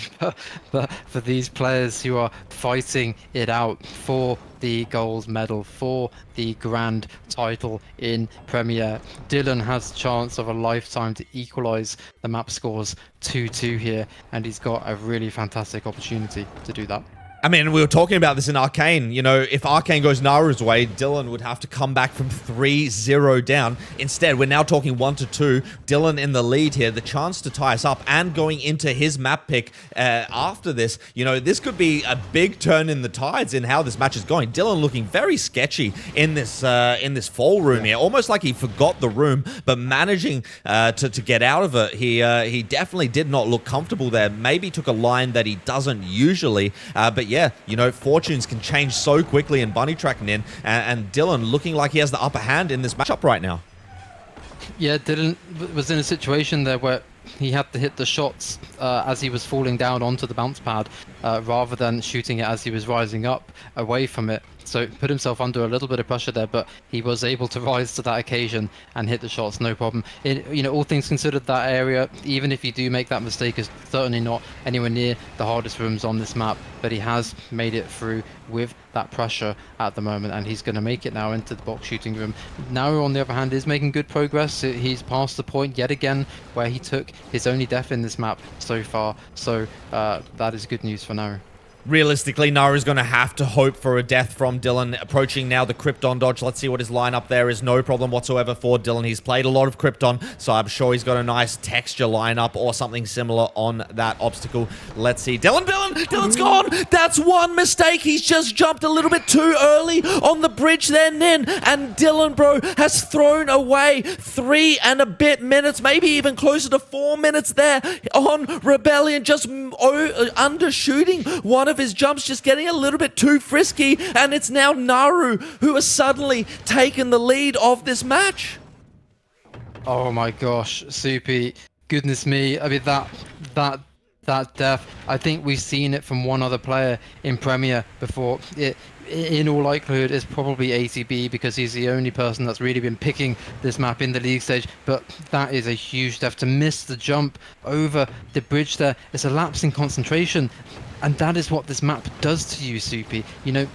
but for these players who are fighting it out for the gold medal, for the grand title in Premier. Dylan has a chance of a lifetime to equalize the map scores 2-2 here, and he's got a really fantastic opportunity to do that. I mean, we were talking about this in Arcane. You know, if Arcane goes Naru's way, Dylan would have to come back from 3-0 down. Instead, we're now talking 1-2. Dylan in the lead here, the chance to tie us up, and going into his map pick after this. You know, this could be a big turn in the tides in how this match is going. Dylan looking very sketchy in this fall room here, almost like he forgot the room, but managing to get out of it. He definitely did not look comfortable there. Maybe took a line that he doesn't usually, but yeah, you know, fortunes can change so quickly in bunny tracking in, and Dylan looking like he has the upper hand in this matchup right now. Yeah, Dylan was in a situation there where he had to hit the shots as he was falling down onto the bounce pad, rather than shooting it as he was rising up away from it. So put himself under a little bit of pressure there, but he was able to rise to that occasion and hit the shots, no problem. You know, all things considered, that area, even if you do make that mistake, is certainly not anywhere near the hardest rooms on this map, but he has made it through with that pressure at the moment, and he's going to make it now into the box shooting room. Naru, on the other hand, is making good progress. He's past the point yet again where he took his only death in this map so far, so that is good news for Naru. Realistically, Naru's going to have to hope for a death from Dylan. Approaching now the Krypton dodge. Let's see what his lineup there is. No problem whatsoever for Dylan. He's played a lot of Krypton, so I'm sure he's got a nice texture lineup or something similar on that obstacle. Let's see. Dylan's gone. That's one mistake. He's just jumped a little bit too early on the bridge there, Nin. And Dylanbroo has thrown away 3 and a bit minutes, maybe even closer to 4 minutes there on Rebellion, just undershooting one of his jumps, just getting a little bit too frisky, and it's now Naru who has suddenly taken the lead of this match. Oh my gosh, Soupy, goodness me. I mean, that death, I think we've seen it from one other player in Premier before. It, in all likelihood, is probably ATB, because he's the only person that's really been picking this map in the league stage. But that is a huge death. To miss the jump over the bridge there, it's a lapse in concentration. And that is what this map does to you, Soupy. You know,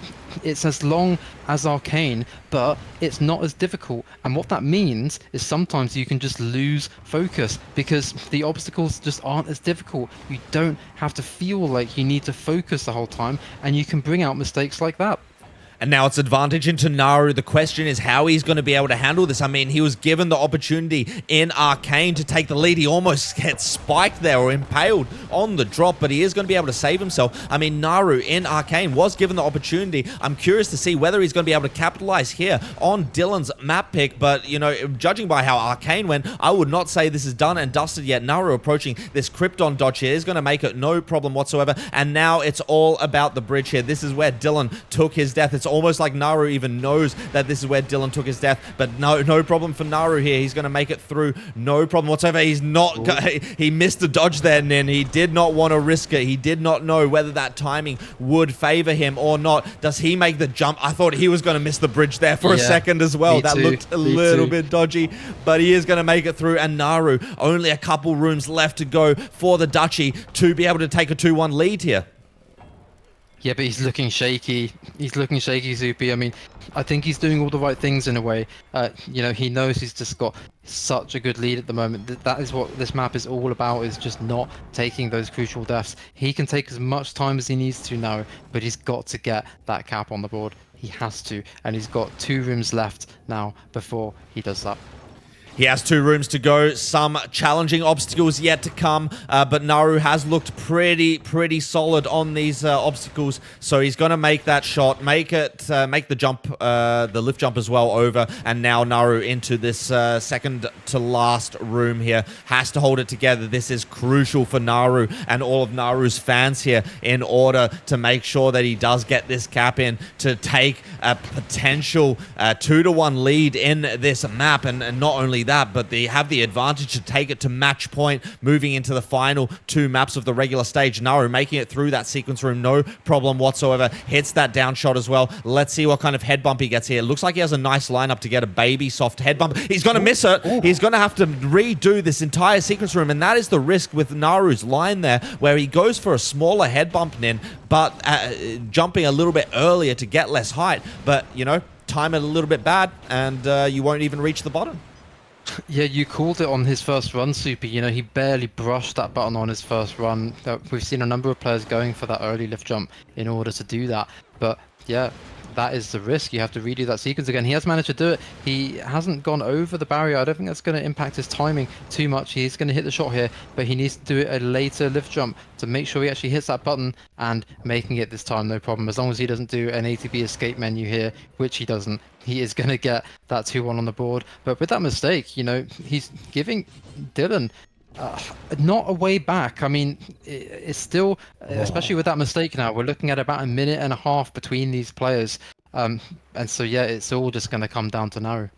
it's as long as Arcane, but it's not as difficult. And what that means is sometimes you can just lose focus because the obstacles just aren't as difficult. You don't have to feel like you need to focus the whole time, and you can bring out mistakes like that. And now it's advantage into Naru. The question is how he's going to be able to handle this. I mean, he was given the opportunity in Arcane to take the lead. He almost gets spiked there or impaled on the drop, but he is going to be able to save himself. I mean, Naru in Arcane was given the opportunity. I'm curious to see whether he's going to be able to capitalize here on Dylan's map pick, but, you know, judging by how Arcane went, I would not say this is done and dusted yet. Naru approaching this Krypton dodge here is going to make it no problem whatsoever, and now it's all about the bridge here. This is where Dylan took his death. It's almost like Naru even knows that this is where Dylan took his death, but no problem for Naru here. He's going to make it through, no problem whatsoever. He's not, he missed the dodge there, Nin. He did not want to risk it. He did not know whether that timing would favor him or not. Does he make the jump? I thought he was going to miss the bridge there for a second as well. That looked a little bit dodgy, but he is going to make it through, and Naru, only a couple rooms left to go for the Duchy to be able to take a 2-1 lead here. Yeah, but he's looking shaky. He's looking shaky, Zoopy. I mean, I think he's doing all the right things in a way. You know, he knows he's just got such a good lead at the moment. That is what this map is all about, is just not taking those crucial deaths. He can take as much time as he needs to now, but he's got to get that cap on the board. He has to, and he's got 2 rooms left now before he does that. He has 2 rooms to go, some challenging obstacles yet to come, but Naru has looked pretty solid on these obstacles, so he's going to make that shot, make the jump, the lift jump as well over, and now Naru into this second to last room here. Has to hold it together. This is crucial for Naru and all of Naru's fans here in order to make sure that he does get this cap in to take a potential 2-1 lead in this map, and not only that, but they have the advantage to take it to match point moving into the final 2 maps of the regular stage. Naru making it through that sequence room, no problem whatsoever. Hits that down shot as well. Let's see what kind of head bump he gets here. Looks like he has a nice lineup to get a baby soft head bump. He's going to miss it. He's going to have to redo this entire sequence room, and that is the risk with Naru's line there, where he goes for a smaller head bump in, but jumping a little bit earlier to get less height, but, you know, time it a little bit bad, and you won't even reach the bottom. Yeah, you called it on his first run, Super. You know, he barely brushed that button on his first run. We've seen a number of players going for that early lift jump in order to do that. But yeah, that is the risk. You have to redo that sequence again. He has managed to do it. He hasn't gone over the barrier. I don't think that's going to impact his timing too much. He's going to hit the shot here, but he needs to do it a later lift jump to make sure he actually hits that button, and making it this time no problem. As long as he doesn't do an ATB escape menu here, which he doesn't, he is going to get that 2-1 on the board. But with that mistake, you know, he's giving Dylan not a way back. I mean, it's still, especially with that mistake now, we're looking at about 1.5 minutes between these players. And so, yeah, it's all just going to come down to Naru.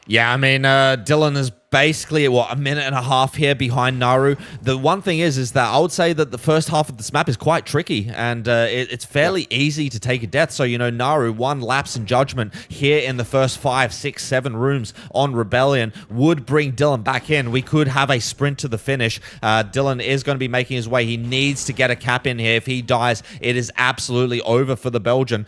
Yeah, I mean, Dylan is basically, what, 1.5 minutes here behind Naru. The one thing is that I would say that the first half of this map is quite tricky, and it's fairly easy to take a death. So, you know, Naru, 1 lapse in judgment here in the first 5, 6, 7 rooms on Rebellion would bring Dylan back in. We could have a sprint to the finish. Dylan is going to be making his way. He needs to get a cap in here. If he dies, it is absolutely over for the Belgian.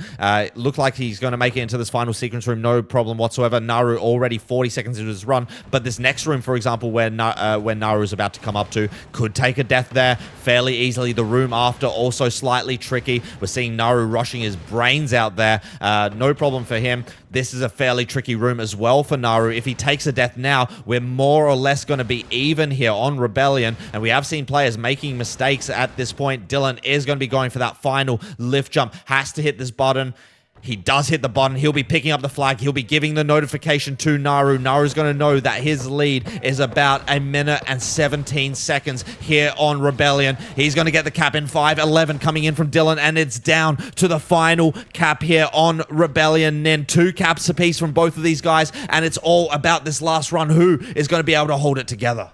Look like he's going to make it into this final sequence room, no problem whatsoever. Naru already 40 seconds into his run, but this next next room, for example, where Naru is about to come up to, could take a death there fairly easily. The room after also slightly tricky. We're seeing Naru rushing his brains out there. No problem for him. This is a fairly tricky room as well for Naru. If he takes a death now, we're more or less going to be even here on Rebellion. And we have seen players making mistakes at this point. Dylan is going to be going for that final lift jump. Has to hit this button. He does hit the button. He'll be picking up the flag. He'll be giving the notification to Naru. Naru's going to know that his lead is about 1 minute and 17 seconds here on Rebellion. He's going to get the cap in 5:11 coming in from Dylan, and it's down to the final cap here on Rebellion. Then 2 caps apiece from both of these guys, and it's all about this last run. Who is going to be able to hold it together?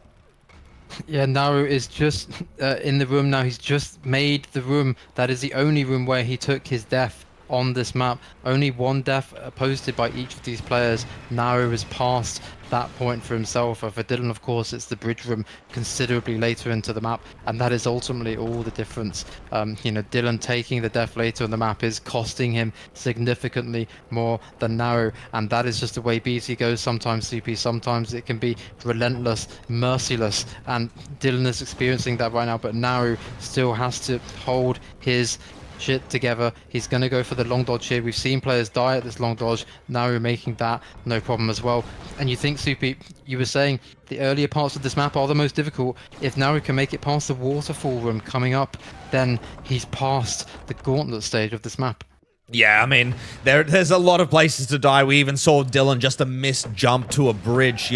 Yeah, Naru is just in the room now. He's just made the room. That is the only room where he took his death on this map. Only 1 death posted by each of these players. Naru has passed that point for himself. For Dylan, of course, it's the bridge room considerably later into the map, and that is ultimately all the difference. Dylan taking the death later on the map is costing him significantly more than Naru, and that is just the way BT goes sometimes, CP. Sometimes it can be relentless, merciless, and Dylan is experiencing that right now, but Naru still has to hold his shit together. He's going to go for the long dodge here. We've seen players die at this long dodge. Naru making that no problem as well. And you think, Supi, you were saying the earlier parts of this map are the most difficult. If Naru can make it past the waterfall room coming up, then he's past the gauntlet stage of this map. Yeah, I mean, there's a lot of places to die. We even saw Dylan just a missed jump to a bridge,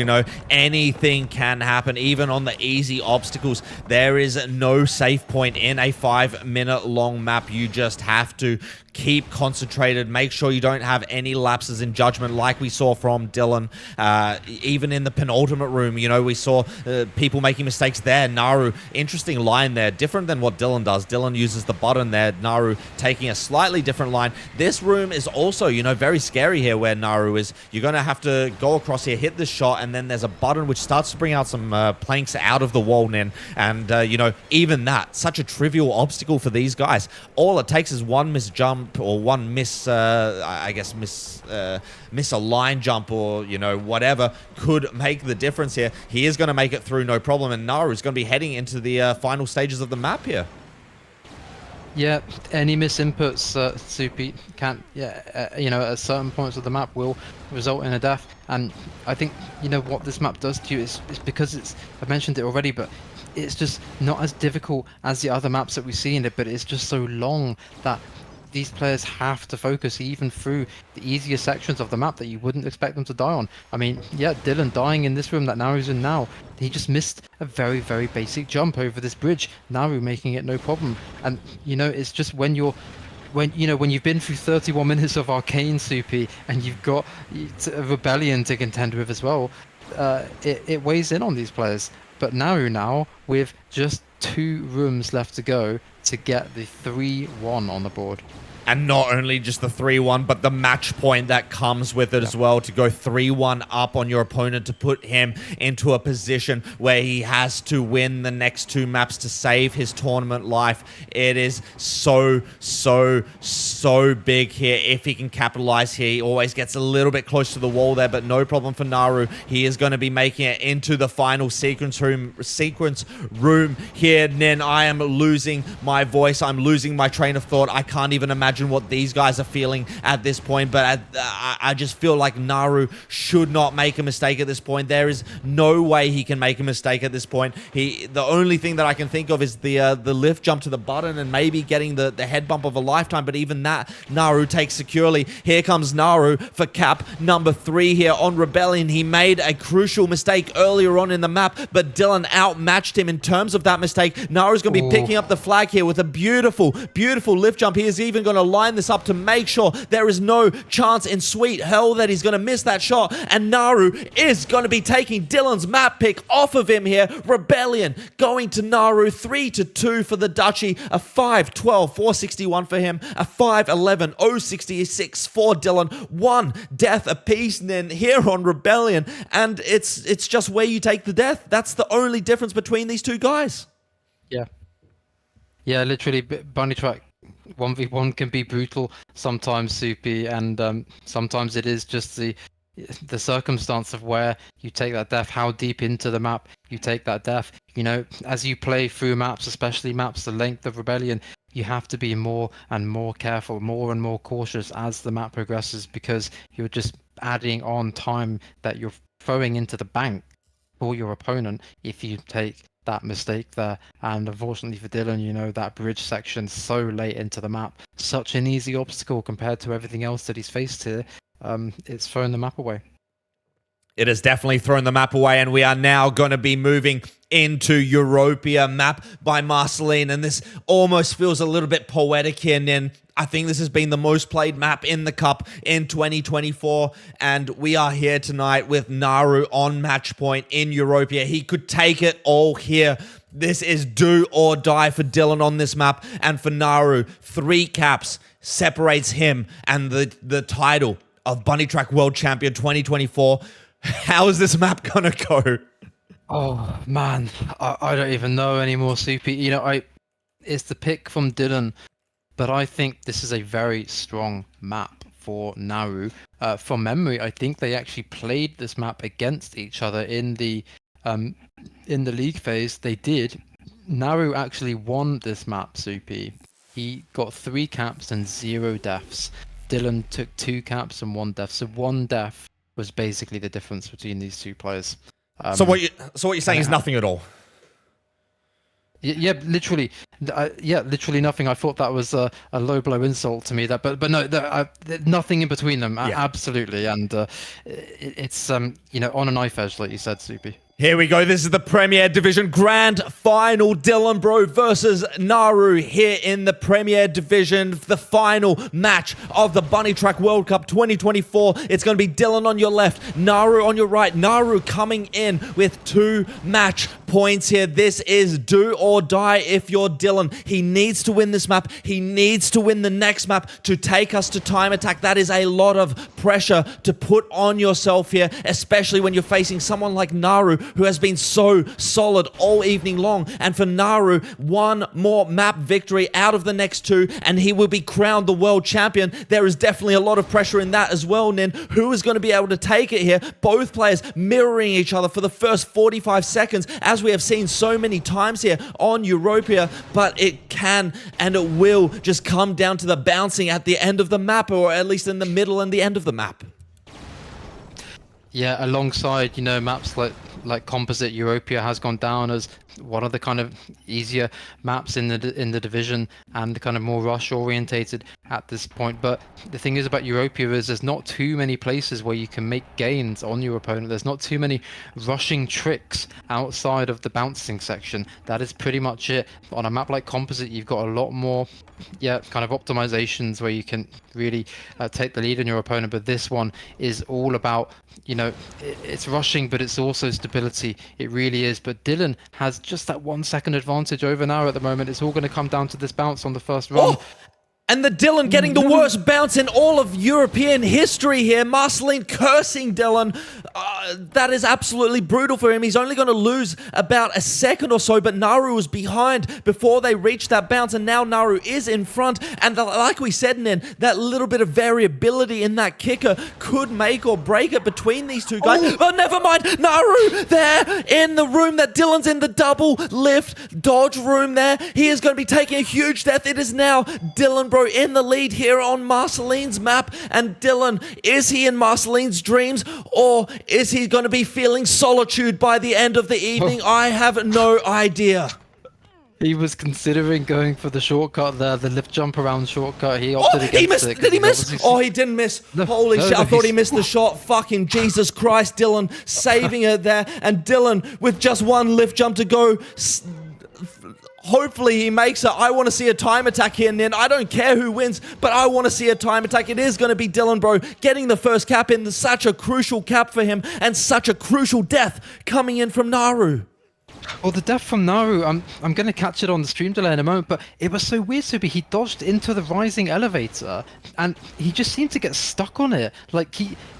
Anything can happen, even on the easy obstacles. There is no safe point in a 5-minute long map. You just have to keep concentrated, make sure you don't have any lapses in judgment like we saw from Dylan. Even in the penultimate room, we saw people making mistakes there. Naru, interesting line there, different than what Dylan does. Dylan uses the button there, Naru taking a slightly different line. This room is also, very scary here where Naru is. You're going to have to go across here, hit the shot, and then there's a button which starts to bring out some planks out of the wall then. And, even that, such a trivial obstacle for these guys. All it takes is one missed jump or one misaligned jump or, whatever could make the difference here. He is going to make it through no problem, and Naru is going to be heading into the final stages of the map here. Yeah, any misinputs, Supi, can't, at certain points of the map will result in a death. And I think, what this map does to you is because I mentioned it already, but it's just not as difficult as the other maps that we see in it, but it's just so long that these players have to focus even through the easier sections of the map that you wouldn't expect them to die on. I mean, yeah, Dylan dying in this room that Naru's in now, he just missed a very, very basic jump over this bridge. Naru making it no problem. And, it's just when you've been through 31 minutes of Arcane, Supi, and you've got a Rebellion to contend with as well, it weighs in on these players. But Naru now, with just 2 rooms left to go to get the 3-1 on the board. And not only just the 3-1, but the match point that comes with it as well, to go 3-1 up on your opponent to put him into a position where he has to win the next 2 maps to save his tournament life. It is so, so, so big here. If he can capitalize here, he always gets a little bit close to the wall there, but no problem for Naru. He is going to be making it into the final sequence room here. And then I am losing my voice. I'm losing my train of thought. I can't even imagine what these guys are feeling at this point, but I just feel like Naru should not make a mistake at this point. There is no way he can make a mistake at this point. The only thing that I can think of is the lift jump to the button and maybe getting the head bump of a lifetime, but even that Naru takes securely. Here comes Naru for cap number 3 here on Rebellion. He made a crucial mistake earlier on in the map, but Dylan outmatched him in terms of that mistake. Naru's going to be picking up the flag here with a beautiful, beautiful lift jump. He is even going to line this up to make sure there is no chance in sweet hell that he's going to miss that shot, and Naru is going to be taking Dylan's map pick off of him here. Rebellion going to Naru, 3-2 for the Duchy, a 5-12 461 for him, a 5-11 066 for Dylan, 1 death apiece then here on Rebellion, and it's just where you take the death. That's the only difference between these 2 guys. Yeah, literally, Bunny Track 1v1 can be brutal sometimes, Supi, and sometimes it is just the the circumstance of where you take that def, how deep into the map you take that def. You know, as you play through maps, especially maps the length of Rebellion, you have to be more and more careful, more and more cautious as the map progresses, because you're just adding on time that you're throwing into the bank for your opponent if you take that mistake there. And unfortunately for Dylan, you know, that bridge section so late into the map, such an easy obstacle compared to everything else that he's faced here. It's thrown the map away. It has definitely thrown the map away, and we are now going to be moving into Europia, map by Marceline, and this almost feels a little bit poetic here, and I think this has been the most played map in the Cup in 2024, and we are here tonight with Naru on match point in Europia. He could take it all here. This is do or die for Dylan on this map, and for Naru, 3 caps separates him and the title of Bunny Track World Champion 2024. How is this map gonna go? Oh man, I don't even know anymore, Soupy. You know, it's the pick from Dylan, but I think this is a very strong map for Naru. From memory, I think they actually played this map against each other in the league phase. They did. Naru actually won this map, Soupy. He got 3 caps and 0 deaths. Dylan took 2 caps and 1 death. So 1 death was basically the difference between these 2 players. So what you're saying is nothing at all? Yeah, literally. Literally nothing. I thought that was a low blow insult to me. But no, nothing in between them. Yeah. Absolutely, and it's you know, on a knife edge, like you said, Soupy. Here we go. This is the Premier Division Grand Final. Dylanbroo versus Naru here in the Premier Division. The final match of the Bunny Track World Cup 2024. It's going to be Dylan on your left, Naru on your right. Naru coming in with 2 match points here. This is do or die if you're Dylan. He needs to win this map. He needs to win the next map to take us to time attack. That is a lot of pressure to put on yourself here, especially when you're facing someone like Naru, who has been so solid all evening long. And for Naru, 1 more map victory out of the next 2, and he will be crowned the world champion. There is definitely a lot of pressure in that as well, Nin. Who is going to be able to take it here? Both players mirroring each other for the first 45 seconds, as we have seen so many times here on Europia, but it can and it will just come down to the bouncing at the end of the map, or at least in the middle and the end of the map. Yeah, alongside, you know, maps like Composite, Europia has gone down as one of the kind of easier maps in the division, and kind of more rush orientated at this point. But the thing is about Europia is there's not too many places where you can make gains on your opponent. There's not too many rushing tricks outside of the bouncing section. That is pretty much it. On a map like Composite, you've got a lot more kind of optimizations where you can really take the lead on your opponent. But this one is all about, you know, it's rushing, but it's also stability. It really is. But Dylan has just that 1 second advantage over now at the moment. It's all going to come down to this bounce on the first run. Oh! And the Dylan getting the worst bounce in all of European history here. Marceline cursing Dylan. That is absolutely brutal for him. He's only going to lose about a second or so, but Naru was behind before they reached that bounce, and now Naru is in front. And like we said, Nin, that little bit of variability in that kicker could make or break it between these 2 guys. But never mind, Naru there in the room that Dylan's in, the double lift dodge room there. He is going to be taking a huge death. It is now Dylanbroo in the lead here on Marceline's map. And Dylan, is he in Marceline's dreams, or is he going to be feeling solitude by the end of the evening? I have no idea. He was considering going for the shortcut there, the lift jump around shortcut. He opted against he missed. it. Did he miss? Oh, he didn't miss. Holy shit, I thought he missed the shot. Fucking Jesus Christ, Dylan saving it there. And Dylan with just 1 lift jump to go. Hopefully he makes it. I want to see a time attack here, Nin. I don't care who wins, but I want to see a time attack. It is going to be Dylanbroo getting the first cap in. Such a crucial cap for him, and such a crucial death coming in from Naru. Well, the death from Naru, I'm going to catch it on the stream delay in a moment, but it was so weird, Subi. He dodged into the rising elevator, and he just seemed to get stuck on it. Like,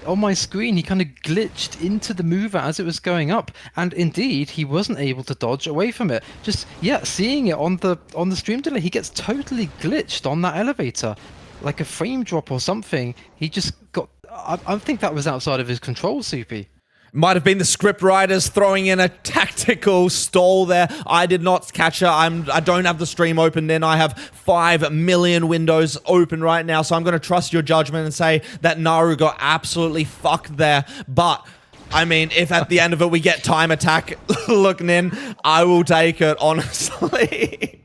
on my screen, he kind of glitched into the mover as it was going up, and indeed, he wasn't able to dodge away from it. Just, seeing it on the stream delay, he gets totally glitched on that elevator. like a frame drop or something. He just got. I think that was outside of his control, Soupy. Might have been the script writers throwing in a tactical stall there. I did not catch her. I don't have the stream open then. I have 5 million windows open right now, so I'm going to trust your judgment and say that Naru got absolutely fucked there. But I mean, if at the end of it we get time attack, look, Nin, I will take it, honestly.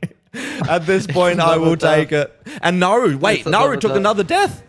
At this point, I will take it. And Naru, wait, Naru took another death.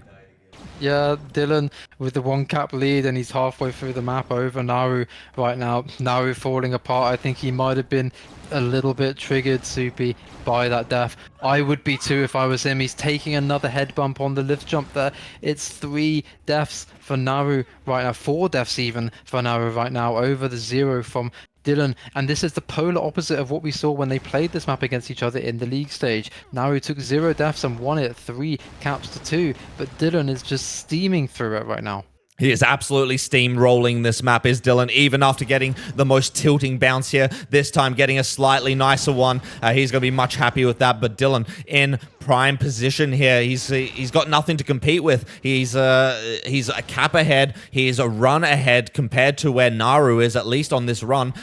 Yeah, Dylan with the 1 cap lead, and he's halfway through the map over Naru right now. Naru falling apart. I think he might have been a little bit triggered, Soupy, by that death. I would be too if I was him. He's taking another head bump on the lift jump there. It's 3 deaths for Naru right now, 4 deaths even for Naru right now, over the 0 from Dylan, and this is the polar opposite of what we saw when they played this map against each other in the league stage. Naru took 0 deaths and won it 3 caps to 2, but Dylan is just steaming through it right now. He is absolutely steamrolling this map, is Dylan, even after getting the most tilting bounce here. This time getting a slightly nicer one. He's going to be much happy with that, but Dylan in prime position here. He's got nothing to compete with. He's a cap ahead. He's a run ahead compared to where Naru is, at least on this run.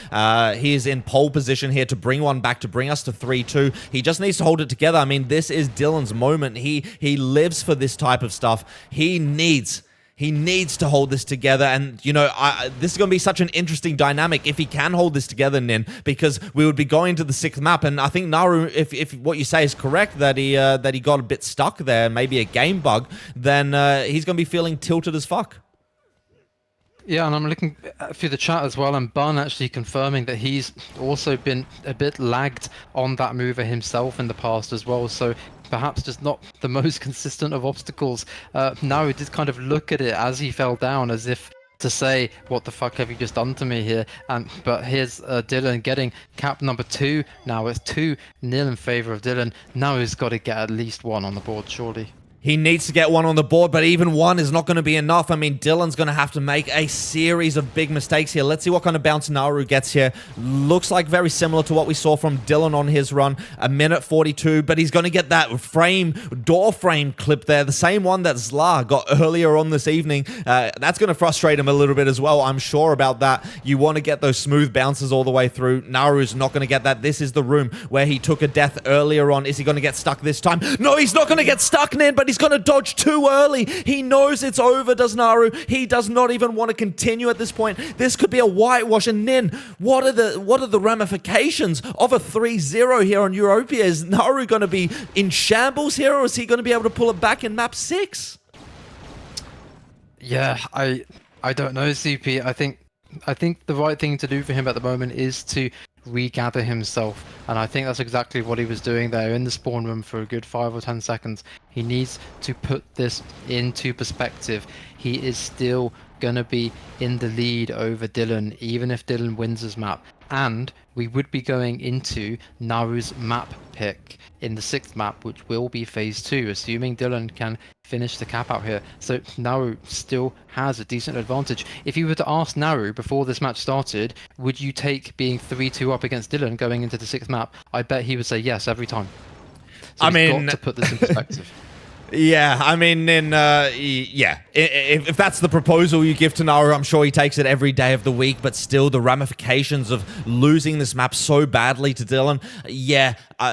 He is in pole position here to bring one back, to bring us to 3-2. He just needs to hold it together. I mean, this is Dylan's moment. He lives for this type of stuff. He needs to hold this together, and you know, this is going to be such an interesting dynamic if he can hold this together, Nin, because we would be going to the 6th map, and I think Naru, if what you say is correct, that he got a bit stuck there, maybe a game bug, then he's going to be feeling tilted as fuck. Yeah, and I'm looking through the chat as well, and Bun actually confirming that he's also been a bit lagged on that mover himself in the past as well, so perhaps just not the most consistent of obstacles. Now he did kind of look at it as he fell down, as if to say, what the fuck have you just done to me here? But here's Dylan getting cap number 2 now. It's 2-0 in favor of Dylan. Now he's got to get at least 1 on the board, surely. He needs to get 1 on the board, but even 1 is not going to be enough. I mean, Dylan's going to have to make a series of big mistakes here. Let's see what kind of bounce Naru gets here. Looks like very similar to what we saw from Dylan on his run. 1:42, but he's going to get that door frame clip there. The same one that Zla got earlier on this evening. That's going to frustrate him a little bit as well. I'm sure about that. You want to get those smooth bounces all the way through. Naru's not going to get that. This is the room where he took a death earlier on. Is he going to get stuck this time? No, he's not going to get stuck, Nin, but he's going to dodge too early. He knows it's over, does Naru. He does not even want to continue at this point. This could be a whitewash. And Nin, what are the ramifications of a 3-0 here on Europia? Is Naru going to be in shambles here, or is he going to be able to pull it back in map 6? Yeah, I don't know, CP. I think the right thing to do for him at the moment is to regather himself, and I think that's exactly what he was doing there in the spawn room for a good 5 or 10 seconds. He needs to put this into perspective. He is still gonna be in the lead over Dylan, even if Dylan wins his map, and we would be going into Naru's map pick in the 6th map, which will be phase 2, assuming Dylan can finish the cap out here. So Naru still has a decent advantage. If you were to ask Naru before this match started, would you take being 3-2 up against Dylan going into the 6th map, I bet he would say yes every time. So I mean, got to put this in perspective. Yeah, I mean, yeah, if that's the proposal you give to Naru, I'm sure he takes it every day of the week, but still the ramifications of losing this map so badly to Dylan, yeah,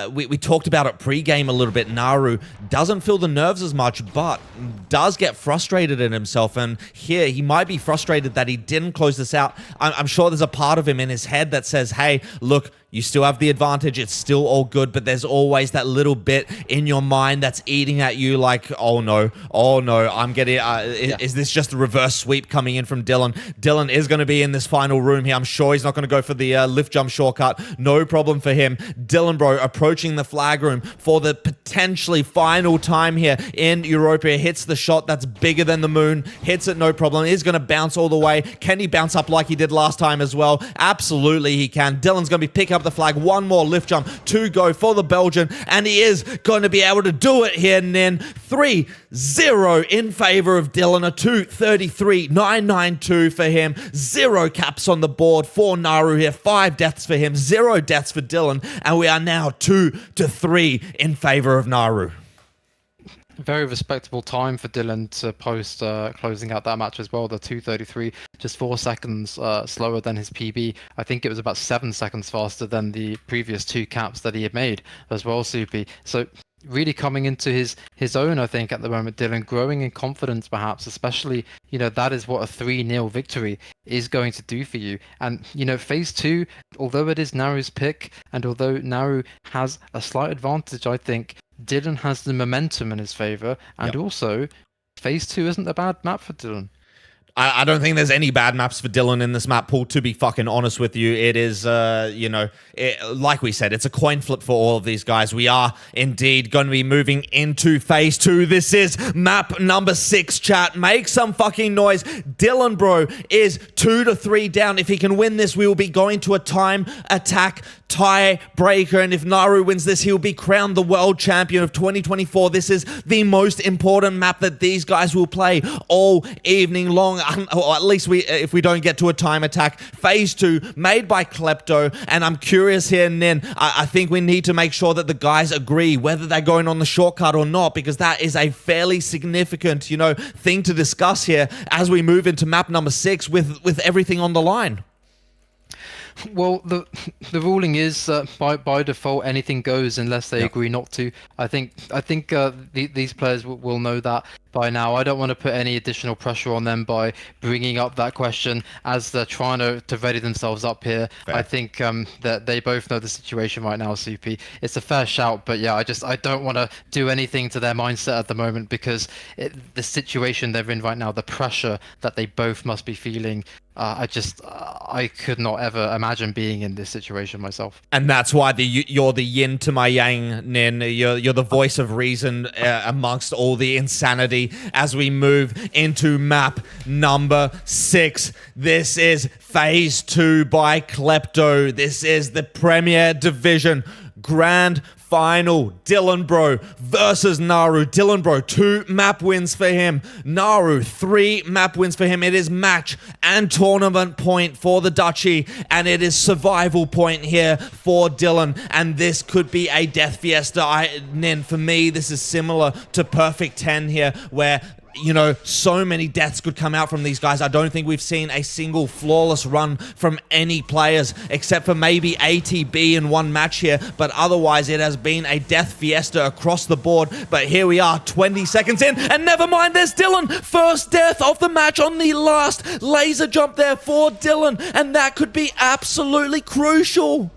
we talked about it pre-game a little bit. Naru doesn't feel the nerves as much, but does get frustrated in himself, and here he might be frustrated that he didn't close this out. I'm sure there's a part of him in his head that says, hey, look, you still have the advantage, it's still all good, but there's always that little bit in your mind that's eating at you like, oh no, I'm getting, is this just a reverse sweep coming in from Dylan? Dylan is going to be in this final room here. I'm sure he's not going to go for the lift jump shortcut. No problem for him. Dylanbroo approaching the flag room for the potentially final time here in Europia. Hits the shot that's bigger than the moon. Hits it, no problem. He's going to bounce all the way. Can he bounce up like he did last time as well? Absolutely he can. Dylan's going to be picking up the flag. 1 more lift jump to go for the Belgian, and he is going to be able to do it here. And then 3-0 in favor of Dylan. A 2:33.992 for him. 0 caps on the board for Naru here. 5 deaths for him. 0 deaths for Dylan, and we are now 2-3 in favor of Naru. Very respectable time for Dylan to post closing out that match as well. The 2:33, just 4 seconds slower than his PB. I think it was about 7 seconds faster than the previous two caps that he had made as well, Soupy. So really coming into his own, I think, at the moment, Dylan, growing in confidence perhaps, especially, that is what a 3-0 victory is going to do for you. And, phase two, although it is Naru's pick, and although Naru has a slight advantage, I think, Dylan has the momentum in his favor, and also phase two isn't a bad map for Dylan. I don't think there's any bad maps for Dylan in this map pool, to be fucking honest with you. It is, like we said, it's a coin flip for all of these guys. We are indeed going to be moving into phase two. This is map number 6, chat. Make some fucking noise. Dylanbroo is 2-3 down. If he can win this, we will be going to a time attack tiebreaker. And if Naru wins this, he will be crowned the world champion of 2024. This is the most important map that these guys will play all evening long. Or at least if we don't get to a time attack. Phase 2, made by Klepto. And I'm curious here, Nin, I think we need to make sure that the guys agree whether they're going on the shortcut or not, because that is a fairly significant, thing to discuss here as we move into map number 6 with everything on the line. Well, the ruling is by default anything goes unless they agree not to. I think these players will know that by now. I don't want to put any additional pressure on them by bringing up that question as they're trying to ready themselves up here. Fair. I think that they both know the situation right now, Soupy. It's a fair shout, but yeah, I don't want to do anything to their mindset at the moment, because the situation they're in right now, the pressure that they both must be feeling, I could not ever imagine being in this situation myself. And that's why you're the yin to my yang, Nin. You're the voice of reason amongst all the insanity as we move into map number 6. This is phase 2 by Klepto. This is the Premier Division Grand Final. Dylanbroo versus Naru. Dylanbroo, 2 map wins for him. Naru, 3 map wins for him. It is match and tournament point for the Dutchie, and it is survival point here for Dylan. And this could be a death fiesta. Nin, for me, this is similar to Perfect 10 here, where so many deaths could come out from these guys. I don't think we've seen a single flawless run from any players, except for maybe ATB in one match here, but otherwise it has been a death fiesta across the board. But here we are, 20 seconds in, and never mind, there's Dylan. First death of the match on the last laser jump there for Dylan, and that could be absolutely crucial.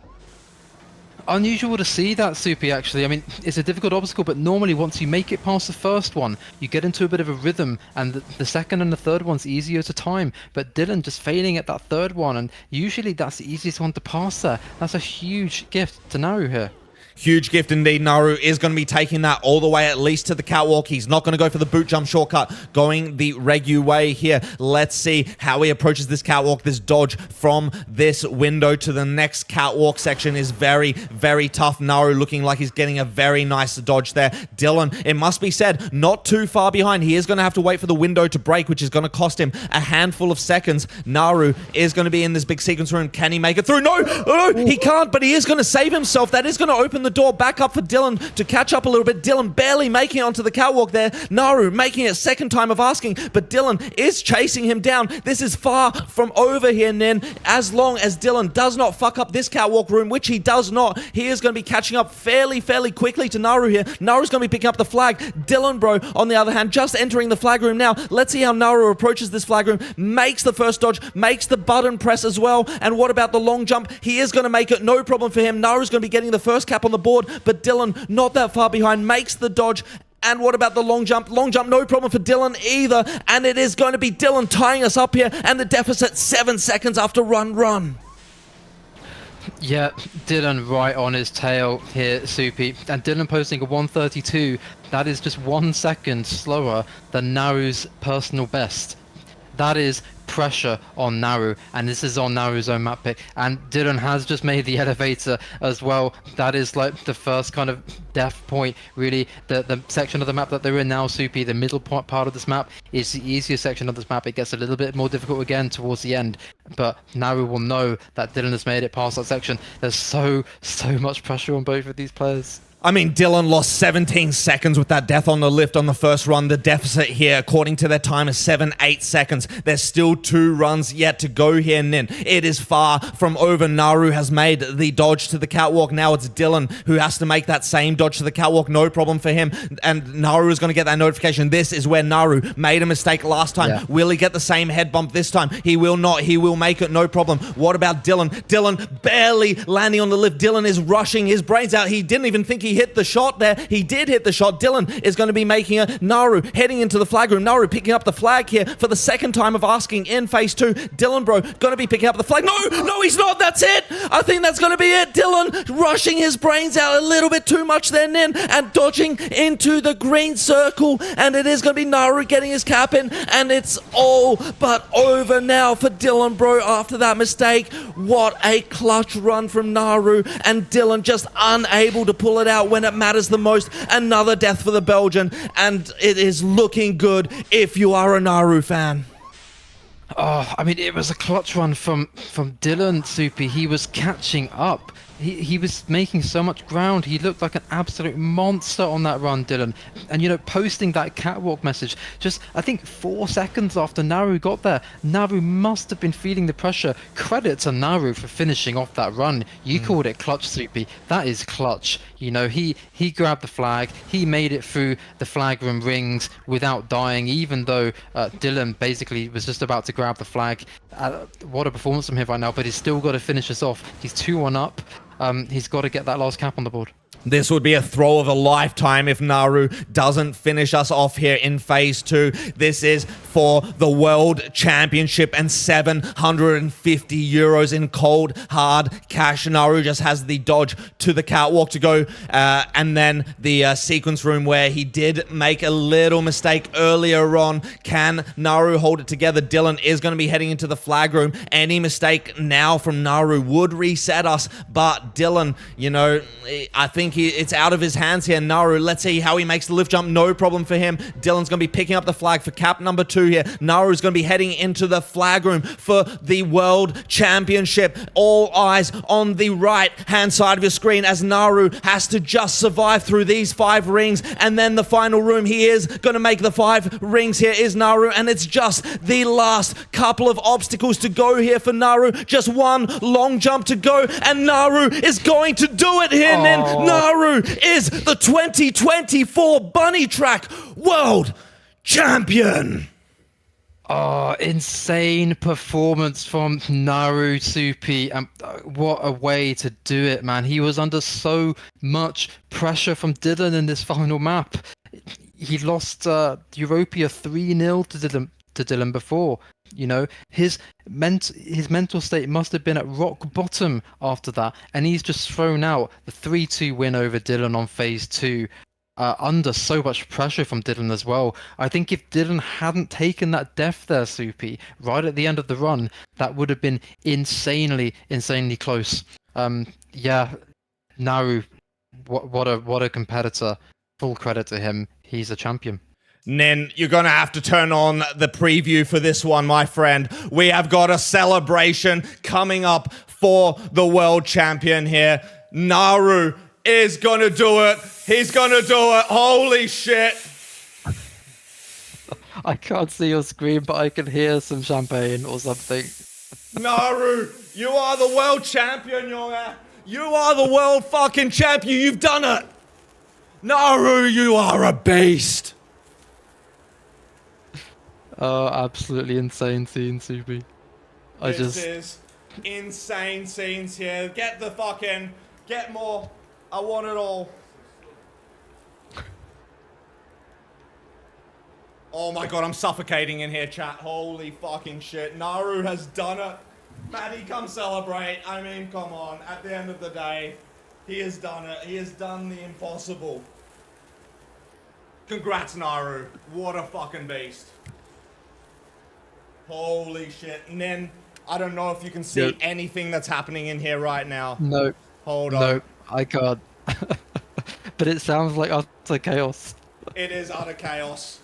Unusual to see that, Soupy, actually. I mean, it's a difficult obstacle, but normally once you make it past the first one, you get into a bit of a rhythm, and the second and the third one's easier to time. But Dylan just failing at that third one, and usually that's the easiest one to pass there. That's a huge gift to Naru here. Huge gift indeed. Naru is going to be taking that all the way at least to the catwalk. He's not going to go for the boot jump shortcut, going the Regu way here. Let's see how he approaches this catwalk. This dodge from this window to the next catwalk section is very, very tough. Naru looking like he's getting a very nice dodge there. Dylan, it must be said, not too far behind. He is going to have to wait for the window to break, which is going to cost him a handful of seconds. Naru is going to be in this big sequence room. Can he make it through? No, he can't, but he is going to save himself. That is going to open the door back up for Dylan to catch up a little bit. Dylan barely making it onto the catwalk there. Naru making it second time of asking, but Dylan is chasing him down. This is far from over here, Nin. As long as Dylan does not fuck up this catwalk room, which he does not, he is going to be catching up fairly quickly to Naru here. Naru's going to be picking up the flag. Dylanbroo, on the other hand, just entering the flag room now. Let's see how Naru approaches this flag room. Makes the first dodge, makes the button press as well. And what about the long jump? He is going to make it, no problem for him. Naru's going to be getting the first cap on the board, but Dylan not that far behind, makes the dodge. And what about the long jump? Long jump, no problem for Dylan either. And it is going to be Dylan tying us up here, and the deficit 7 seconds after run. Yeah, Dylan right on his tail here, Soupy. And Dylan posting a 1:32. That is just 1 second slower than Naru's personal best. That is pressure on Naru, and this is on Naru's own map pick. And Dylan has just made the elevator as well. That is like the first kind of death point, really. The section of the map that they're in now, Soupy, the middle part of this map, is the easiest section of this map. It gets a little bit more difficult again towards the end, but Naru will know that Dylan has made it past that section. There's so much pressure on both of these players. I mean, Dylan lost 17 seconds with that death on the lift on the first run. The deficit here, according to their time, is 7-8 seconds. There's still 2 runs yet to go here, Nin. It is far from over. Naru has made the dodge to the catwalk. Now it's Dylan who has to make that same dodge to the catwalk. No problem for him. And Naru is going to get that notification. This is where Naru made a mistake last time. Yeah. Will he get the same head bump this time? He will not. He will make it, no problem. What about Dylan? Dylan barely landing on the lift. Dylan is rushing his brains out. He didn't even think he hit the shot there. He did hit the shot. Dylan is going to be making a Naru heading into the flag room. Naru picking up the flag here for the second time of asking in phase 2. Dylanbroo going to be picking up the flag. No, he's not. That's it. I think that's going to be it. Dylan rushing his brains out a little bit too much there, Nin, and dodging into the green circle. And it is going to be Naru getting his cap in. And it's all but over now for Dylanbroo after that mistake. What a clutch run from Naru, and Dylan just unable to pull it out when it matters the most. Another death for the Belgian, and it is looking good if you are a Naru fan. Oh, I mean, it was a clutch run from Dylan, Soupy. He was catching up. He was making so much ground. He looked like an absolute monster on that run, Dylan. And, you know, posting that catwalk message, just, I think, 4 seconds after Naru got there, Naru must have been feeling the pressure. Credit to Naru for finishing off that run. You called it clutch, Soupy. That is clutch. You know, he grabbed the flag. He made it through the flag room rings without dying, even though Dylan basically was just about to grab the flag. What a performance from him right now, but he's still got to finish us off. He's 2-1 up. He's got to get that last cap on the board. This would be a throw of a lifetime if Naru doesn't finish us off here in phase 2. This is for the World Championship and 750 euros in cold, hard cash. Naru just has the dodge to the catwalk to go. And then the sequence room where he did make a little mistake earlier on. Can Naru hold it together? Dylan is going to be heading into the flag room. Any mistake now from Naru would reset us. But Dylan, you know, I think it's out of his hands here. Naru, let's see how he makes the lift jump. No problem for him. Dylan's going to be picking up the flag for cap number 2 here. Naru's going to be heading into the flag room for the World Championship. All eyes on the right-hand side of your screen as Naru has to just survive through these 5 rings. And then the final room, he is going to make the 5 rings here is Naru. And it's just the last couple of obstacles to go here for Naru. Just one long jump to go. And Naru is going to do it here, Nin. Naru is the 2024 Bunny Track World Champion. Oh, insane performance from Naru, Soupy. What a way to do it, man. He was under so much pressure from Dylan in this final map. He lost Europia 3-0 to Dylan before. You know, his mental state must have been at rock bottom after that, and he's just thrown out the 3-2 win over Dylan on phase 2 under so much pressure from Dylan as well. I think if Dylan hadn't taken that death there, Soupy, right at the end of the run, that would have been insanely close. Yeah, Naru, what a competitor. Full credit to him. He's a champion. Nin, you're going to have to turn on the preview for this one, my friend. We have got a celebration coming up for the world champion here. Naru is going to do it. He's going to do it. Holy shit. I can't see your screen, but I can hear some champagne or something. Naru, you are the world champion, young man. You are the world fucking champion. You've done it. Naru, you are a beast. Oh, absolutely insane scene, Soupy. This is insane scenes here. Get more. I want it all. Oh my god, I'm suffocating in here, chat. Holy fucking shit. Naru has done it. Maddie, come celebrate. I mean, come on. At the end of the day, he has done it. He has done the impossible. Congrats, Naru. What a fucking beast. Holy shit. Nen, I don't know if you can see anything that's happening in here right now. No. Hold on. No, I can't. But it sounds like utter chaos. It is utter chaos.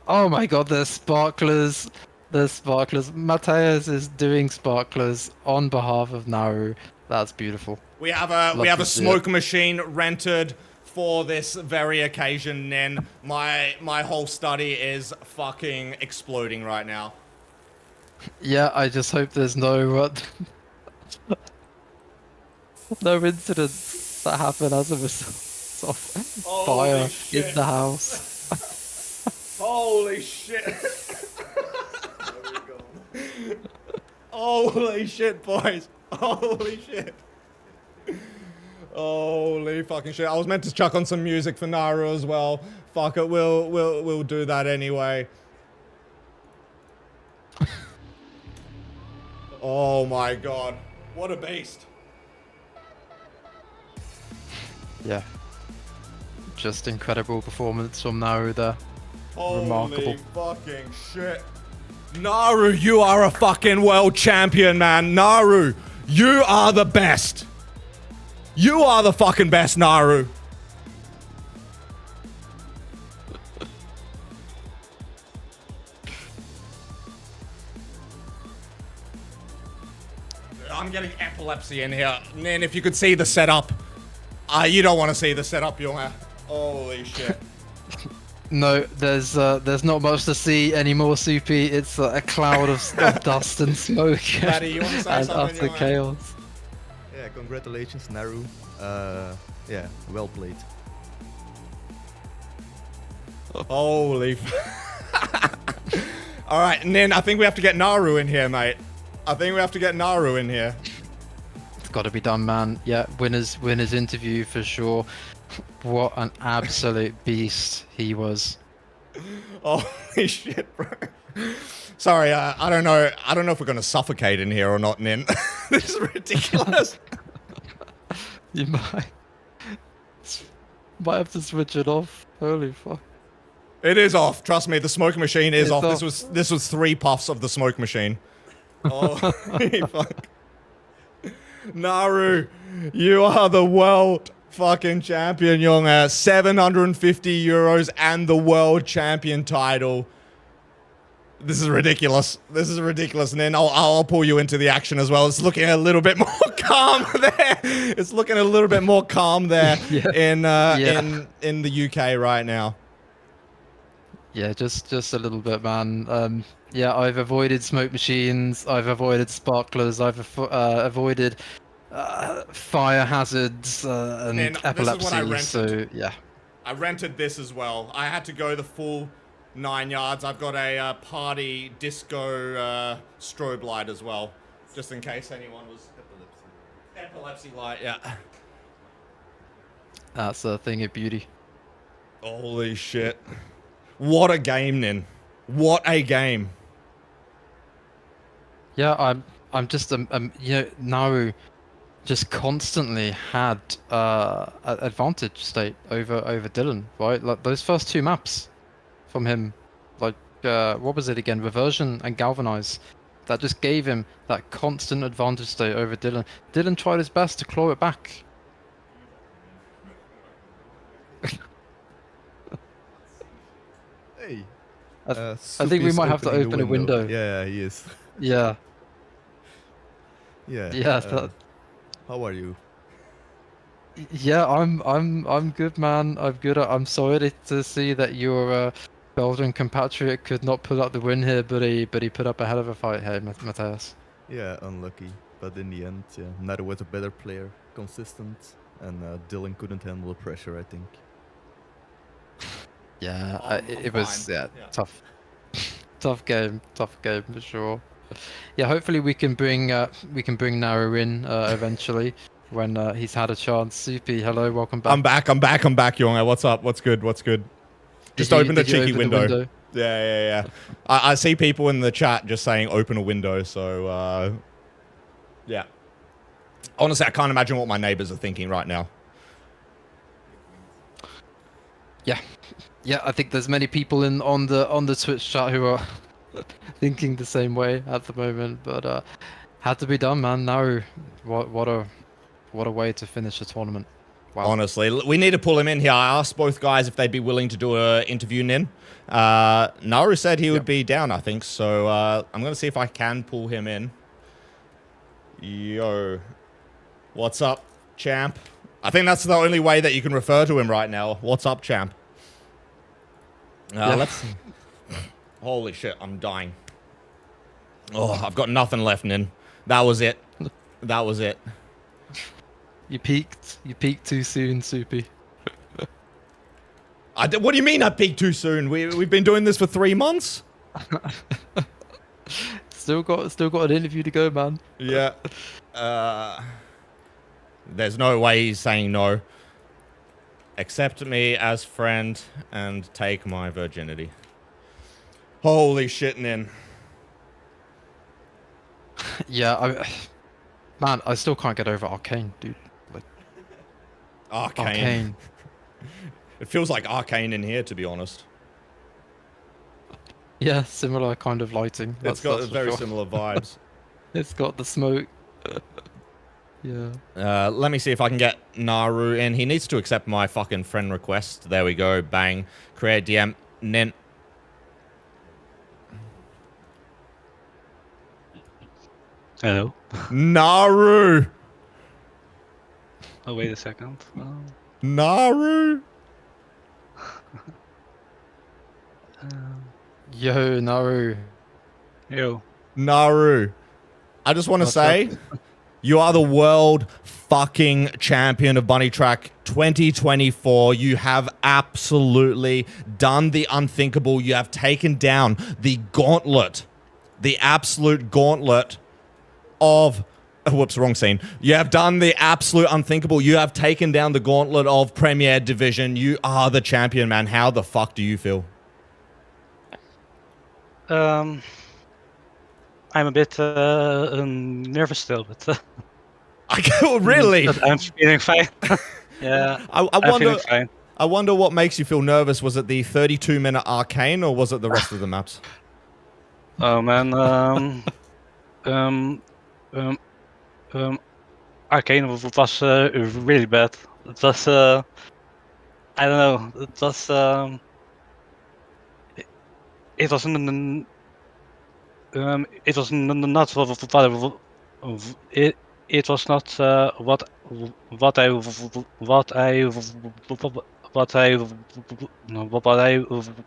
Oh my god, there's sparklers. The sparklers. Mateus is doing sparklers on behalf of Naru. That's beautiful. We have Love to a see smoke machine rented for this very occasion, Nin. My whole study is fucking exploding right now. Yeah, I just hope there's no no incidents that happen as a result of fire shit. in the house. Holy shit. Holy shit, boys. Holy shit. Holy fucking shit. I was meant to chuck on some music for Naru as well. Fuck it, we'll do that anyway. Oh my god. What a beast. Yeah. Just incredible performance from Naru there. Remarkable. Holy fucking shit. Naru, you are a fucking world champion, man. Naru, you are the best. You are the fucking best, Naru. I'm getting epilepsy in here. Nin, if you could see the setup. You don't want to see the setup, Young. Holy shit. No, there's not much to see anymore, Soupy. It's a cloud of dust and smoke Maddie, you want to say and something, utter Young? chaos. Yeah, congratulations, Naru. Yeah, well played. Holy. All right, Nin, I think we have to get Naru in here, mate. I think we have to get Naru in here. It's got to be done, man. Yeah, winner's interview for sure. What an absolute beast he was. Holy shit, bro. Sorry, I don't know if we're gonna suffocate in here or not, Nin. This is ridiculous. You might have to switch it off. Holy fuck. It is off. Trust me, the smoke machine is It's off. off. This was 3 puffs of the smoke machine. Oh, fuck. Naru, you are the world fucking champion, Young. 750 euros and the world champion title. This is ridiculous. This is ridiculous. And then I'll pull you into the action as well. It's looking a little bit more calm there. It's looking a little bit more calm there Yeah. in the UK right now. Yeah, just a little bit, man. Yeah, I've avoided smoke machines. I've avoided sparklers. I've avoided fire hazards and Man, this is what I epilepsy. rented. So yeah. I rented this as well. I had to go the full 9 yards. I've got a party disco strobe light as well, just in case anyone was epilepsy light. Yeah. That's a thing of beauty. Holy shit! What a game, Nin. What a game. Yeah, I'm just you know, Naru just constantly had an advantage state over Dylan, right? Like those first 2 maps from him, like what was it again? Reversion and Galvanize. That just gave him that constant advantage state over Dylan. Dylan tried his best to claw it back. Hey. I think we might have to open a window. Yeah, he is. Yeah. Yeah. Yeah. How are you? Yeah, I'm good, man. I'm good. I'm sorry to see that your Belgian compatriot could not pull out the win here, but he put up a hell of a fight here, Mateus. Yeah, unlucky. But in the end, yeah, Naru was a better player, consistent, and Dylan couldn't handle the pressure, I think. Yeah, I'm it was fine. yeah. Tough game for sure. Yeah, hopefully we can bring Naru in eventually when he's had a chance. Soupy, hello, welcome back. I'm back, Young. What's up? What's good? Just open the cheeky window. Yeah. I see people in the chat just saying open a window, so yeah. Honestly, I can't imagine what my neighbors are thinking right now. Yeah, I think there's many people on the Twitch chat who are thinking the same way at the moment, but had to be done, man. Naru, what a way to finish the tournament. Wow. Honestly, we need to pull him in here. I asked both guys if they'd be willing to do an interview, Nin. Naru said he would be down, I think. So I'm going to see if I can pull him in. Yo. What's up, champ? I think that's the only way that you can refer to him right now. What's up, champ? Let's see. Holy shit, I'm dying. Oh, I've got nothing left, Nin. That was it. That was it. You peaked. You peaked too soon, Soupy. What do you mean I peaked too soon? We've been doing this for 3 months? Still got an interview to go, man. Yeah. There's no way he's saying no. Accept me as friend and take my virginity. Holy shit, Nin. Yeah, man, I still can't get over Arcane, dude. Like, Arcane. It feels like Arcane in here, to be honest. Yeah, similar kind of lighting. It's got very similar vibes. It's got the smoke. Yeah. Let me see if I can get Naru in. He needs to accept my fucking friend request. There we go. Bang. Create DM. Nin. Hello. Naru! Oh, wait a second. Naru! Yo, Naru. Yo. Naru. I just want to say, you are the world fucking champion of Bunny Track 2024. You have absolutely done the unthinkable. You have taken down the gauntlet, the absolute gauntlet of... Whoops, wrong scene. You have done the absolute unthinkable. You have taken down the gauntlet of Premier Division. You are the champion, man. How the fuck do you feel? I'm a bit nervous still, but Really? but I'm feeling fine. Yeah, I I'm wonder. feeling fine. I wonder what makes you feel nervous. Was it the 32-minute arcane, or was it the rest of the maps? Oh man, Arcane was really bad. It was I don't know. It was it was it was not it was not what I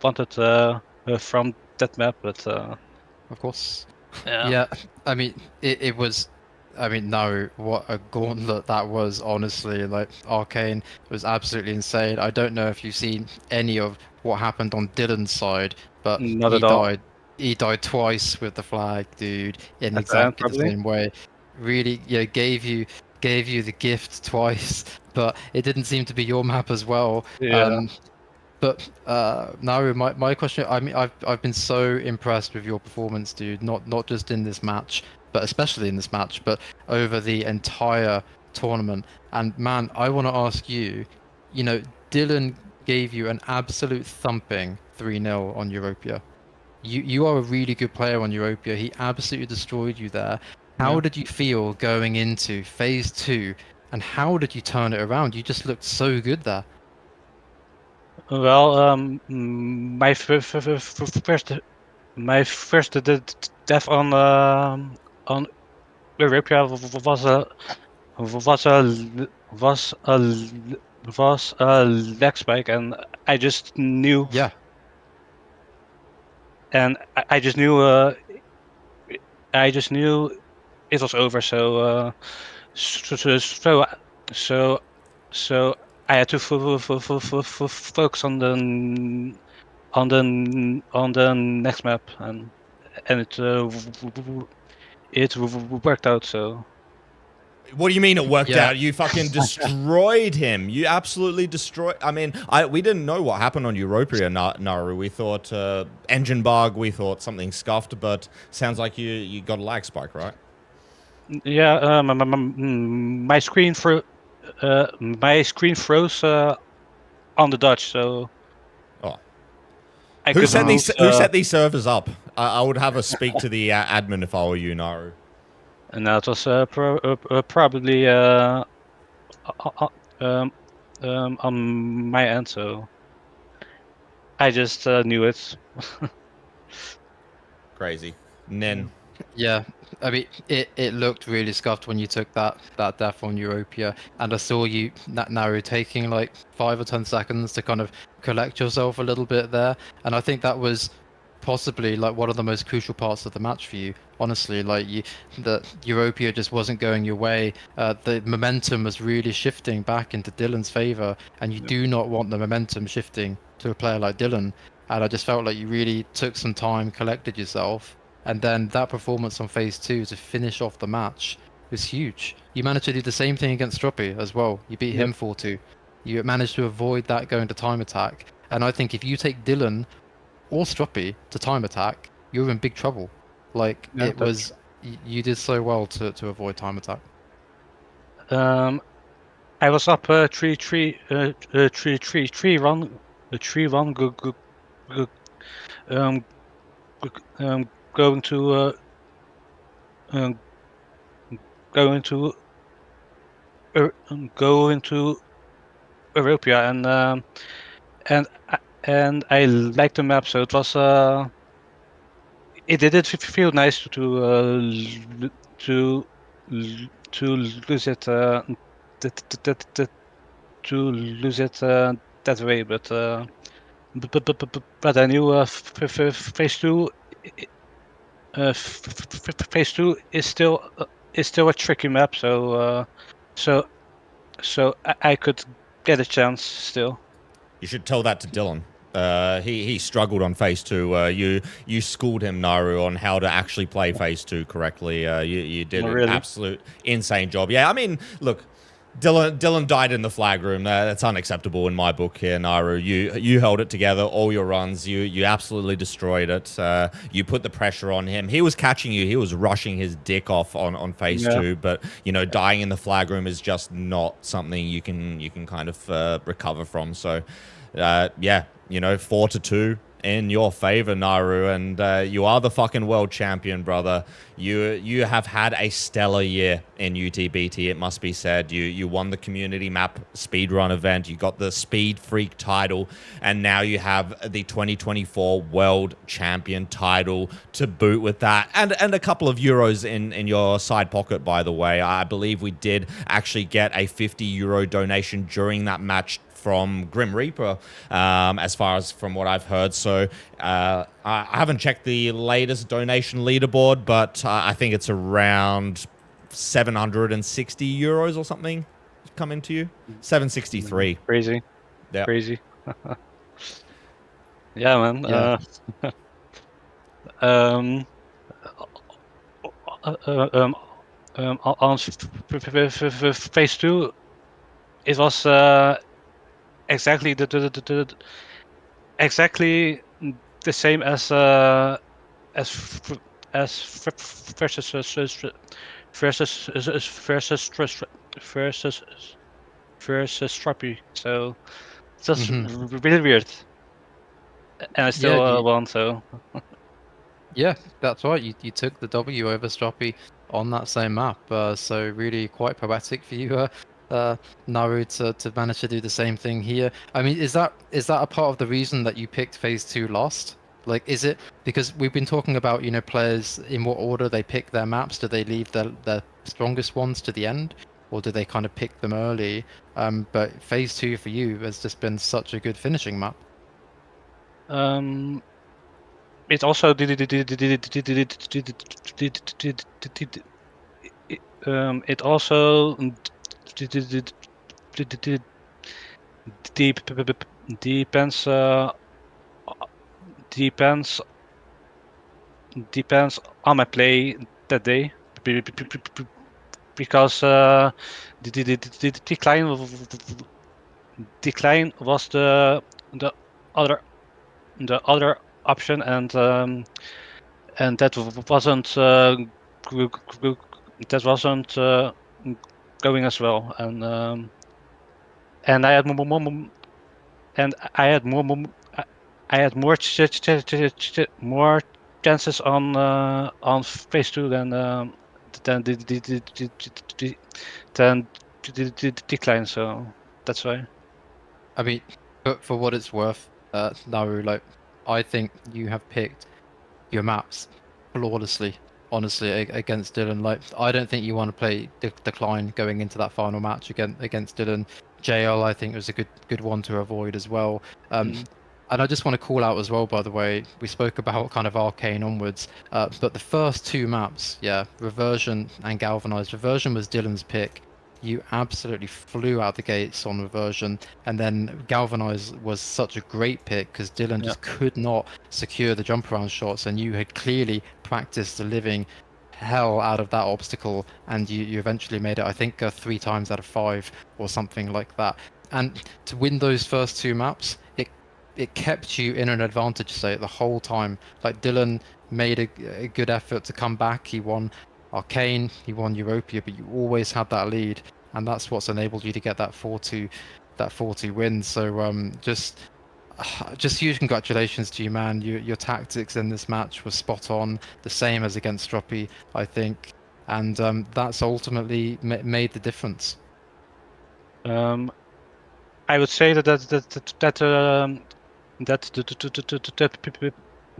wanted from that map, but Of course. yeah. Yeah, I mean, it was... I mean, no, what a gauntlet that was, honestly. Like, Arcane was absolutely insane. I don't know if you've seen any of what happened on Dylan's side, but Not at all. He died twice with the flag, dude, in At the end, exactly the probably. same way. Really, gave you the gift twice, but it didn't seem to be your map as well. Yeah. But Naru, my question, I mean, I've been so impressed with your performance, dude. Not just in this match, but especially in this match, but over the entire tournament. And man, I want to ask you, Dylan gave you an absolute thumping 3-0 on Europia. You are a really good player on Europia. He absolutely destroyed you there. How Yeah. did you feel going into phase 2, and how did you turn it around? You just looked so good there. Well, my first death on Europia was a was a was a leg spike, and I just knew. Yeah. And I just knew. I just knew it was over. So so I had to focus on the next map, and it worked out. So What do you mean it worked Yeah. out? You fucking destroyed him. You absolutely destroyed... I mean, we didn't know what happened on Europia, Naru. We thought engine bug, we thought something scuffed, but sounds like you got a lag spike, right? yeah, my screen froze on the dodge. So Oh. I Who set couldn't these set these servers up? I would have a speak to the admin if I were you, Naru. And that was probably on my end, so I just knew it. Crazy. Nin. Yeah, I mean, it looked really scuffed when you took that death on Europia, and I saw you Naru taking like 5 or 10 seconds to kind of collect yourself a little bit there, and I think that was possibly like one of the most crucial parts of the match for you. Honestly, like the Europia just wasn't going your way. The momentum was really shifting back into Dylan's favor, and you do not want the momentum shifting to a player like Dylan. And I just felt like you really took some time, collected yourself, and then that performance on phase two to finish off the match was huge. You managed to do the same thing against Stroppy as well. You beat him 4-2. You managed to avoid that going to time attack. And I think if you take Dylan or Stroppy to time attack, you're in big trouble. Like Yeah, it was, you did so well to avoid time attack. I was up 3-1, 3-1. Um, going to um, going to going to Europia, and and I liked the map, so it was it did feel nice to to lose it to lose it that way, but I knew phase two phase two is still a tricky map, so I could get a chance still. You should tell that to Dylan. He struggled on phase two. You schooled him, Naru, on how to actually play phase two correctly. You did Oh, an really? absolute insane job. Yeah, I mean, look, Dylan died in the flag room. That's unacceptable in my book here, Naru. You held it together all your runs. You absolutely destroyed it. You put the pressure on him. He was catching you. He was rushing his dick off on phase two. But dying in the flag room is just not something you can kind of recover from. So, yeah, 4-2 in your favor, Naru, and you are the fucking world champion, brother. You have had a stellar year in UTBT, it must be said. You won the community map speedrun event, you got the Speed Freak title, and now you have the 2024 world champion title to boot with that, and a couple of euros in your side pocket, by the way. I believe we did actually get a €50 donation during that match from Grim Reaper, as far as from what I've heard. So I haven't checked the latest donation leaderboard, but I think it's around €760 or something coming to you. 763. Crazy. Yeah. Crazy. Yeah, man. Yeah. On phase two, it was exactly exactly the same as versus Strappy. So it's just really weird, and I still Yeah, won. So yeah, that's right. You took the W over Stroppy on that same map. So really quite poetic for you, Naru, to manage to do the same thing here. I mean, is that a part of the reason that you picked phase two last? Like, is it because we've been talking about, players in what order they pick their maps? Do they leave their strongest ones to the end, or do they kind of pick them early? But phase two for you has just been such a good finishing map. it also it also depends depends depends on my play that day, because the decline was the other option, and that wasn't going as well, and I had more and I had more more chances on phase two than the decline. So that's why. I mean, for what it's worth, Naru, like, I think you have picked your maps flawlessly, honestly, against Dylan. Like, I don't think you want to play Decline going into that final match against Dylan. JL, I think, was a good one to avoid as well. Mhm. And I just want to call out as well, by the way, we spoke about kind of Arcane onwards, but the first two maps, yeah, Reversion and Galvanized. Reversion was Dylan's pick. You absolutely flew out the gates on Reversion, and then Galvanize was such a great pick because Dylan Yeah. just could not secure the jump around shots, and you had clearly practiced the living hell out of that obstacle, and you eventually made it, I think, 3 times out of 5 or something like that. And to win those first two maps, it kept you in an advantage state the whole time. Like, Dylan made a good effort to come back. He won Arcane, he won Europia, but you always had that lead, and that's what's enabled you to get that 4-2 win. So just huge congratulations to you, man. Your tactics in this match were spot on, the same as against Stroppy, I think, and that's ultimately made the difference. I would say that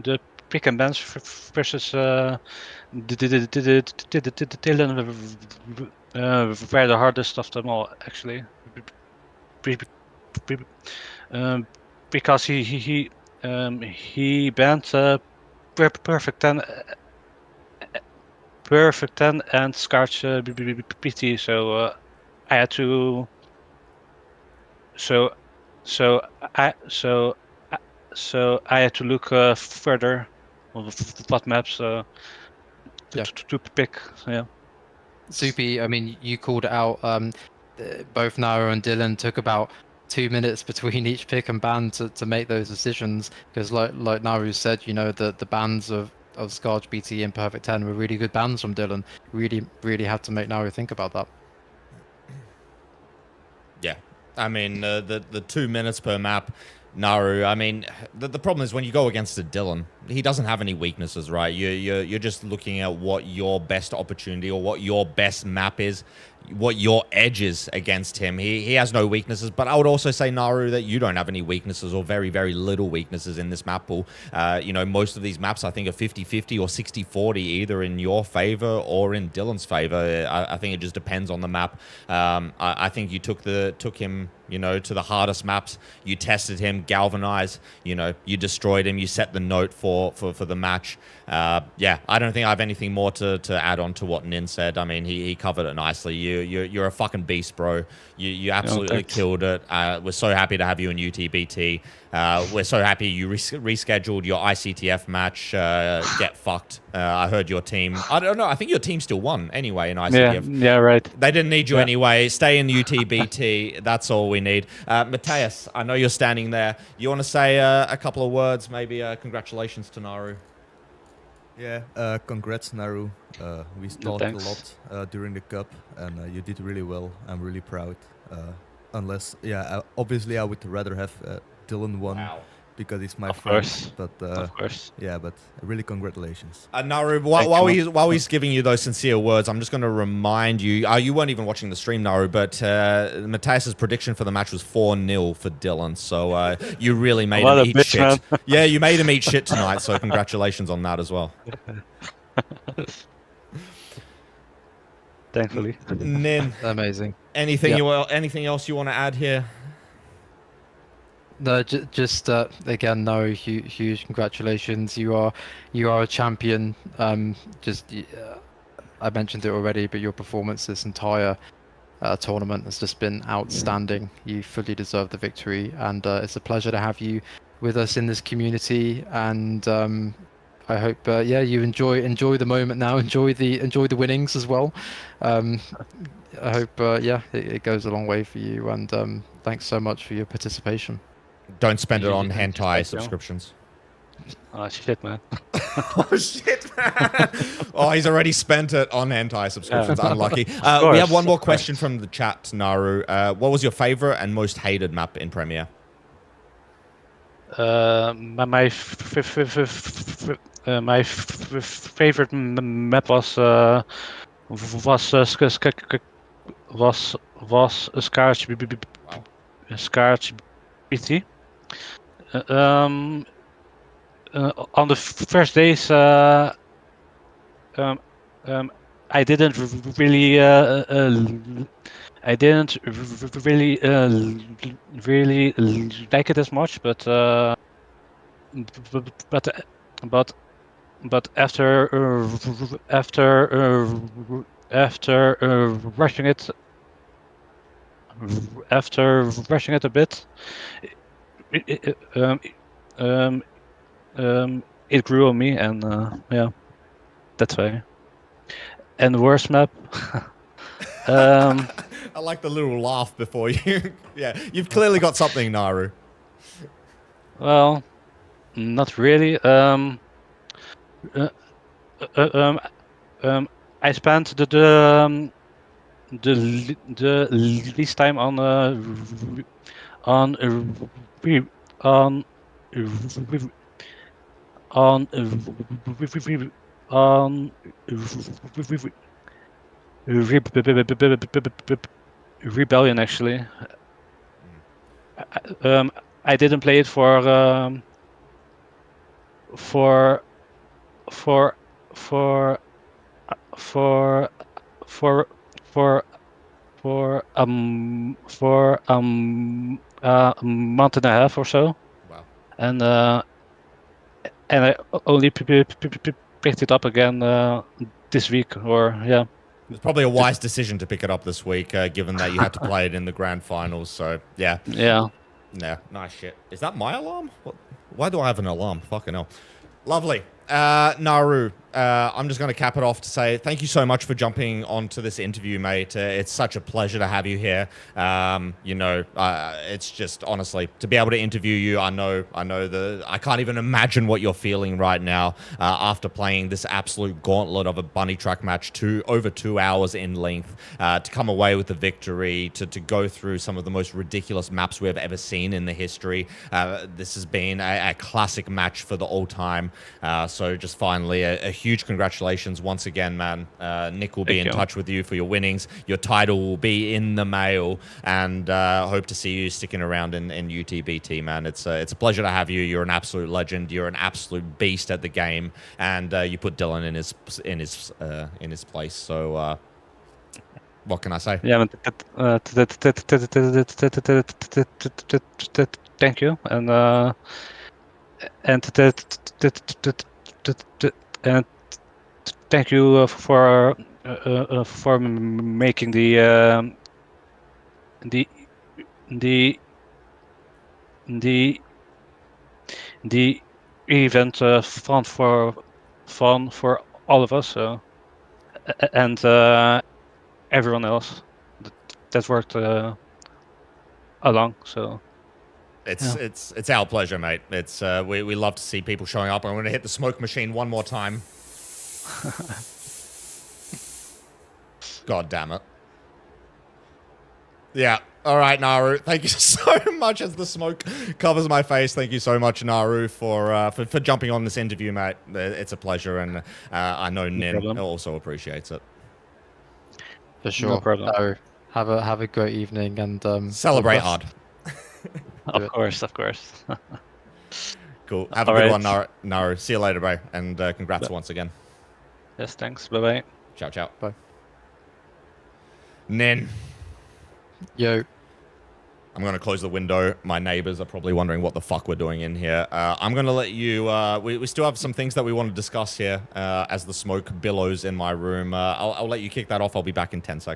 the pick and bench versus Dylan were the hardest of them all, actually, because he banned perfect 10 and Scarch PT, so I had to. So I had to look further on what maps to pick. Yeah. Soupy, I mean, you called it out. Both Naru and Dylan took about 2 minutes between each pick and ban to make those decisions because, like Naru said, the bans of Scarge BT and Perfect 10 were really good bans from Dylan. Really had to make Naru think about that. Yeah, I mean the 2 minutes per map, Naru. I mean the problem is when you go against a Dylan, he doesn't have any weaknesses, right? You're just looking at what your best opportunity or what your best map is, what your edge is against him. He has no weaknesses, but I would also say, Naru, that you don't have any weaknesses or very little weaknesses in this map pool. Most of these maps I think are 50-50 or 60-40 either in your favor or in Dylan's favor. I think it just depends on the map. I think you took him to the hardest maps. You tested him, galvanized, you destroyed him, you set the note for the match. I don't think I have anything more to add on to what Nin said. I mean, he covered it nicely. You're a fucking beast, bro. You absolutely killed it. We're so happy to have you in UTBT. We're so happy you rescheduled your ICTF match. Get fucked. I heard your team. I don't know. I think your team still won anyway in ICTF. Yeah, right. They didn't need you anyway. Stay in UTBT. That's all we need. Mateus, I know you're standing there. You want to say a couple of words? Maybe congratulations to Naru. Yeah, congrats, Naru. We talked a lot during the cup, and you did really well. I'm really proud. Obviously, I would rather have Dylan won because he's my friend. But of course. Yeah, but really congratulations. Naru, while he's giving you those sincere words, I'm just going to remind you. You weren't even watching the stream, Naru, but Mateus's prediction for the match was 4-0 for Dylan. So you really made him eat shit. Yeah, you made him eat shit tonight. So congratulations on that as well. Thankfully. Nin, Amazing. Anything else you want to add here? No, just again, no, huge congratulations. You are a champion. I mentioned it already, but your performance this entire tournament has just been outstanding. You fully deserve the victory, and it's a pleasure to have you with us in this community. And I hope, you enjoy the moment now. Enjoy the winnings as well. I hope, it goes a long way for you. And thanks so much for your participation. Don't spend it on hentai subscriptions. Oh, shit, man. Oh, shit, man. Oh, he's already spent it on hentai subscriptions. Unlucky. We have one more question from the chat, Naru. What was your favorite and most hated map in Premier? My favorite map was Scarch UTBT. On the first days, I didn't really really like it as much, but but but but after rushing it a bit, it, um, it grew on me, and yeah, that's why. And worst map. I like the little laugh before you. Yeah, you've clearly got something, Naru. Well, not really. I spent the least time on on re- on on on Rebellion actually. I didn't play it for for for for for for a month and a half or so. Wow. And I only picked it up again this week, or yeah. It's probably a wise decision to pick it up this week, given that you had to play it in the grand finals. So yeah, Yeah. nice shit. Is that my alarm? What? Why do I have an alarm? Fucking hell. Lovely. Naru, I'm just going to cap it off to say thank you so much for jumping onto this interview, mate. It's such a pleasure to have you here. It's just honestly to be able to interview you. I can't even imagine what you're feeling right now after playing this absolute gauntlet of a bunny track match, over 2 hours in length, to come away with the victory, to go through some of the most ridiculous maps we've ever seen in the history. This has been a classic match for the old time. So just finally, a huge congratulations once again, man. Nick will be in touch with you for your winnings. Your title will be in the mail, and hope to see you sticking around in UTBT, man. It's a pleasure to have you. You're an absolute legend. You're an absolute beast at the game, and you put Dylan in his place. So what can I say? Yeah, thank you, and and thank you for making the the the event fun for all of us, and everyone else that's worked along. So it's our pleasure, mate. It's we love to see people showing up. I'm going to hit the smoke machine one more time. God damn it. Yeah. All right, Naru. Thank you so much. As the smoke covers my face, thank you so much, Naru, for jumping on this interview, mate. It's a pleasure, and I know Nin also appreciates it. For sure. No problem. So have a great evening and celebrate hard. Of course. Cool. Have a good one, Naru. See you later, bro. And congrats once again. Yes, thanks. Bye-bye. Ciao. Bye. Nin. Yo. I'm going to close the window. My neighbors are probably wondering what the fuck we're doing in here. I'm going to let you... we still have some things that we want to discuss here as the smoke billows in my room. I'll let you kick that off. I'll be back in 10 seconds.